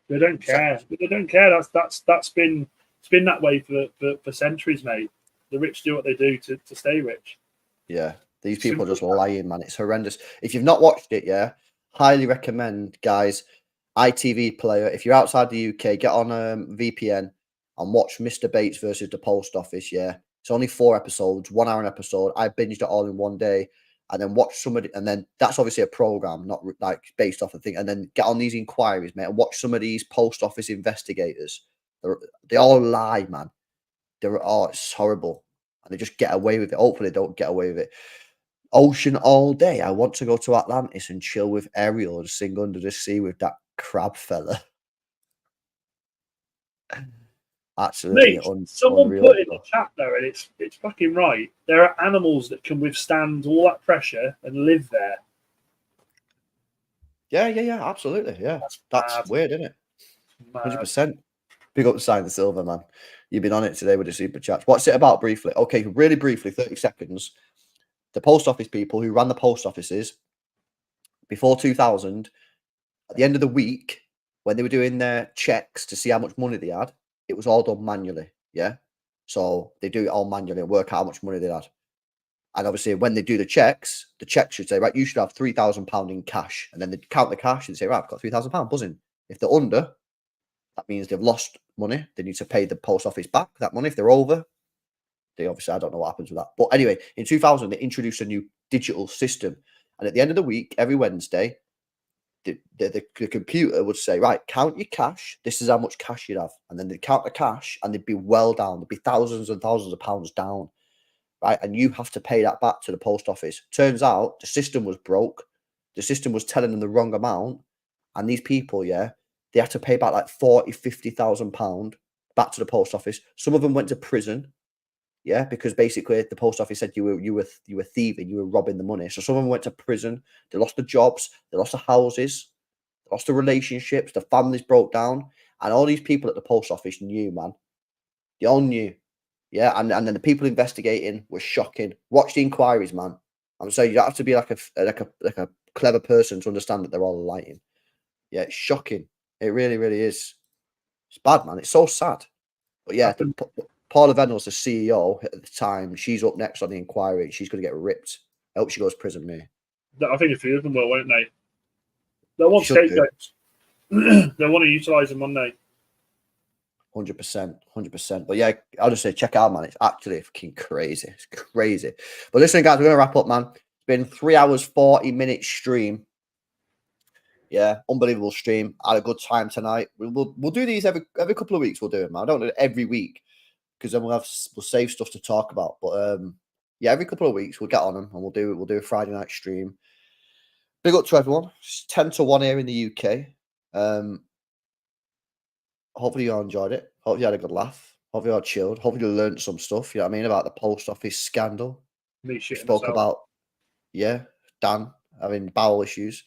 They don't care. They don't care. It's been that way for centuries, mate. The rich do what they do to stay rich. Yeah, these people are just lying, man. It's horrendous. If you've not watched it, yeah, highly recommend, guys. ITV player. If you're outside the UK, get on VPN and watch Mr. Bates versus the Post Office. Yeah, it's only 4 episodes, 1 hour an episode. I binged it all in one day, and then watch somebody. And then that's obviously a program, not like based off a thing. And then get on these inquiries, mate, and watch some of these post office investigators. They all lie, man. It's horrible, and they just get away with it. Hopefully, they don't get away with it. Ocean all day. I want to go to Atlantis and chill with Ariel and sing Under the Sea with that crab fella. Absolutely. Mate, someone put in the chat there, and it's fucking right. There are animals that can withstand all that pressure and live there. Yeah, absolutely. Yeah, that's weird, isn't it? 100%. Big up to Sign the Silver, man. You've been on it today with the super chats. What's it about briefly? Okay, really briefly, 30 seconds. the post office people who ran the post offices before 2000, at the end of the week, when they were doing their checks to see how much money they had, it was all done manually. Yeah. So they do it all manually and work out how much money they had. And obviously, when they do the checks should say, right, you should have £3,000 in cash. And then they count the cash and say, right, I've got £3,000 buzzing. If they're under, that means they've lost money. They need to pay the post office back that money. If they're over, they obviously, I don't know what happens with that. But anyway, in 2000, they introduced a new digital system. And at the end of the week, every Wednesday, the computer would say, right, count your cash. This is how much cash you'd have. And then they'd count the cash and they'd be well down. There'd be thousands and thousands of pounds down. Right. And you have to pay that back to the post office. Turns out the system was broke. The system was telling them the wrong amount. And these people, yeah, they had to pay back like 40, 50,000 pounds back to the post office. Some of them went to prison. Yeah, because basically the post office said you were thieving, you were robbing the money. So some of them went to prison. They lost the jobs, they lost the houses, they lost the relationships, the families broke down, and all these people at the post office knew, man. They all knew. Yeah, and then the people investigating were shocking. Watch the inquiries, man. I'm saying you don't have to be like a clever person to understand that they're all lying. Yeah, it's shocking. It really, really is. It's bad, man. It's so sad. But yeah, Paula Venel's the CEO at the time. She's up next on the inquiry. She's going to get ripped. I hope she goes to prison, mate. I think a few of them will, won't they? They'll want scapegoats. They'll want to utilise them one day. 100%. But yeah, I'll just say, check it out, man. It's actually fucking crazy. It's crazy. But listen, guys, we're going to wrap up, man. It's been 3 hours, 40 minutes stream. Yeah, unbelievable stream. I had a good time tonight. We'll do these every couple of weeks. We'll do it, man. I don't do it every week because then we'll save stuff to talk about. But yeah, every couple of weeks we'll get on them and we'll do a Friday night stream. Big up to everyone. It's 10-1 here in the UK. Hopefully you all enjoyed it. Hopefully you had a good laugh. Hopefully you all chilled. Hopefully you learned some stuff. You know what I mean, about the post office scandal. We spoke about, yeah, Dan having bowel issues.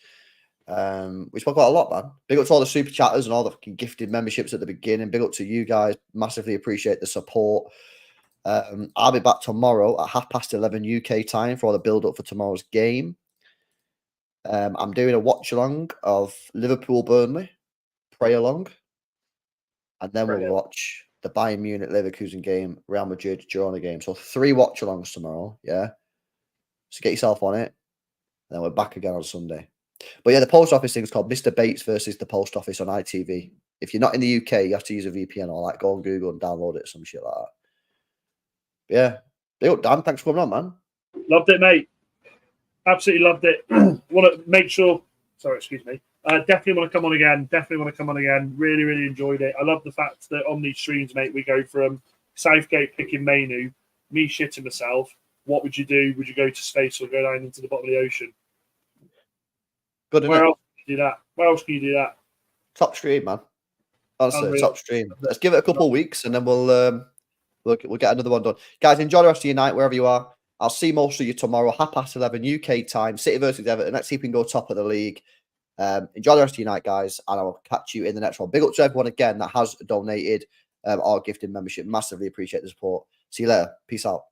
We spoke about a lot, man. Big up to all the super chatters and all the fucking gifted memberships at the beginning. Big up to you guys. Massively appreciate the support. I'll be back tomorrow at 11:30 UK time for all the build up for tomorrow's game. I'm doing a watch along of Liverpool Burnley, pray along, and then we'll watch the Bayern Munich Leverkusen game, Real Madrid Girona game. So 3 watch alongs tomorrow. Yeah, so get yourself on it. And then we're back again on Sunday. But yeah, the post office thing is called Mr. Bates versus the post office on ITV. If you're not in the UK, you have to use a VPN or like go on Google and download it, some shit like that. But yeah, big up, Dan. Thanks for coming on, man. Loved it, mate. Absolutely loved it. Want to make sure. Sorry, excuse me. Definitely want to come on again. Really, really enjoyed it. I love the fact that on these streams, mate, we go from Southgate picking Mainu, me shitting myself. What would you do? Would you go to space or go down into the bottom of the ocean? Good. Where else can you do that? Where else can you do that? Top stream, man. Honestly, Unreal. top stream. Let's give it a couple of weeks and then we'll get another one done. Guys, enjoy the rest of your night wherever you are. I'll see most of you tomorrow, 11:30 UK time. City versus Everton. Let's see if we can go top of the league. Enjoy the rest of your night, guys, and I'll catch you in the next one. Big up to everyone again that has donated our gifted membership. Massively appreciate the support. See you later. Peace out.